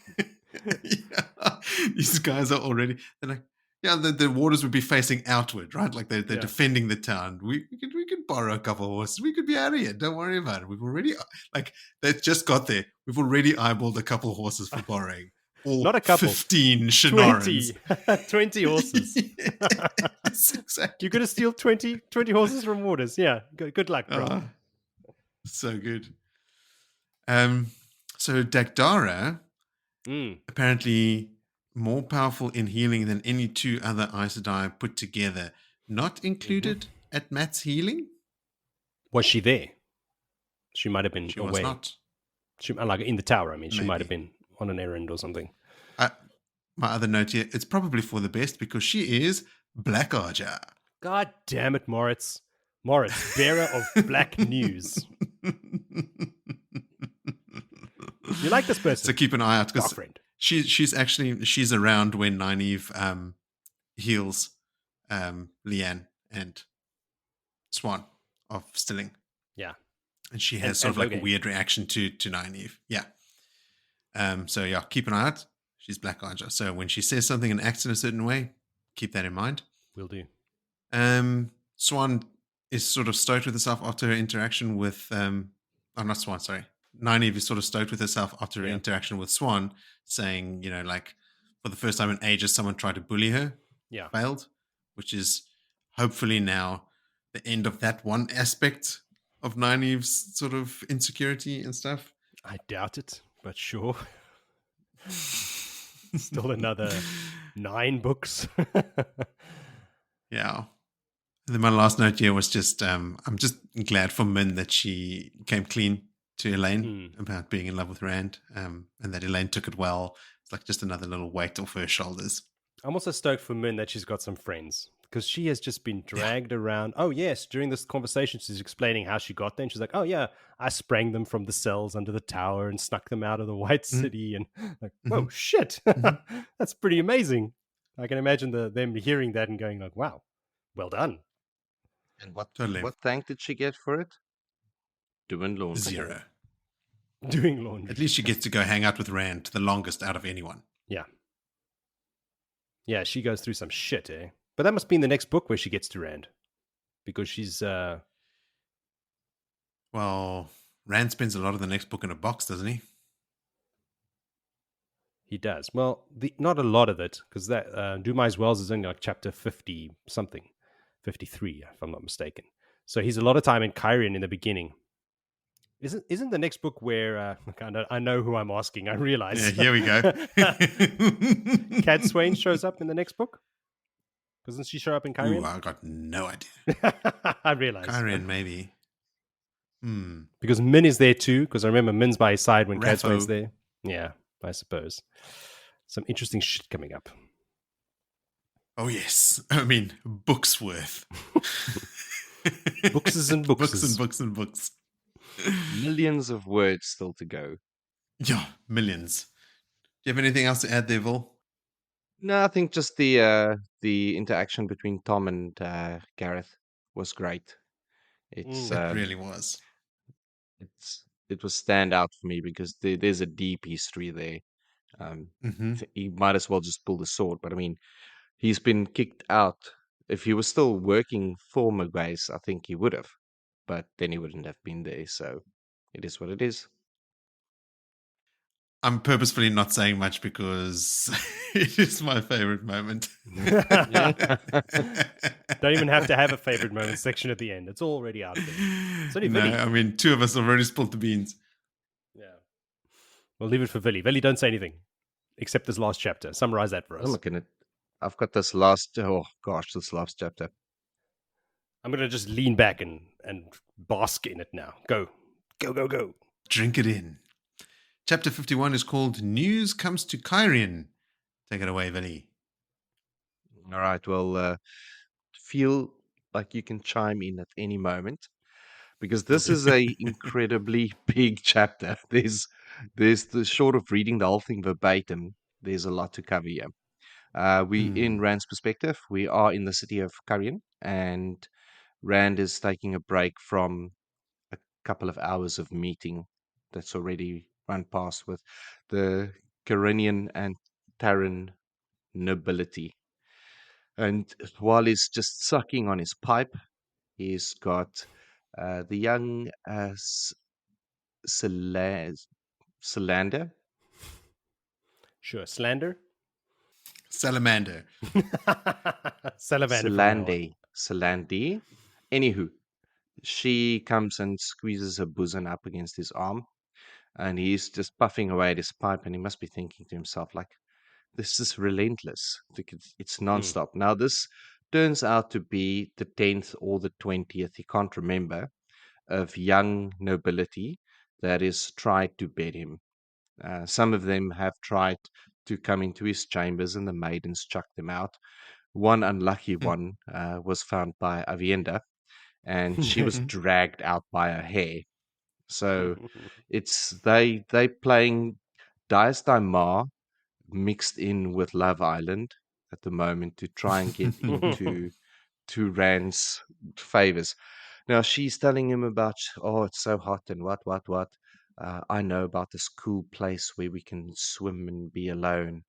Yeah. These guys are already, they're like, yeah, the waters would be facing outward, right? Like they're defending the town. We could borrow a couple of horses. We could be out of here. Don't worry about it. We've already, like, they just got there. We've already eyeballed a couple of horses for borrowing. Not a couple. 15 Shinarans. 20 horses. Yes, exactly. You're going to steal 20 horses from Waters. Yeah. Good luck, bro. So good. So Dagdara, Mm. apparently more powerful in healing than any two other Aes Sedai put together. Not included at Matt's healing? Was she there? She might have been She away. was not. She, like in the tower, I mean, she might have Maybe. been on an errand or something. My other note here, it's probably for the best because she is Black Arja. God damn it, Moritz. Moritz, bearer of black news. You like this person? So keep an eye out because Girlfriend. she's around when Nynaeve heals Leanne and Swan of Stilling. Yeah. And she has sort of like a weird reaction to Nynaeve. Yeah. So yeah, keep an eye out. She's Black Arja. So when she says something and acts in a certain way, keep that in mind. Will do. Swan is sort of stoked with herself after her interaction with not Swan, sorry. Nynaeve is sort of stoked with herself after her interaction with Swan, saying, you know, like for the first time in ages, someone tried to bully her. Yeah. Failed, which is hopefully now the end of that one aspect of Nynaeve's sort of insecurity and stuff. I doubt it, but sure. Still another 9 books. Yeah. And then my last note here was just, I'm just glad for Min that she came clean to Elayne about being in love with Rand, and that Elayne took it well. It's like just another little weight off her shoulders. I'm also stoked for Min that she's got some friends because she has just been dragged around. Oh, yes. During this conversation, she's explaining how she got there. And she's like, oh, yeah, I sprang them from the cells under the tower and snuck them out of the White City. And like, whoa, shit. That's pretty amazing. I can imagine them hearing that and going like, wow, well done. And what thank did she get for it? Doing laundry. 0. Doing laundry. At least she gets to go hang out with Rand the longest out of anyone. Yeah. Yeah, she goes through some shit, eh? But that must be in the next book where she gets to Rand. Because she's... Well, Rand spends a lot of the next book in a box, doesn't he? He does. Well, not a lot of it, because that Dumais Wells is only like chapter 50-something. 53, if I'm not mistaken. So he's a lot of time in Cairhien in the beginning. Isn't the next book where... I know who I'm asking, I realize. Yeah, here we go. Cad Swain shows up in the next book? Doesn't she show up in Cairhien? Ooh, I got no idea. I realized. Cairhien, maybe. Because Min is there too, because I remember Min's by his side when Cad Swain's Raffo. there. Yeah, I suppose. Some interesting shit coming up. Oh, yes. I mean, books worth. Bookses and bookses. Books and books and books. Millions of words still to go. Yeah, millions. Do you have anything else to add there, Vol? No, I think just the interaction between Tom and Gareth was great. It's It really was. it was stand out for me because there's a deep history there. He might as well just pull the sword, but I mean, he's been kicked out. If he was still working for Maguires, I think he would have, but then he wouldn't have been there. So it is what it is. I'm purposefully not saying much because it is my favorite moment. Don't even have to have a favorite moment section at the end. It's already out there. It's only No, Villy. I mean, 2 of us already spilled the beans. Yeah. We'll leave it for Villy. Villy, don't say anything except this last chapter. Summarize that for us. I'm looking at. I've got this last. Oh gosh, this last chapter. I'm going to just lean back and bask in it now. Go. Go, go, go. Drink it in. Chapter 51 is called News Comes to Cairhien. Take it away, Vinny. All right. Well, feel like you can chime in at any moment because this is a incredibly big chapter. There's the short of reading the whole thing verbatim. There's a lot to cover here. In Rand's perspective, we are in the city of Cairhien, and Rand is taking a break from a couple of hours of meeting that's already run past with the Cairhien and Terran nobility. And while he's just sucking on his pipe, he's got the young Salander. Sure. Slander? Salamander. Salamander. Salandi. Anywho, she comes and squeezes her bosom up against his arm. and he's just puffing away at his pipe, and he must be thinking to himself, like, this is relentless. Like, it's nonstop. Now, this turns out to be the 10th or the 20th, he can't remember, of young nobility that is tried to bed him. Some of them have tried to come into his chambers, and the maidens chucked them out. One unlucky one was found by Avienda, and she was dragged out by her hair. So it's they playing Dice Daimar mixed in with Love Island at the moment to try and get into Rand's favors. Now she's telling him about, oh, it's so hot and what. I know about this cool place where we can swim and be alone,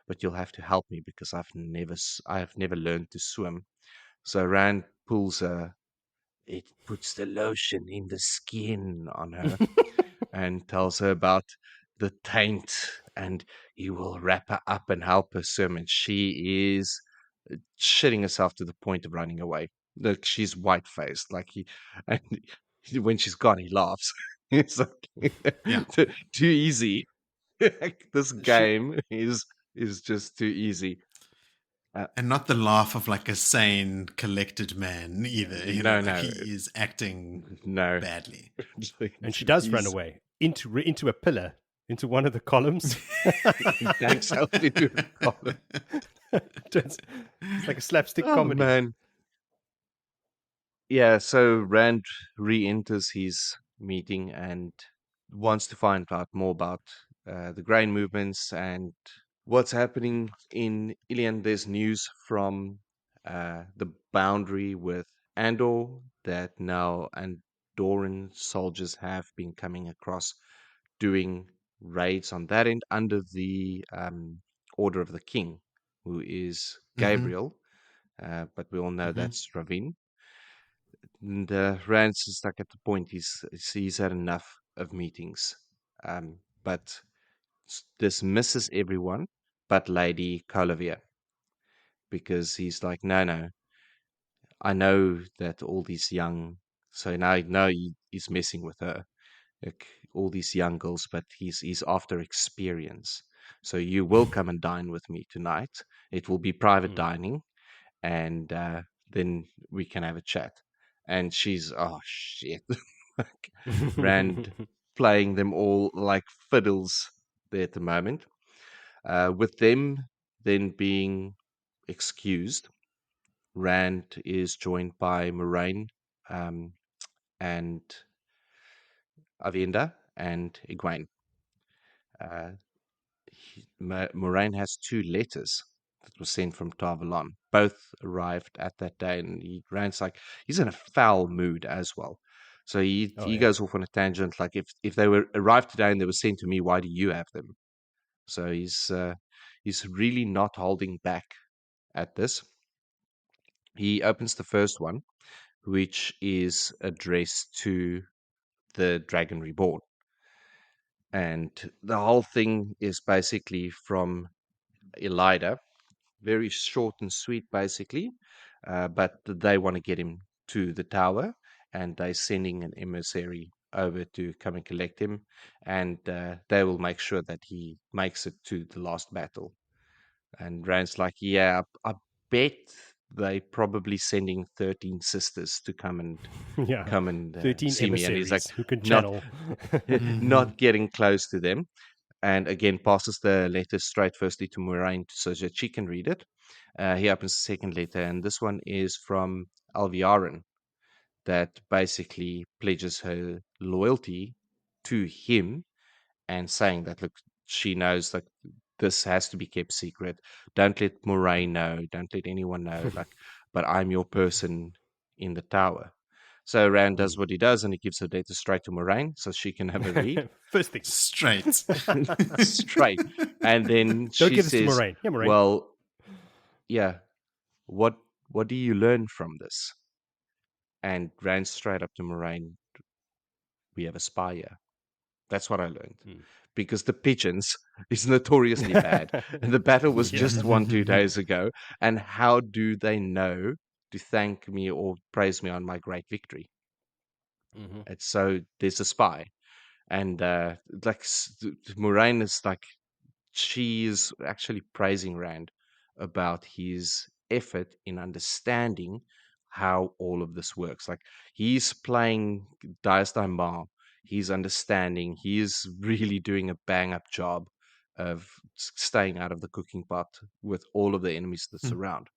but you'll have to help me because I have never learned to swim. So Rand pulls it puts the lotion in the skin on her and tells her about the taint, and he will wrap her up and help her swim. And she is shitting herself to the point of running away. Look, she's white faced, like and when she's gone, he laughs. It's like Yeah. too easy. This She, game is just too easy. and not the laugh of like a sane, collected man either. You know, No, like no, he is acting no. badly. And she does run He's- away into a pillar, into one of the columns. He bangs out into the column. It's like a slapstick Oh comedy. man. Yeah, so Rand re-enters his meeting and wants to find out more about the grain movements and what's happening in Ilian. There's news from the boundary with Andor that now Andoran soldiers have been coming across doing raids on that end under the order of the king, who is Gabriel, but we all know that's Ravin. And Rand's is like at the point he's had enough of meetings, but dismisses everyone but Lady Colavia, because he's like, no, I know that all these young, so now I know he's messing with her, like all these young girls, but he's after experience. So you will come and dine with me tonight. It will be private dining, and then we can have a chat. And she's, oh shit, like Rand playing them all like fiddles there at the moment. With them then being excused, Rand is joined by Moraine and Avienda and Egwene. Uh, Moraine has two letters that were sent from Tar Valon. Both arrived at that day, and Rand's like, he's in a foul mood as well. So he goes off on a tangent, like if they were arrived today and they were sent to me, why do you have them? So he's really not holding back at this. He opens the first one, which is addressed to the Dragon Reborn. And the whole thing is basically from Elida, very short and sweet, basically. But they want to get him to the tower, and they're sending an emissary over to come and collect him, and they will make sure that he makes it to the last battle. And Rand's like, yeah, I bet they probably sending 13 sisters to come and Yeah. 13 see me. And he's like, emissaries who can not channel. not getting close to them. And again, passes the letter straight firstly to Moraine so that she can read it. He opens the second letter, and this one is from Alviarin, that basically pledges her loyalty to him and saying that, look, she knows that this has to be kept secret. Don't let Moraine know. Don't let anyone know. Like, but I'm your person in the tower. So Rand does what he does, and he gives her data straight to Moraine so she can have a read. First thing. Straight. Straight. And then Don't she give this to says, Moraine. Yeah, Moraine. well, yeah, what do you learn from this? And ran straight up to Moraine. We have a spy here. That's what I learned. Because the pigeons is notoriously bad. And the battle was just 2 days ago. And how do they know to thank me or praise me on my great victory? And so there's a spy. And like Moraine is like, she is actually praising Rand about his effort in understanding how all of this works. Like, he's playing Dice Mar, he's understanding, he is really doing a bang up job of staying out of the cooking pot with all of the enemies that Hmm. surround.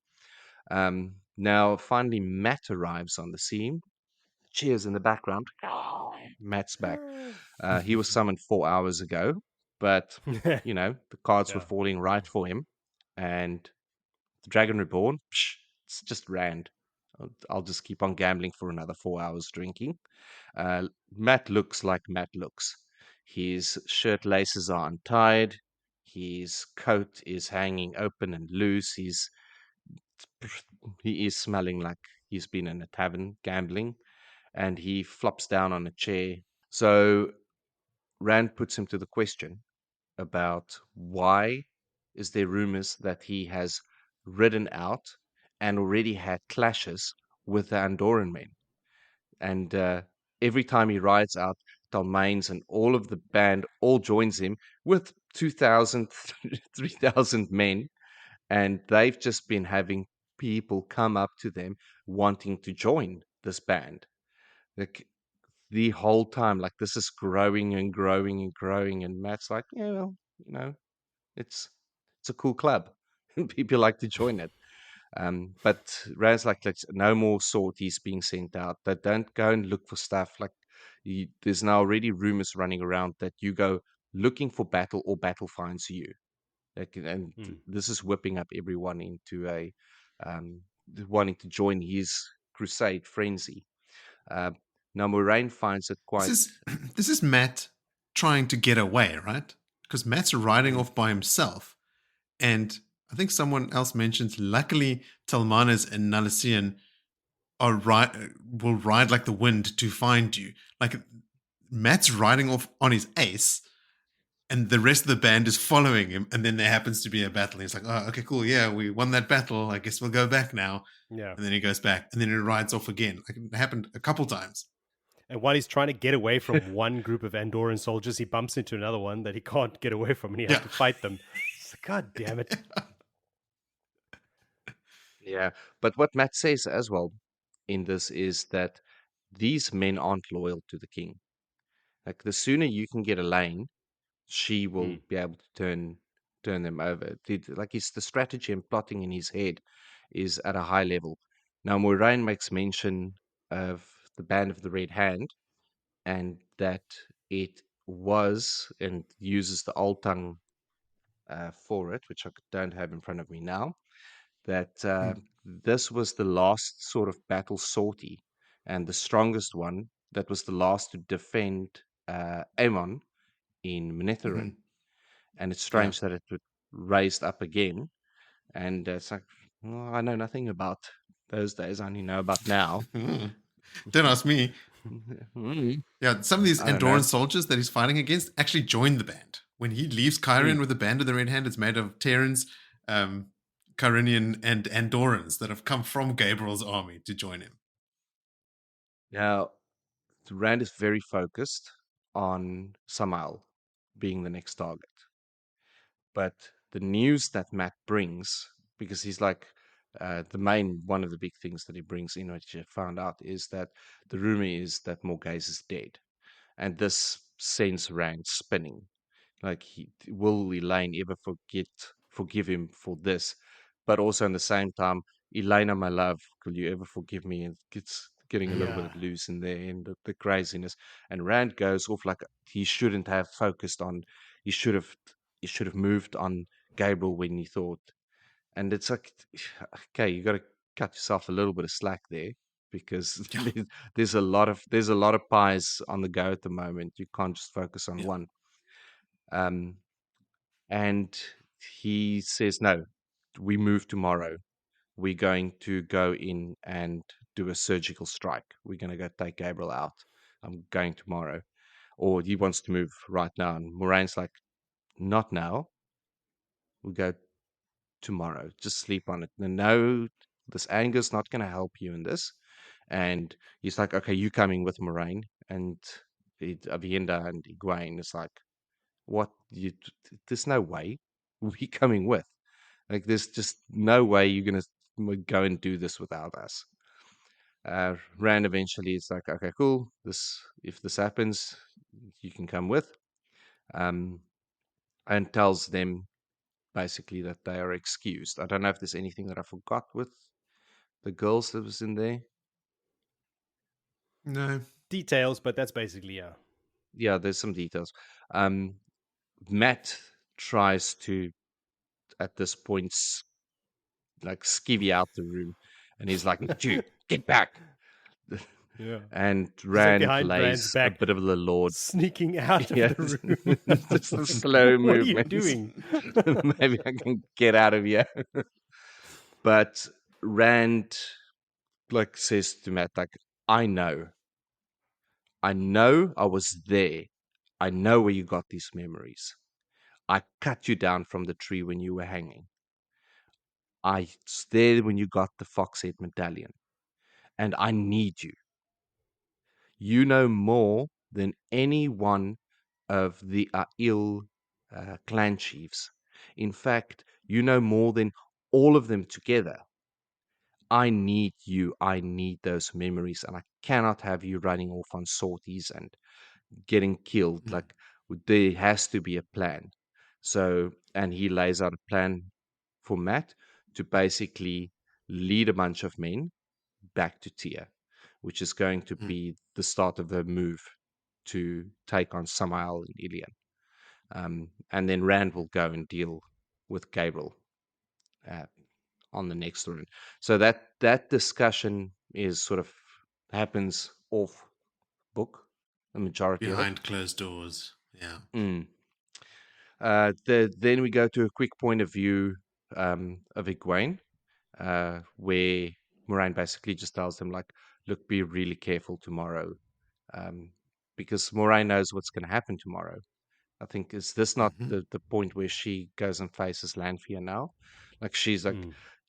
Now, finally, Matt arrives on the scene. Cheers in the background. Matt's back. He was summoned 4 hours ago, but the cards were Yeah. falling right for him. And the Dragon Reborn, it's just Rand. I'll just keep on gambling for another 4 hours drinking. Matt looks like Matt looks. His shirt laces are untied. His coat is hanging open and loose. He is smelling like he's been in a tavern gambling, and he flops down on a chair. So Rand puts him to the question about why is there rumors that he has ridden out and already had clashes with the Andoran men. And every time he rides out, Talmains and all of the band all joins him with 2,000, 3,000 men. And they've just been having people come up to them wanting to join this band. Like, the whole time, like, this is growing and growing and growing. And Matt's like, yeah, well, it's it's a cool club. People like to join it. But Rand's like, let's no more sorties being sent out. That don't go and look for stuff. Like, there's now already rumors running around that you go looking for battle or battle finds you. Like, and this is whipping up everyone into a um, wanting to join his crusade frenzy. Uh, Now Moraine finds it This quite. is this is Matt trying to get away, right? Because Matt's riding Mm, off by himself, and I think someone else mentioned. Luckily, Talmanas and Nalisian will ride like the wind to find you. Like, Matt's riding off on his ace, and the rest of the band is following him. And then there happens to be a battle. He's like, "Oh, okay, cool. Yeah, we won that battle. I guess we'll go back now." Yeah. And then he goes back, and then he rides off again. Like, it happened a couple times. And while he's trying to get away from one group of Andorran soldiers, he bumps into another one that he can't get away from, and he has Yeah. to fight them. It's like, God damn it! yeah, but what Matt says as well in this is that these men aren't loyal to the king. Like, the sooner you can get Elayne, she will Mm. be able to turn them over. Like, the strategy and plotting in his head is at a high level. Now Moraine makes mention of the Band of the Red Hand, and that it was, and uses the old tongue for it, which I don't have in front of me now, that Hmm. this was the last sort of battle sortie and the strongest one, that was the last to defend Aemon in Mhm. Manetheren. And it's Yeah. strange that it would raised up again. And it's like, well, I know nothing about those days. I only know about now. Don't ask me. Mm, Yeah, some of these I don't know. Andorran soldiers that he's fighting against actually joined the band. When he leaves Mm. Cairhien with the band of the Red Hand, it's made of Terrans, Cairhenian, and Andorrans that have come from Gabriel's army to join him. Now, Rand is very focused on Samael being the next target. But the news that Matt brings, because he's like, one of the big things that he brings in, which I found out, is that the rumor is that Morghese is dead. And this sends Rand spinning. Like, will Elayne ever forgive him for this? But also, in the same time, Elena, my love, will you ever forgive me? And it's getting a little Yeah. bit loose in there, and the craziness. And Rand goes off like he shouldn't have focused on. He should have. He should have moved on Gabriel when he thought. And it's like, okay, you got to cut yourself a little bit of slack there, because Yeah, there's a lot of pies on the go at the moment. You can't just focus on yeah. one. Um, and he says, no, we move tomorrow. We're going to go in and do a surgical strike. We're going to go take Gabriel out. I'm going tomorrow. Or he wants to move right now. And Moraine's like, not now. We'll go tomorrow. Just sleep on it. No, this anger's not going to help you in this. And he's like, okay, you coming with Moraine. And Avienda and Egwene is like, what? There's no way we coming with. Like, there's just no way you're going to go and do this without us. Rand eventually is like, okay, cool. If this happens, you can come with. And tells them basically that they are excused. I don't know if there's anything that I forgot with the girls that was in there. No. Details, but that's basically, Yeah, there's some details. Matt tries to, at this point, like skivvy out the room, and he's like, "Dude, get back!" Yeah. And He's like Rand behind Rand's lays a back, bit of the Lord. sneaking out of Yeah, the room. just a slow What are you movement. doing? Maybe I can get out of here. But Rand like says to Matt, like, I know I was there. I know where you got these memories. I cut you down from the tree when you were hanging. I was there when you got the foxhead medallion. And I need you. You know more than any one of the A'il clan chiefs. In fact, you know more than all of them together. I need you. I need those memories, and I cannot have you running off on sorties and getting killed. Like, there has to be a plan. So, and he lays out a plan for Matt to basically lead a bunch of men back to Tia, which is going to be the start of the move to take on Samael and Ilian. And then Rand will go and deal with Gabriel uh, on the next run. So that discussion is sort of happens off book, the majority of it. Behind closed doors. Yeah. Then we go to a quick point of view of Egwene, where Moraine basically just tells them, like, look, be really careful tomorrow, because Moraine knows what's going to happen tomorrow. I think, is this not the point where she goes and faces Lanfear now? Like, she's like,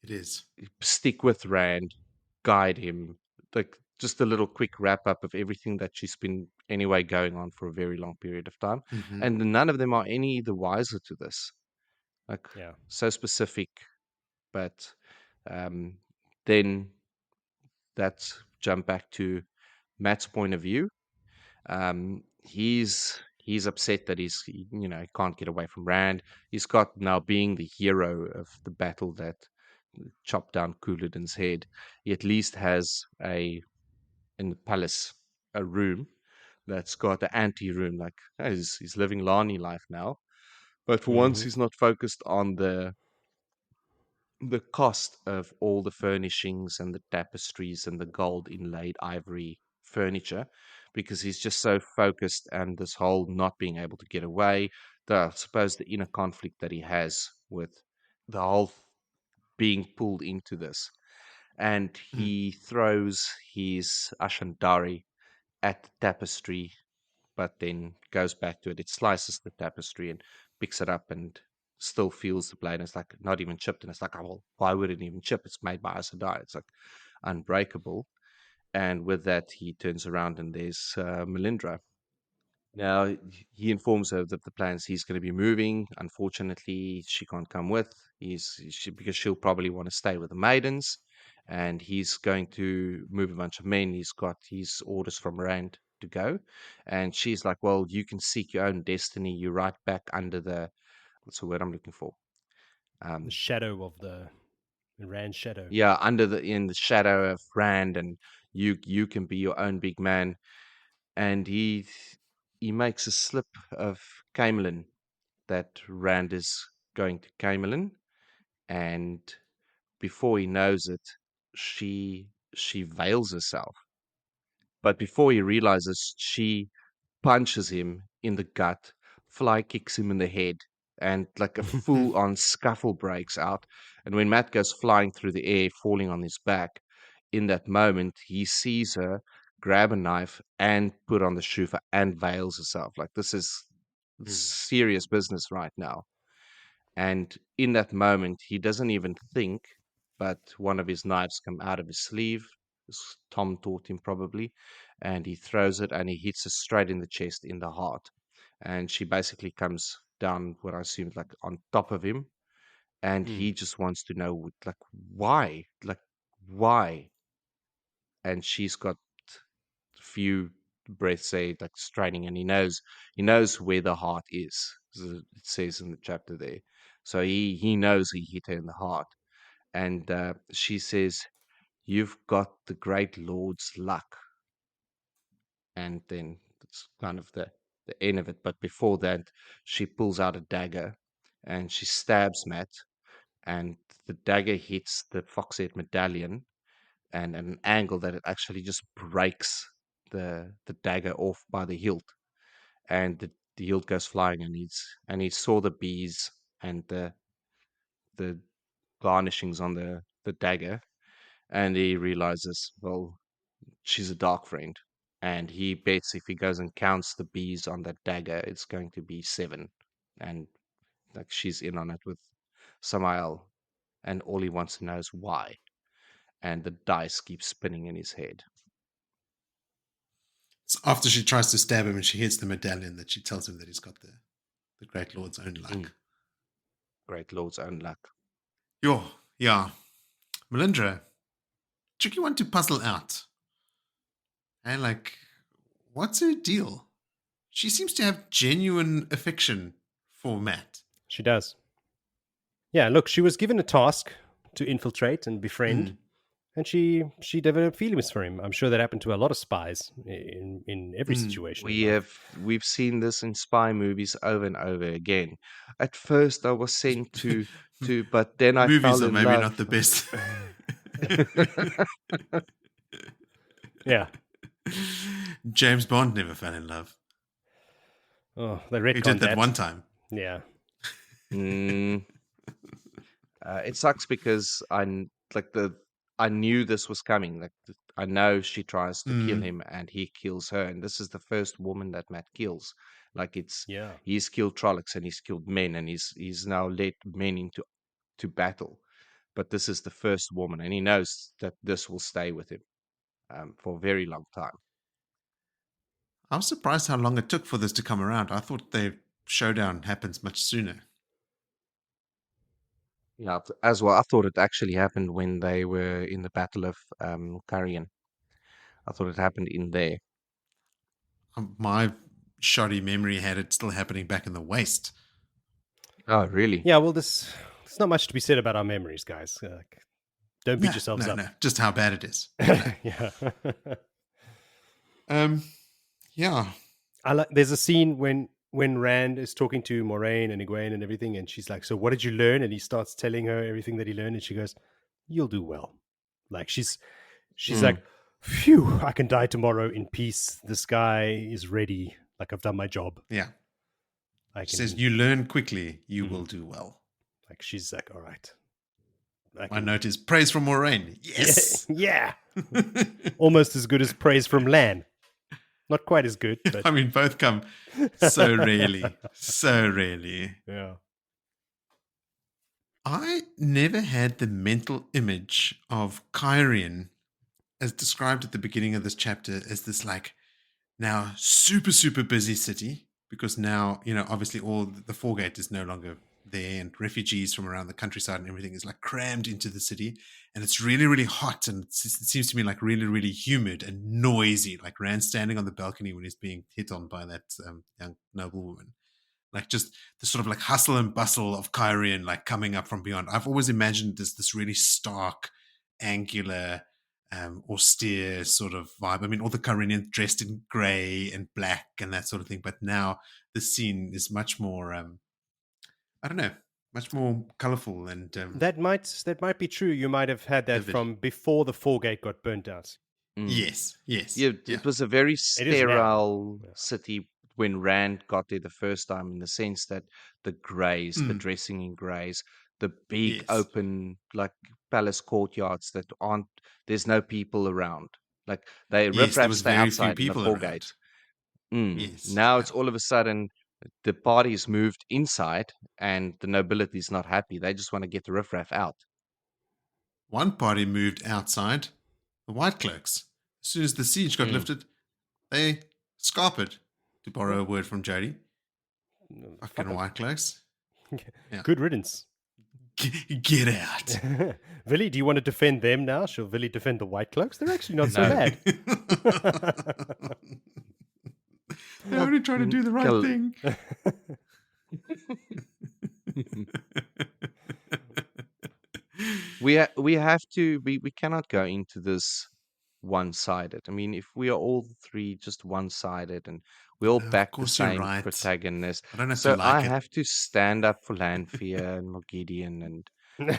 It is. stick with Rand, guide him. Like, just a little quick wrap up of everything that she's been anyway going on for a very long period of time. And none of them are any the wiser to this. Like, Yeah. so specific. But then that's jump back to Matt's point of view. He's upset that he can't get away from Rand. He's got now being the hero of the battle that chopped down Couladin's head. He at least has in the palace a room that's got an ante room. Like, he's living Lani life now. But for once, he's not focused on the cost of all the furnishings and the tapestries and the gold inlaid ivory furniture, because he's just so focused on this whole not being able to get away, I suppose the inner conflict that he has with the whole being pulled into this. And he throws his Ashandari at the tapestry, but then goes back to it. It slices the tapestry and picks it up and still feels the blade. And it's like not even chipped. And it's like, oh, well, why would it even chip? It's made by Asadar. It's like unbreakable. And with that, he turns around and there's Melindra. Now, he informs her that the plans he's going to be moving. Unfortunately, she can't come with. Because she'll probably want to stay with the maidens, and he's going to move a bunch of men. He's got his orders from Rand to go, and she's like, "Well, you can seek your own destiny. You're right back under what's the word I'm looking for? The shadow of the Rand shadow. Yeah, in the shadow of Rand, and you can be your own big man." And he makes a slip of Caemlyn that Rand is going to Caemlyn, and before he knows it, she veils herself. But before he realizes, she punches him in the gut, fly kicks him in the head, and like a full on scuffle breaks out. And when Matt goes flying through the air, falling on his back, in that moment, he sees her grab a knife and put on the shufa and veils herself. Like, this is serious business right now. And in that moment, he doesn't even think, but one of his knives come out of his sleeve, as Tom taught him probably, and he throws it, and he hits her straight in the chest, in the heart. And she basically comes down, what I assume, like on top of him, and he just wants to know, like, why? Like, why? And she's got few breaths, say, like straining, and he knows where the heart is. It says in the chapter there. So he knows he hit her in the heart. And she says, "You've got the great lord's luck." And then it's kind of the end of it. But before that, she pulls out a dagger and she stabs Matt, and the dagger hits the foxhead medallion, and at an angle that it actually just breaks the dagger off by the hilt, and the hilt goes flying, and he saw the bees and the garnishings on the dagger, and he realizes, well, she's a dark friend, and he bets if he goes and counts the bees on that dagger, it's going to be 7, and like she's in on it with Samael, and all he wants to know is why, and the dice keep spinning in his head. It's after she tries to stab him and she hits the medallion that she tells him that he's got the Great Lord's own luck. Great Lord's own luck. Yeah. Melindra, tricky one to puzzle out. And like, what's her deal? She seems to have genuine affection for Matt. She does. Yeah, look, she was given a task to infiltrate and befriend, and she developed feelings for him. I'm sure that happened to a lot of spies in every situation. We've seen this in spy movies over and over again. At first, I was sent to, but then I movies fell are in maybe love. not the best. Yeah. James Bond never fell in love. Oh, they retconned He did that one time. Yeah. It sucks because I knew this was coming. Like I know she tries to kill him, and he kills her, and this is the first woman that Matt kills. Like he's killed Trollocs and he's killed men, and he's now led men into battle. But this is the first woman, and he knows that this will stay with him for a very long time. I was surprised how long it took for this to come around. I thought the showdown happens much sooner. Yeah, as well. I thought it actually happened when they were in the Battle of Cairhien. I thought it happened in there. My shoddy memory had it still happening back in the Waste. Oh, really? Yeah, well, there's not much to be said about our memories, guys. Don't beat yourselves up. No, just how bad it is. Yeah. Yeah. There's a scene when Rand is talking to Moraine and Egwene and everything, and she's like, "So what did you learn?" And he starts telling her everything that he learned, and she goes, "You'll do well." Like she's like, "Phew, I can die tomorrow in peace. This guy is ready. Like I've done my job." Yeah. She says, "You learn quickly, you will do well." Like she's like, "All right." My note is praise from Moraine. Yes. Yeah. Almost as good as praise from Lan. Not quite as good, but I mean, both come so rarely. So rarely. Yeah. I never had the mental image of Cairhien as described at the beginning of this chapter as this like now super, super busy city because now, obviously all the Foregate is no longer there and refugees from around the countryside and everything is like crammed into the city and it's really, really hot and it seems to me like really, really humid and noisy, like Rand standing on the balcony when he's being hit on by that young noblewoman. Like just the sort of like hustle and bustle of Cairhien like coming up from beyond. I've always imagined this really stark, angular, austere sort of vibe. I mean, all the Cairhenians dressed in grey and black and that sort of thing. But now the scene is much more, I don't know, much more colourful and that might be true. You might have had that vivid. from before the Foregate got burnt out. Yes. Yeah, it was a very sterile city when Rand got there the first time, in the sense that the greys, the dressing in greys, the big open like palace courtyards that there's no people around. Like they riffraff stay outside in the Foregate. Yes. Now it's all of a sudden the party's moved inside and the nobility's not happy. They just want to get the riffraff out. One party moved outside, the White Cloaks. As soon as the siege got lifted, They scarpered, to borrow a word from Jody. Fucking Fuck 'em. white clothes. Yeah. Good riddance. Get out. Villy, do you want to defend them now? Shall Villy defend the white cloaks? They're actually not so No. bad. They're only trying to do the right Gal- thing. we have to we cannot go into this one-sided. I mean, if we are all three just one-sided and we all No, of back the course you're same right. protagonist, I don't have so to I like it. have to stand up for Lanfear and Morgideon, and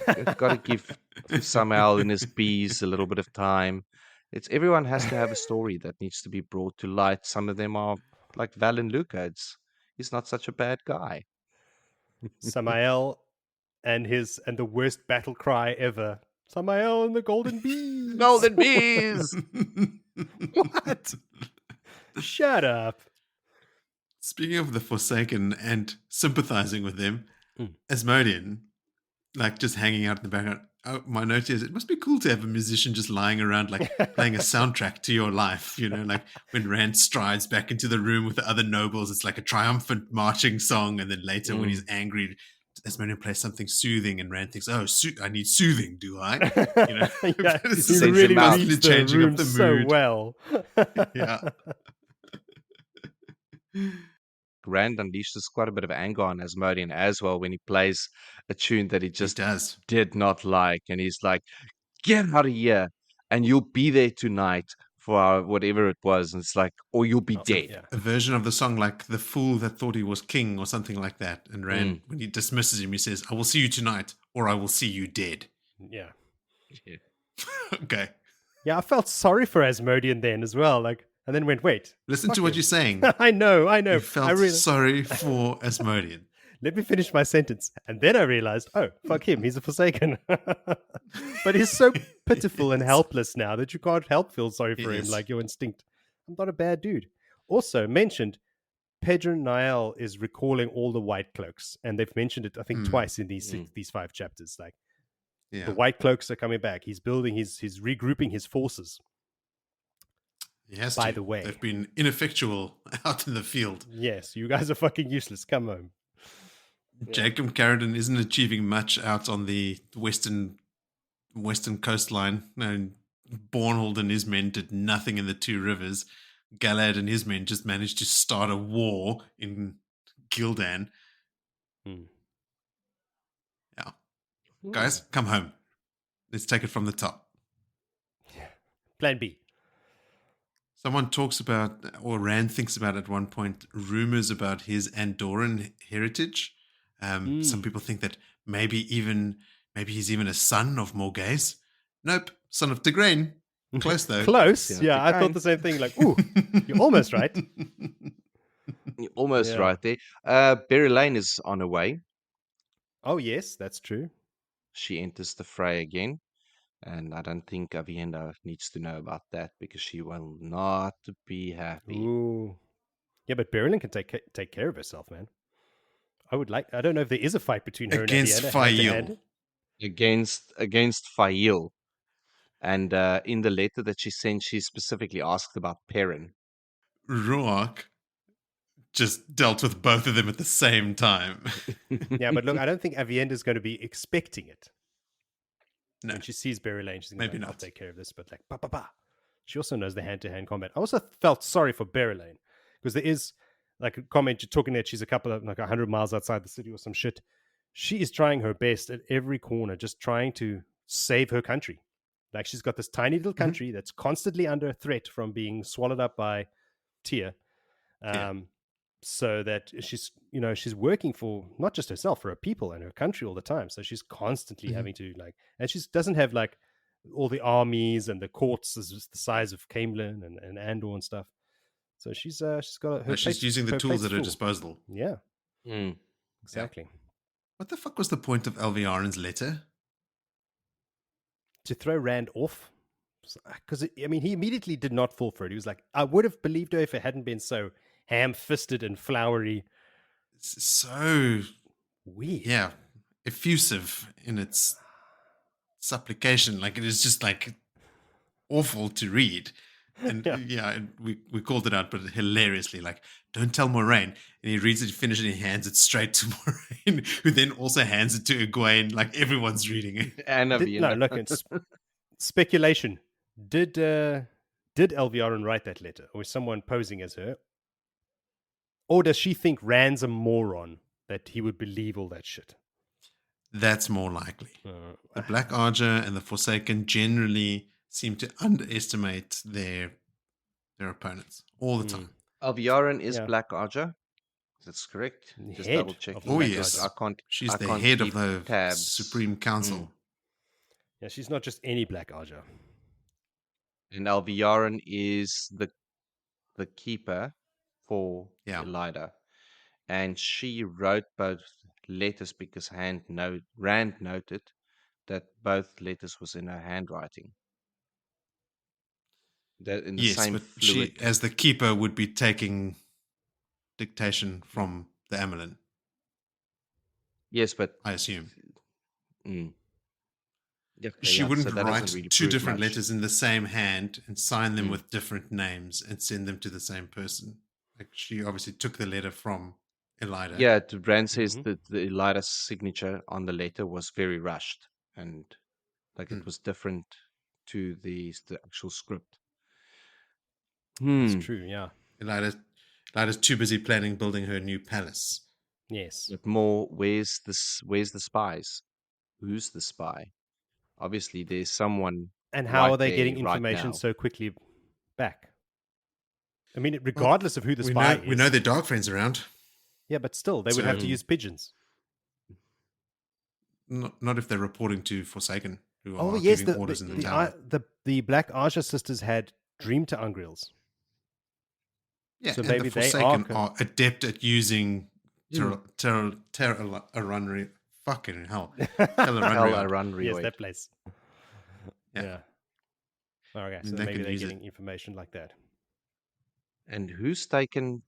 I've got to give Samael and his bees a little bit of time. It's everyone has to have a story that needs to be brought to light. Some of them are like Val and Luca. He's not such a bad guy. Samael and the worst battle cry ever. Samael and the golden bees. Golden bees. What? Shut up. Speaking of the Forsaken and sympathizing with them, Mm. Asmodean, like just hanging out in the background. Oh, my note is it must be cool to have a musician just lying around, like playing a soundtrack to your life. You know, like when Rand strides back into the room with the other nobles, it's like a triumphant marching song. And then later, when he's angry, Asmodean plays something soothing, and Rand thinks, "Oh, I need soothing, do I?" You know, Yeah, it's he Sends really him out. reads the changing room up the so mood. well. Yeah. Rand unleashes quite a bit of anger on Asmodean as well when he plays a tune that he He just does. did not like, and he's like, "Get out of here, and you'll be there tonight for whatever it was." And it's like, or you'll be dead. Yeah. A version of the song like "The Fool That Thought He Was King" or something like that. And Rand, when he dismisses him, he says, "I will see you tonight, or I will see you dead." Yeah. Yeah. Okay. Yeah, I felt sorry for Asmodean then as well. Like, and then went, wait. Listen fuck to what him. you're saying. I know. You felt sorry for Asmodean. Let me finish my sentence. And then I realized, oh, fuck him. He's a Forsaken. But he's so pitiful and helpless now that you can't help feel sorry for him, is. like your instinct. I'm not a bad dude. Also mentioned, Pedro Niall is recalling all the White Cloaks, and they've mentioned it, I think, twice in these 5 chapters. Like, Yeah. the White Cloaks are coming back. He's building he's regrouping his forces. He has By to. the way. They've been ineffectual out in the field. Yes, you guys are fucking useless. Come home. Jacob Carradine isn't achieving much out on the western coastline. No, Bornhold and his men did nothing in the Two Rivers. Galad and his men just managed to start a war in Gildan. Hmm. Yeah. Guys, come home. Let's take it from the top. Plan B. Someone talks about, or Rand thinks about at one point, rumors about his Andorran heritage. Some people think that maybe he's even a son of Morghese. Nope, son of Tigraine. Close though. Close. Yeah, Yeah, I thought the same thing. Like, ooh, you're almost right. You're almost Yeah. right there. Berry Lane is on her way. Oh, yes, that's true. She enters the fray again. And I don't think Avienda needs to know about that because she will not be happy. Ooh. Yeah, but Berylin can take care of herself, man. I don't know if there is a fight between her Against and Avienda. hand-to-hand. Fail. Against Fail. And in the letter that she sent, she specifically asked about Perrin. Ruark just dealt with both of them at the same time. Yeah, but look, I don't think Avienda is going to be expecting it. No. When she sees Berry Lane, she's going to Maybe be like, I'll not. take care of this, but like, ba, ba, ba. She also knows the hand-to-hand combat. I also felt sorry for Berry Lane because there is like a comment you're talking that she's a couple of like 100 miles outside the city or some shit. She is trying her best at every corner, just trying to save her country. Like, she's got this tiny little country that's constantly under threat from being swallowed up by Tyr. So that she's working for not just herself, for her people and her country all the time. So she's constantly having to and she doesn't have like all the armies and the courts as the size of Caemlyn and Andor and stuff. So she's got her. She's using the tools at her disposal. Yeah, exactly. Yeah. What the fuck was the point of Alviarin's letter? To throw Rand off, because he immediately did not fall for it. He was like, I would have believed her if it hadn't been so ham-fisted and flowery. It's so weird. Yeah, effusive in its supplication. Like, it is just like awful to read. And Yeah. and we called it out, but hilariously, like, don't tell Moraine. And he reads it, finishes it, and he hands it straight to Moraine, who then also hands it to Egwene. Like everyone's reading it. Anna No, look, it's speculation. Did Elviorin write that letter, or is someone posing as her? Or does she think Rand's a moron that he would believe all that shit? That's more likely. The Black Archer and the Forsaken generally seem to underestimate their opponents all the time. Alviarin is Yeah. Black Archer. That's correct. Just Head double of checking. the Oh Black yes, I can't. she's I the can't head of keep the tabs. Supreme Council. Yeah, she's not just any Black Archer. And Alviarin is the keeper for Yeah. Elida. And she wrote both letters because Rand noted that both letters was in her handwriting. That in the Yes, same but fluid. she, as the keeper, would be taking dictation from the Amelin, Yes, but I assume. Yeah, She yeah, wouldn't so that doesn't write really two prove different much. letters in the same hand and sign them with different names and send them to the same person. Like, she obviously took the letter from Elida. Yeah, Rand says that the Elida's signature on the letter was very rushed and like it was different to the actual script. That's true, yeah. Elida's too busy planning building her new palace. Yes. But more, where's the spies? Who's the spy? Obviously, there's someone. And how are they there getting right information now. so quickly back? I mean, regardless of who the spy is. We know their dark friends around. Yeah, but still, they would have to use pigeons. Not if they're reporting to Forsaken, who Oh are yes, giving orders in the tower. the Black Archer sisters had dream to Ungreals. Yeah, So and maybe the they Forsaken are are adept at using Terranry. Fucking hell. Tel'aran'rhiod. Yes, that place. Yeah. Yeah. Okay, so They maybe can they're use getting it. information like that. And who's taken?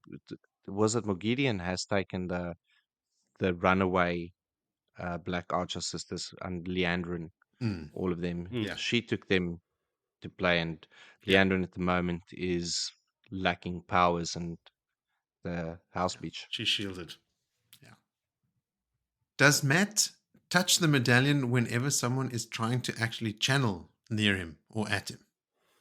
Was it Moghedien has taken the runaway Black Archer sisters and Leandrin, all of them. Yeah. She took them to play, and Yeah. Leandrin at the moment is lacking powers and the house beach. She's shielded. Yeah. Does Matt touch the medallion whenever someone is trying to actually channel near him or at him?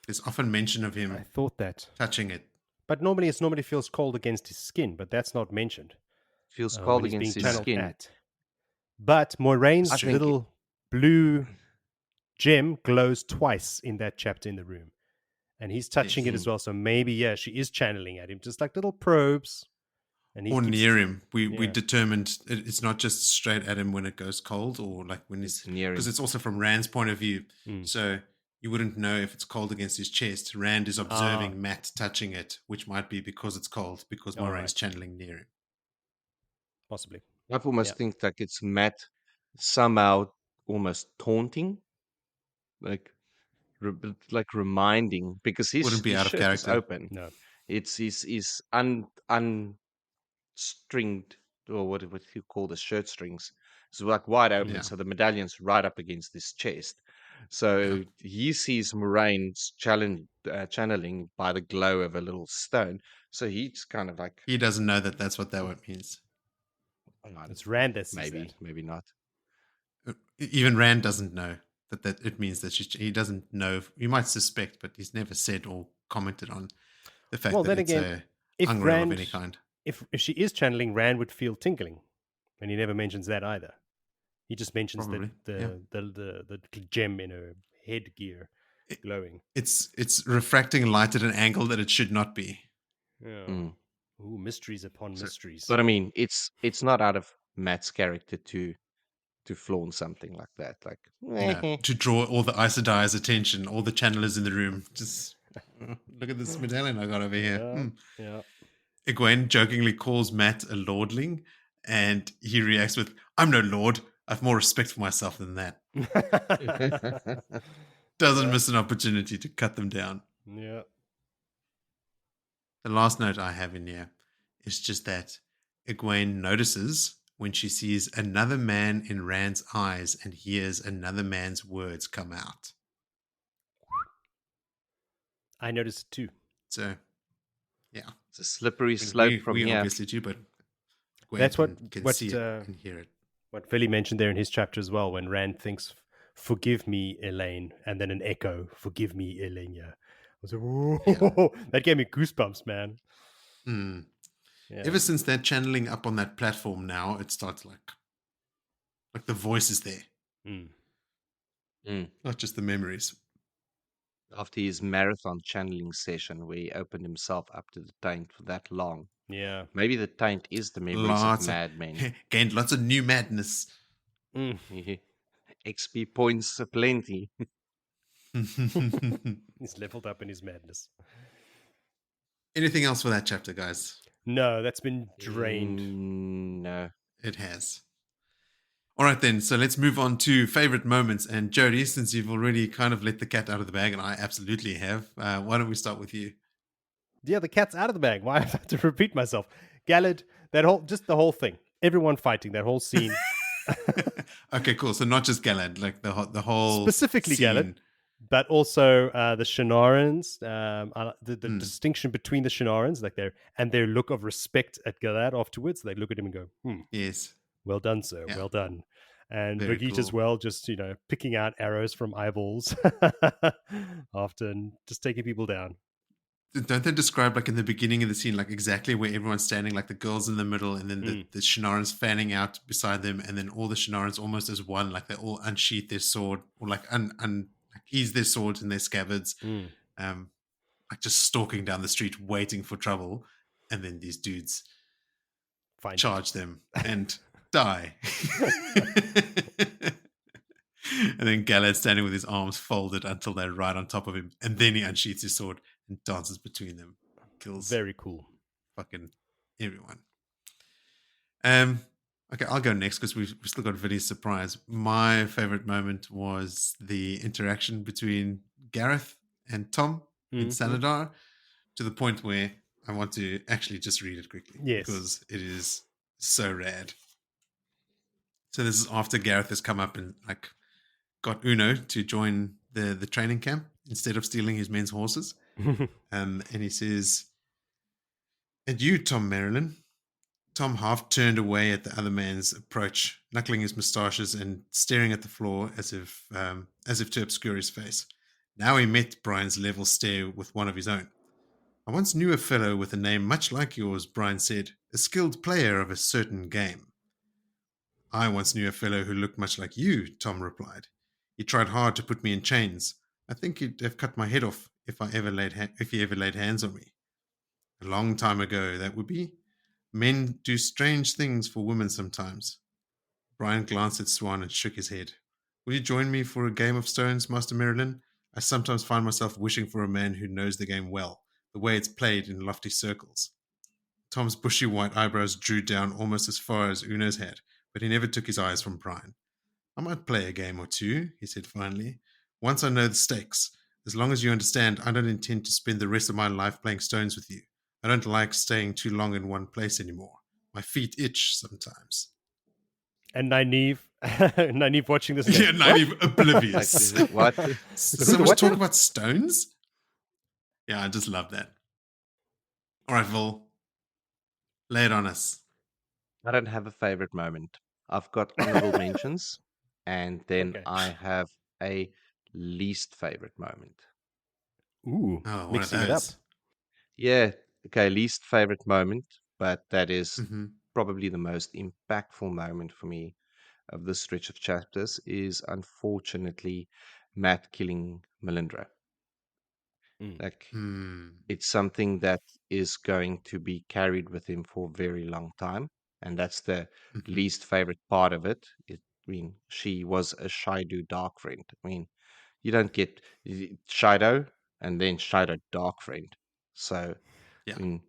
There's often mention of him I thought that. touching it. But normally it feels cold against his skin, but that's not mentioned. Feels When cold he's being against his channeled skin. at. But Moraine's little blue gem glows twice in that chapter in the room. And he's touching it as well. So maybe, yeah, she is channeling at him, just like little probes. And Or near him. We determined it's not just straight at him when it goes cold, or like when he's near him. Because it's also from Rand's point of view. So you wouldn't know if it's cold against his chest. Rand is observing Matt touching it, which might be because it's cold, because Moraine's channeling near him. Possibly. I almost think like it's Matt somehow almost taunting, like reminding, because his Wouldn't be out of shirt is character. open. No. It's his unstringed, or what you call the shirt strings. It's like wide open, so the medallion's right up against his chest. So he sees Moraine's channeling by the glow of a little stone. So he's kind of like, He doesn't know that that's what that word means. It's Rand that sees maybe, that. maybe not. Even Rand doesn't know that it means that he doesn't know. You might suspect, but he's never said or commented on the fact that it's a Ungreal of any kind. If she is channeling, Rand would feel tingling, and he never mentions that either. He just mentions the gem in her headgear glowing. It's refracting light at an angle that it should not be. Yeah. Ooh, mysteries upon mysteries. But I mean, it's not out of Matt's character to flaunt something like that, like to draw all the Aes Sedai's attention, all the channelers in the room. Just look at this medallion I got over here. Yeah. Egwene jokingly calls Matt a lordling, and he reacts with, "I'm no lord. I've more respect for myself than that." Doesn't miss an opportunity to cut them down. Yeah. The last note I have in here is just that Egwene notices when she sees another man in Rand's eyes and hears another man's words come out. I noticed it too. So, yeah. It's a slippery I mean, slope from we here. obviously do, but Gwen That's can see it and hear it. what Philly mentioned there in his chapter as well, when Rand thinks, "Forgive me, Elayne," and then an echo, "Forgive me, Elayne." I was like, "Whoa!" That gave me goosebumps, man. Mm. Yeah. Ever since that channeling up on that platform, now it starts like the voice is there, Mm. not just the memories. After his marathon channeling session where he opened himself up to the taint for that long. Yeah. Maybe the taint is the memories of madmen. Gained lots of new madness. Mm. XP points aplenty. He's leveled up in his madness. Anything else for that chapter, guys? No, that's been drained. No. It has. All right, then. So let's move on to favorite moments. And Jody, since you've already kind of let the cat out of the bag, and I absolutely have, why don't we start with you? Yeah, the cat's out of the bag. Why do I have to repeat myself? Galad, just the whole thing. Everyone fighting, that whole scene. Okay, cool. So not just Galad, like the whole Specifically scene. Galad, but also the Shinarans, the distinction between the Shinarans, like their look of respect at Galad afterwards. They look at him and go, Yes. well done, sir, Yeah. well done. And Very Brigitte cool. as well, just, picking out arrows from eyeballs often, just taking people down. Don't they describe, like in the beginning of the scene, like exactly where everyone's standing, like the girls in the middle, and then the Shinarans fanning out beside them, and then all the Shinarans almost as one, like they all unsheath their sword, or like ease their swords in their scabbards, like just stalking down the street, waiting for trouble, and then these dudes charge them and die. And then Galad standing with his arms folded until they're right on top of him, and then he unsheaths his sword and dances between them, kills Very cool. fucking everyone. Okay, I'll go next because we've still got Viddy's surprise. My favorite moment was the interaction between Gareth and Tom in Salidar, to the point where I want to actually just read it quickly because it is so rad. So this is after Gareth has come up and like got Uno to join the training camp instead of stealing his men's horses. And he says, "And you, Tom Marilyn." Tom half turned away at the other man's approach, knuckling his moustaches and staring at the floor as if to obscure his face. Now he met Brian's level stare with one of his own. "I once knew a fellow with a name much like yours," Brian said, "a skilled player of a certain game." "I once knew a fellow who looked much like you," Tom replied. "He tried hard to put me in chains. I think he'd have cut my head off if he ever laid hands on me. A long time ago, that would be. Men do strange things for women sometimes." Brian glanced at Swan and shook his head. "Will you join me for a game of stones, Master Marilyn? I sometimes find myself wishing for a man who knows the game well, the way it's played in lofty circles." Tom's bushy white eyebrows drew down almost as far as Uno's head, but he never took his eyes from Brian. "I might play a game or two," he said finally. "Once I know the stakes. As long as you understand, I don't intend to spend the rest of my life playing stones with you. I don't like staying too long in one place anymore. My feet itch sometimes." And Nynaeve watching this. Yeah, Nynaeve oblivious. What? So much talk about stones? Yeah, I just love that. All right, Vol. Lay it on us. I don't have a favorite moment. I've got honorable mentions, and then I have a least favorite moment. Ooh, Oh, mixing it up. Yeah, okay, least favorite moment, but that is Mm-hmm. probably the most impactful moment for me of this stretch of chapters is unfortunately Matt killing Melindra. Like, it's something that is going to be carried with him for a very long time, and that's the least favorite part of it. I mean, she was a Shido dark friend. I mean, you don't get Shido and then Shido dark friend. So, Yeah. I mean,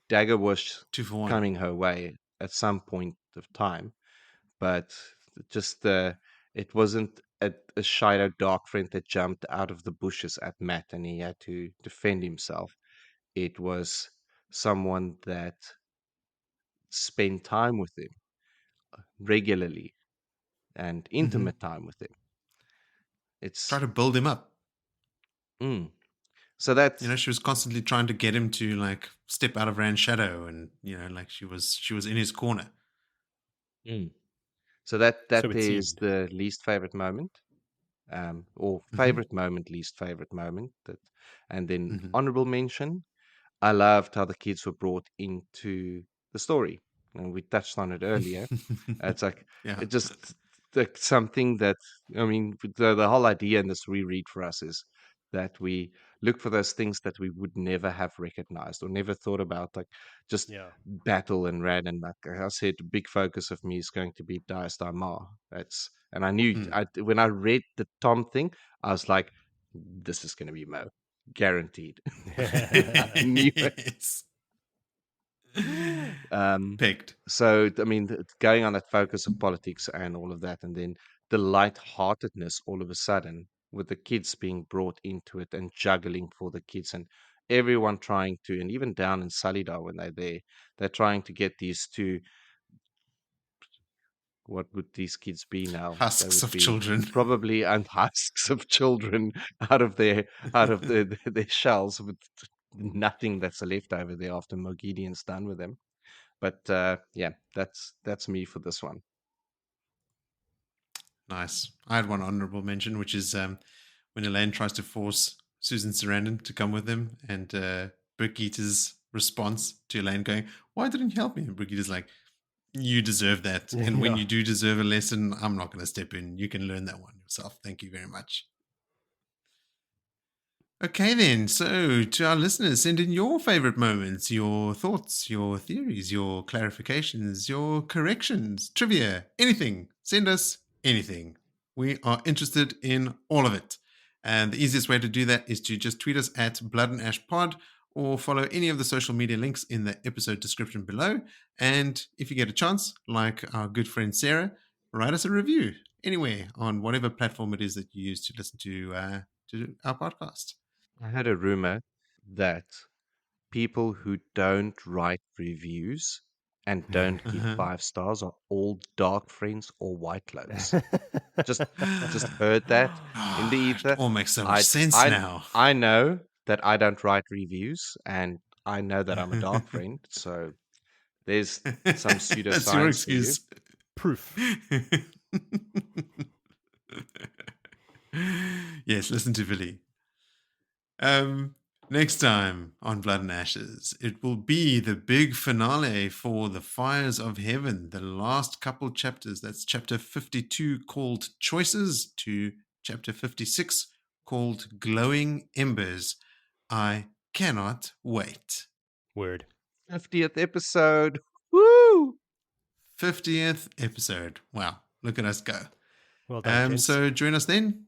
Dagger was 2 for 1. coming her way at some point of time, but just it wasn't a Shido dark friend that jumped out of the bushes at Matt and he had to defend himself. It was someone that spent time with him regularly and intimate time with him. Try It's to build him up. mm. So that She was constantly trying to get him to like step out of Rand's shadow, and like she was in his corner. so that So it is seemed. the least favorite moment, or Mm-hmm. favorite moment, least favorite moment. And then Mm-hmm. honorable mention. I loved how the kids were brought into the story, and we touched on it earlier. It's like Yeah. it just like something that I mean, the whole idea in this reread for us is that we look for those things that we would never have recognized or never thought about, like just Yeah. battle and ran. And like I said, a big focus of me is going to be Dias Daimar. And I knew Mm. when I read the Tom thing, I was like, this is going to be Mo, guaranteed. I knew it. Yes. Um, Picked. so I mean, going on that focus of politics and all of that, and then the lightheartedness all of a sudden with the kids being brought into it and juggling for the kids and everyone trying to, and even down in Salidar when they're there, they're trying to get these two. What would these kids be now? They Husks would of be children. probably and husks of children out of their shells with nothing that's left over there after Mogedian's done with them. But yeah, that's me for this one. Nice. I had one honorable mention, which is when Elayne tries to force Susan Sarandon to come with them, and Brigitta's response to Elayne going, "Why didn't you help me?" And Brigitta's like, "You deserve that. And when Yeah. you do deserve a lesson, I'm not going to step in. You can learn that one yourself. Thank you very much." Okay, then. So, to our listeners, send in your favorite moments, your thoughts, your theories, your clarifications, your corrections, trivia, anything. Send us anything. We are interested in all of it. And the easiest way to do that is to just tweet us at Blood and Ash Pod or follow any of the social media links in the episode description below. And if you get a chance, like our good friend Sarah, write us a review anywhere on whatever platform it is that you use to listen to our podcast. I had a rumor that people who don't write reviews and don't give 5 stars are all dark friends or white cloaks. Just heard that in the It ether. all makes so much I sense I now. I know that I don't write reviews, and I know that I'm a dark friend. So there's some That's your pseudoscience for you. excuse. Proof. Yes, listen to Billy. Next time on Blood and Ashes, it will be the big finale for the Fires of Heaven, the last couple chapters. That's chapter 52 called Choices to chapter 56 called Glowing Embers. I cannot wait. Word. 50th episode. Woo! 50th episode. Wow, look at us go. Well done, gents. So join us then.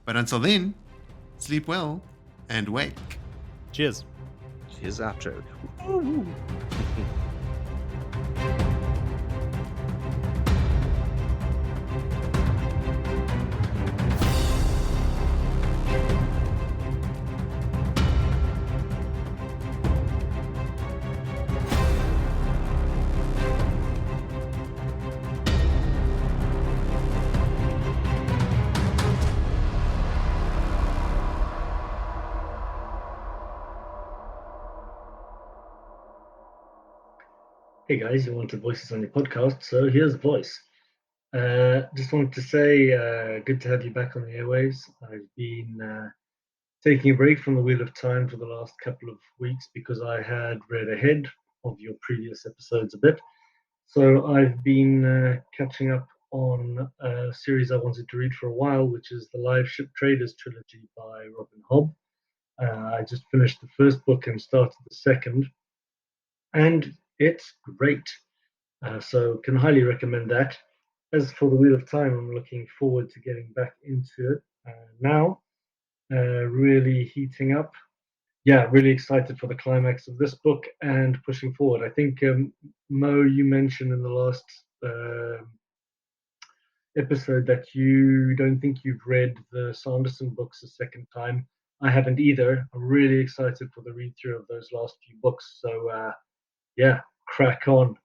But until then, sleep well and wake. Cheers. Here's outro. Hey guys, you wanted voices on your podcast, so here's voice. Just wanted to say, good to have you back on the airwaves. I've been taking a break from the Wheel of Time for the last couple of weeks because I had read ahead of your previous episodes a bit. So I've been catching up on a series I wanted to read for a while, which is the Live Ship Traders trilogy by Robin Hobb. I just finished the first book and started the second, and it's great. So can highly recommend that. As for the Wheel of Time, I'm looking forward to getting back into it now. Really heating up. Yeah, really excited for the climax of this book and pushing forward. I think Mo, you mentioned in the last episode that you don't think you've read the Sanderson books a second time. I haven't either. I'm really excited for the read through of those last few books. So yeah, crack on.